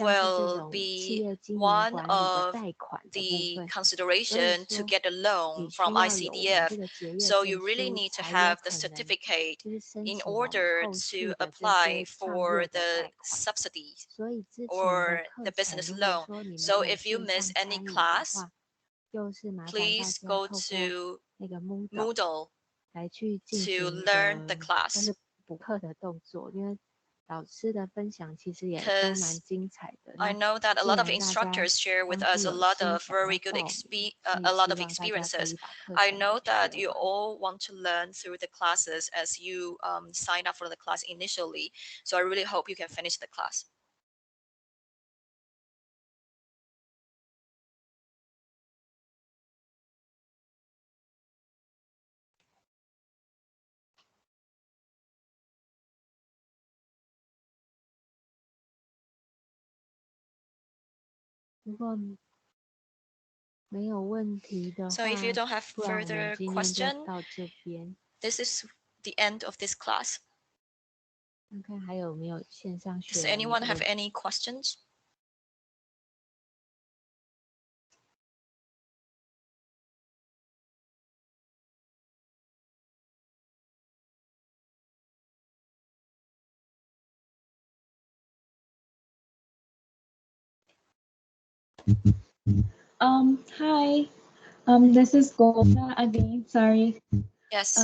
Speaker 3: will be one of the consideration to get a loan from ICDF. So you really need to have the certificate in order to apply for the subsidy or the business loan. So if you miss any class, please go to Moodle
Speaker 2: 来去进
Speaker 3: to
Speaker 2: 行
Speaker 3: learn the
Speaker 2: 但
Speaker 3: class.
Speaker 2: 是补课的动作，因为老师的分享其实也都蛮
Speaker 3: Because
Speaker 2: 精彩的。
Speaker 3: I
Speaker 2: 那
Speaker 3: know that a
Speaker 2: 既
Speaker 3: lot of
Speaker 2: 然大家
Speaker 3: instructors share with
Speaker 2: 当
Speaker 3: us
Speaker 2: 初
Speaker 3: a
Speaker 2: 有
Speaker 3: lot
Speaker 2: 心
Speaker 3: of
Speaker 2: 想要
Speaker 3: very good
Speaker 2: 报名，所以
Speaker 3: a lot
Speaker 2: 希
Speaker 3: of
Speaker 2: 望大家可
Speaker 3: experiences.
Speaker 2: 以把课
Speaker 3: I
Speaker 2: 程
Speaker 3: know that
Speaker 2: 学
Speaker 3: you
Speaker 2: 完。
Speaker 3: all want to learn through the classes as you sign up for the class initially. So I really hope you can finish the class.
Speaker 2: 如果没有问题的
Speaker 3: So
Speaker 2: 话，
Speaker 3: if you don't have
Speaker 2: 不然我们
Speaker 3: further
Speaker 2: 今天就
Speaker 3: question,
Speaker 2: 到这边。
Speaker 3: this is the end of this class.
Speaker 2: 看看还有没有线上
Speaker 3: Does
Speaker 2: 学员有
Speaker 3: anyone
Speaker 2: 问
Speaker 3: have
Speaker 2: 题。
Speaker 3: any questions?
Speaker 7: Hi. This is Golda again. Sorry.
Speaker 3: Yes.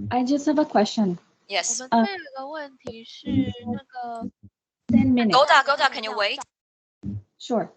Speaker 7: I just have a question.
Speaker 4: 我
Speaker 3: Yes.
Speaker 4: 们这边有个问题是那个
Speaker 7: 10 minutes.
Speaker 3: Golda, can you wait?
Speaker 7: Sure.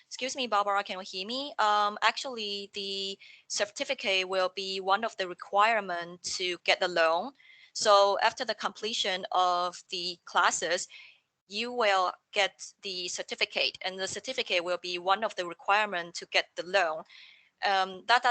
Speaker 3: Excuse me, Barbara, can you hear me? Actually, the certificate will be one of the requirements to get the loan. So after the completion of the classes, you will get the certificate, and the certificate will be one of the requirements to get the loan. That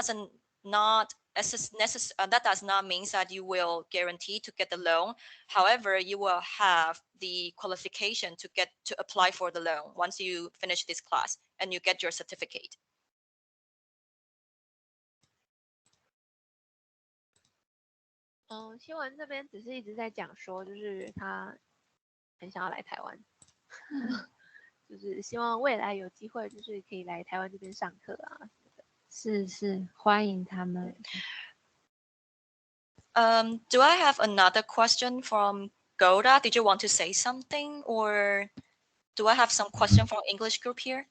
Speaker 3: does not mean that you will guarantee to get the loan. However, you will have the qualification to apply for the loan once you finish this class and you get your certificate.
Speaker 4: 新闻这边只是一直在讲说，就是他很想要来台湾，就是希望未来有机会，就是可以来台湾这边上课啊什么的。
Speaker 2: 是，欢迎他们。
Speaker 3: Do I have another question from Golda? Did you want to say something, or do I have some question from English group here?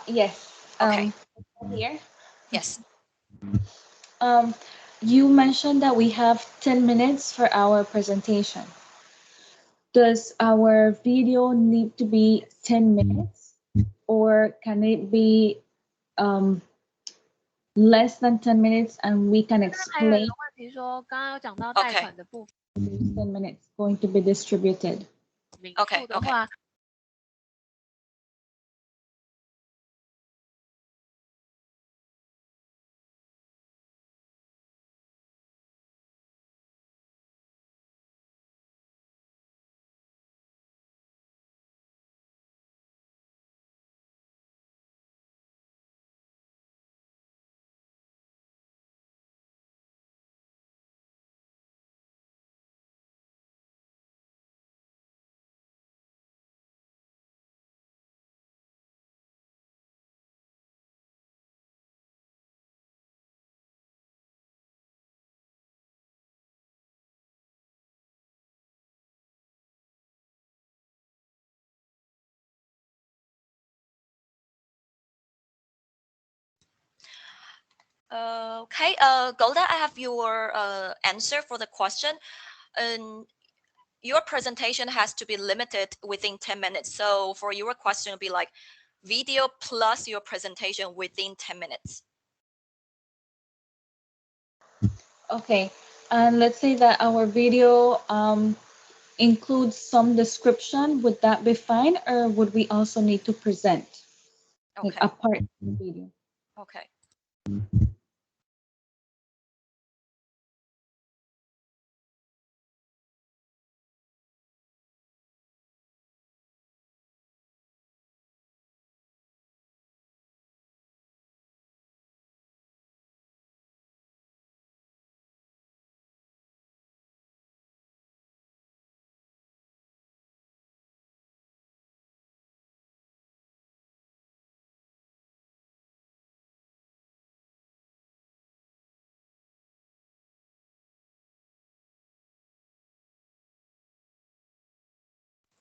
Speaker 7: Yes.
Speaker 3: Okay.
Speaker 7: Here.
Speaker 3: Yes.
Speaker 7: You mentioned that we have 10 minutes for our presentation. Does our video need to be 10 minutes, or can it be less than 10 minutes and we can
Speaker 4: 还有一
Speaker 7: explain?
Speaker 4: 个问比如说刚刚有讲到贷
Speaker 3: Okay.
Speaker 4: 款的部分，
Speaker 7: 10 minutes going to be distributed.
Speaker 4: 民
Speaker 3: Okay,
Speaker 4: 宿的话，Okay,
Speaker 3: Golda, I have your answer for the question. Your presentation has to be limited within 10 minutes. So for your question, it'll be like video plus your presentation within 10 minutes.
Speaker 7: Okay, and let's say that our video includes some description. Would that be fine, or would we also need to present like
Speaker 3: Okay,
Speaker 7: a part of the video?
Speaker 3: okay.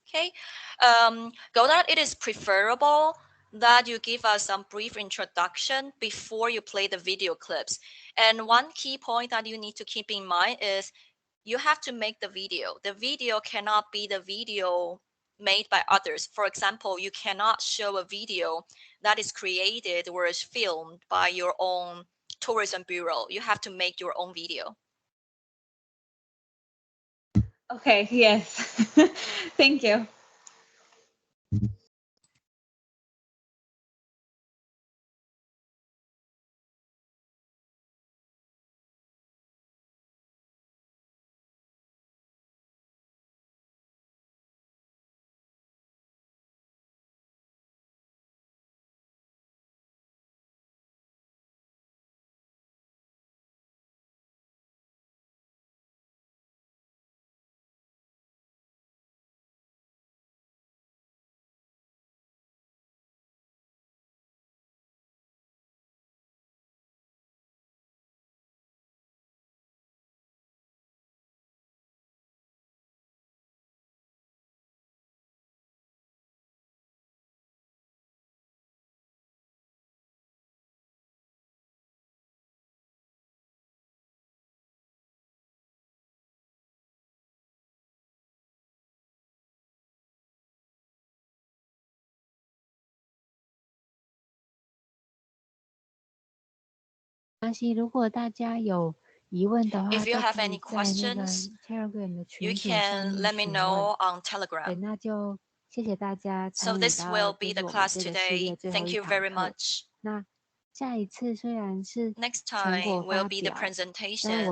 Speaker 3: Okay, Godard, it is preferable that you give us some brief introduction before you play the video clips. And one key point that you need to keep in mind is you have to make the video. The video cannot be the video made by others. For example, you cannot show a video that is created or is filmed by your own tourism bureau. You have to make your own video.
Speaker 7: Okay, yes. Thank you.
Speaker 3: If you have any questions, you can let me know on Telegram. So this will be the class today. Thank you very much. Next time will be the presentation.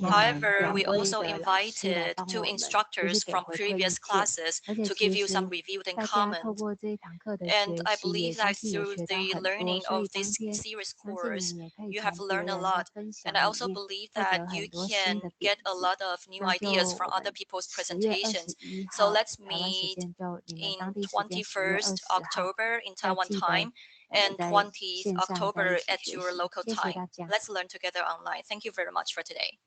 Speaker 3: However, we also invited 2 instructors from previous classes to give you some review and comment. And I believe that through the learning of this series course, you have learned a lot. And I also believe that you can get a lot of new ideas from other people's presentations. So let's meet in 21st October in Taiwan time and 20th October at your local time. Let's learn together online. Thank you very much for today.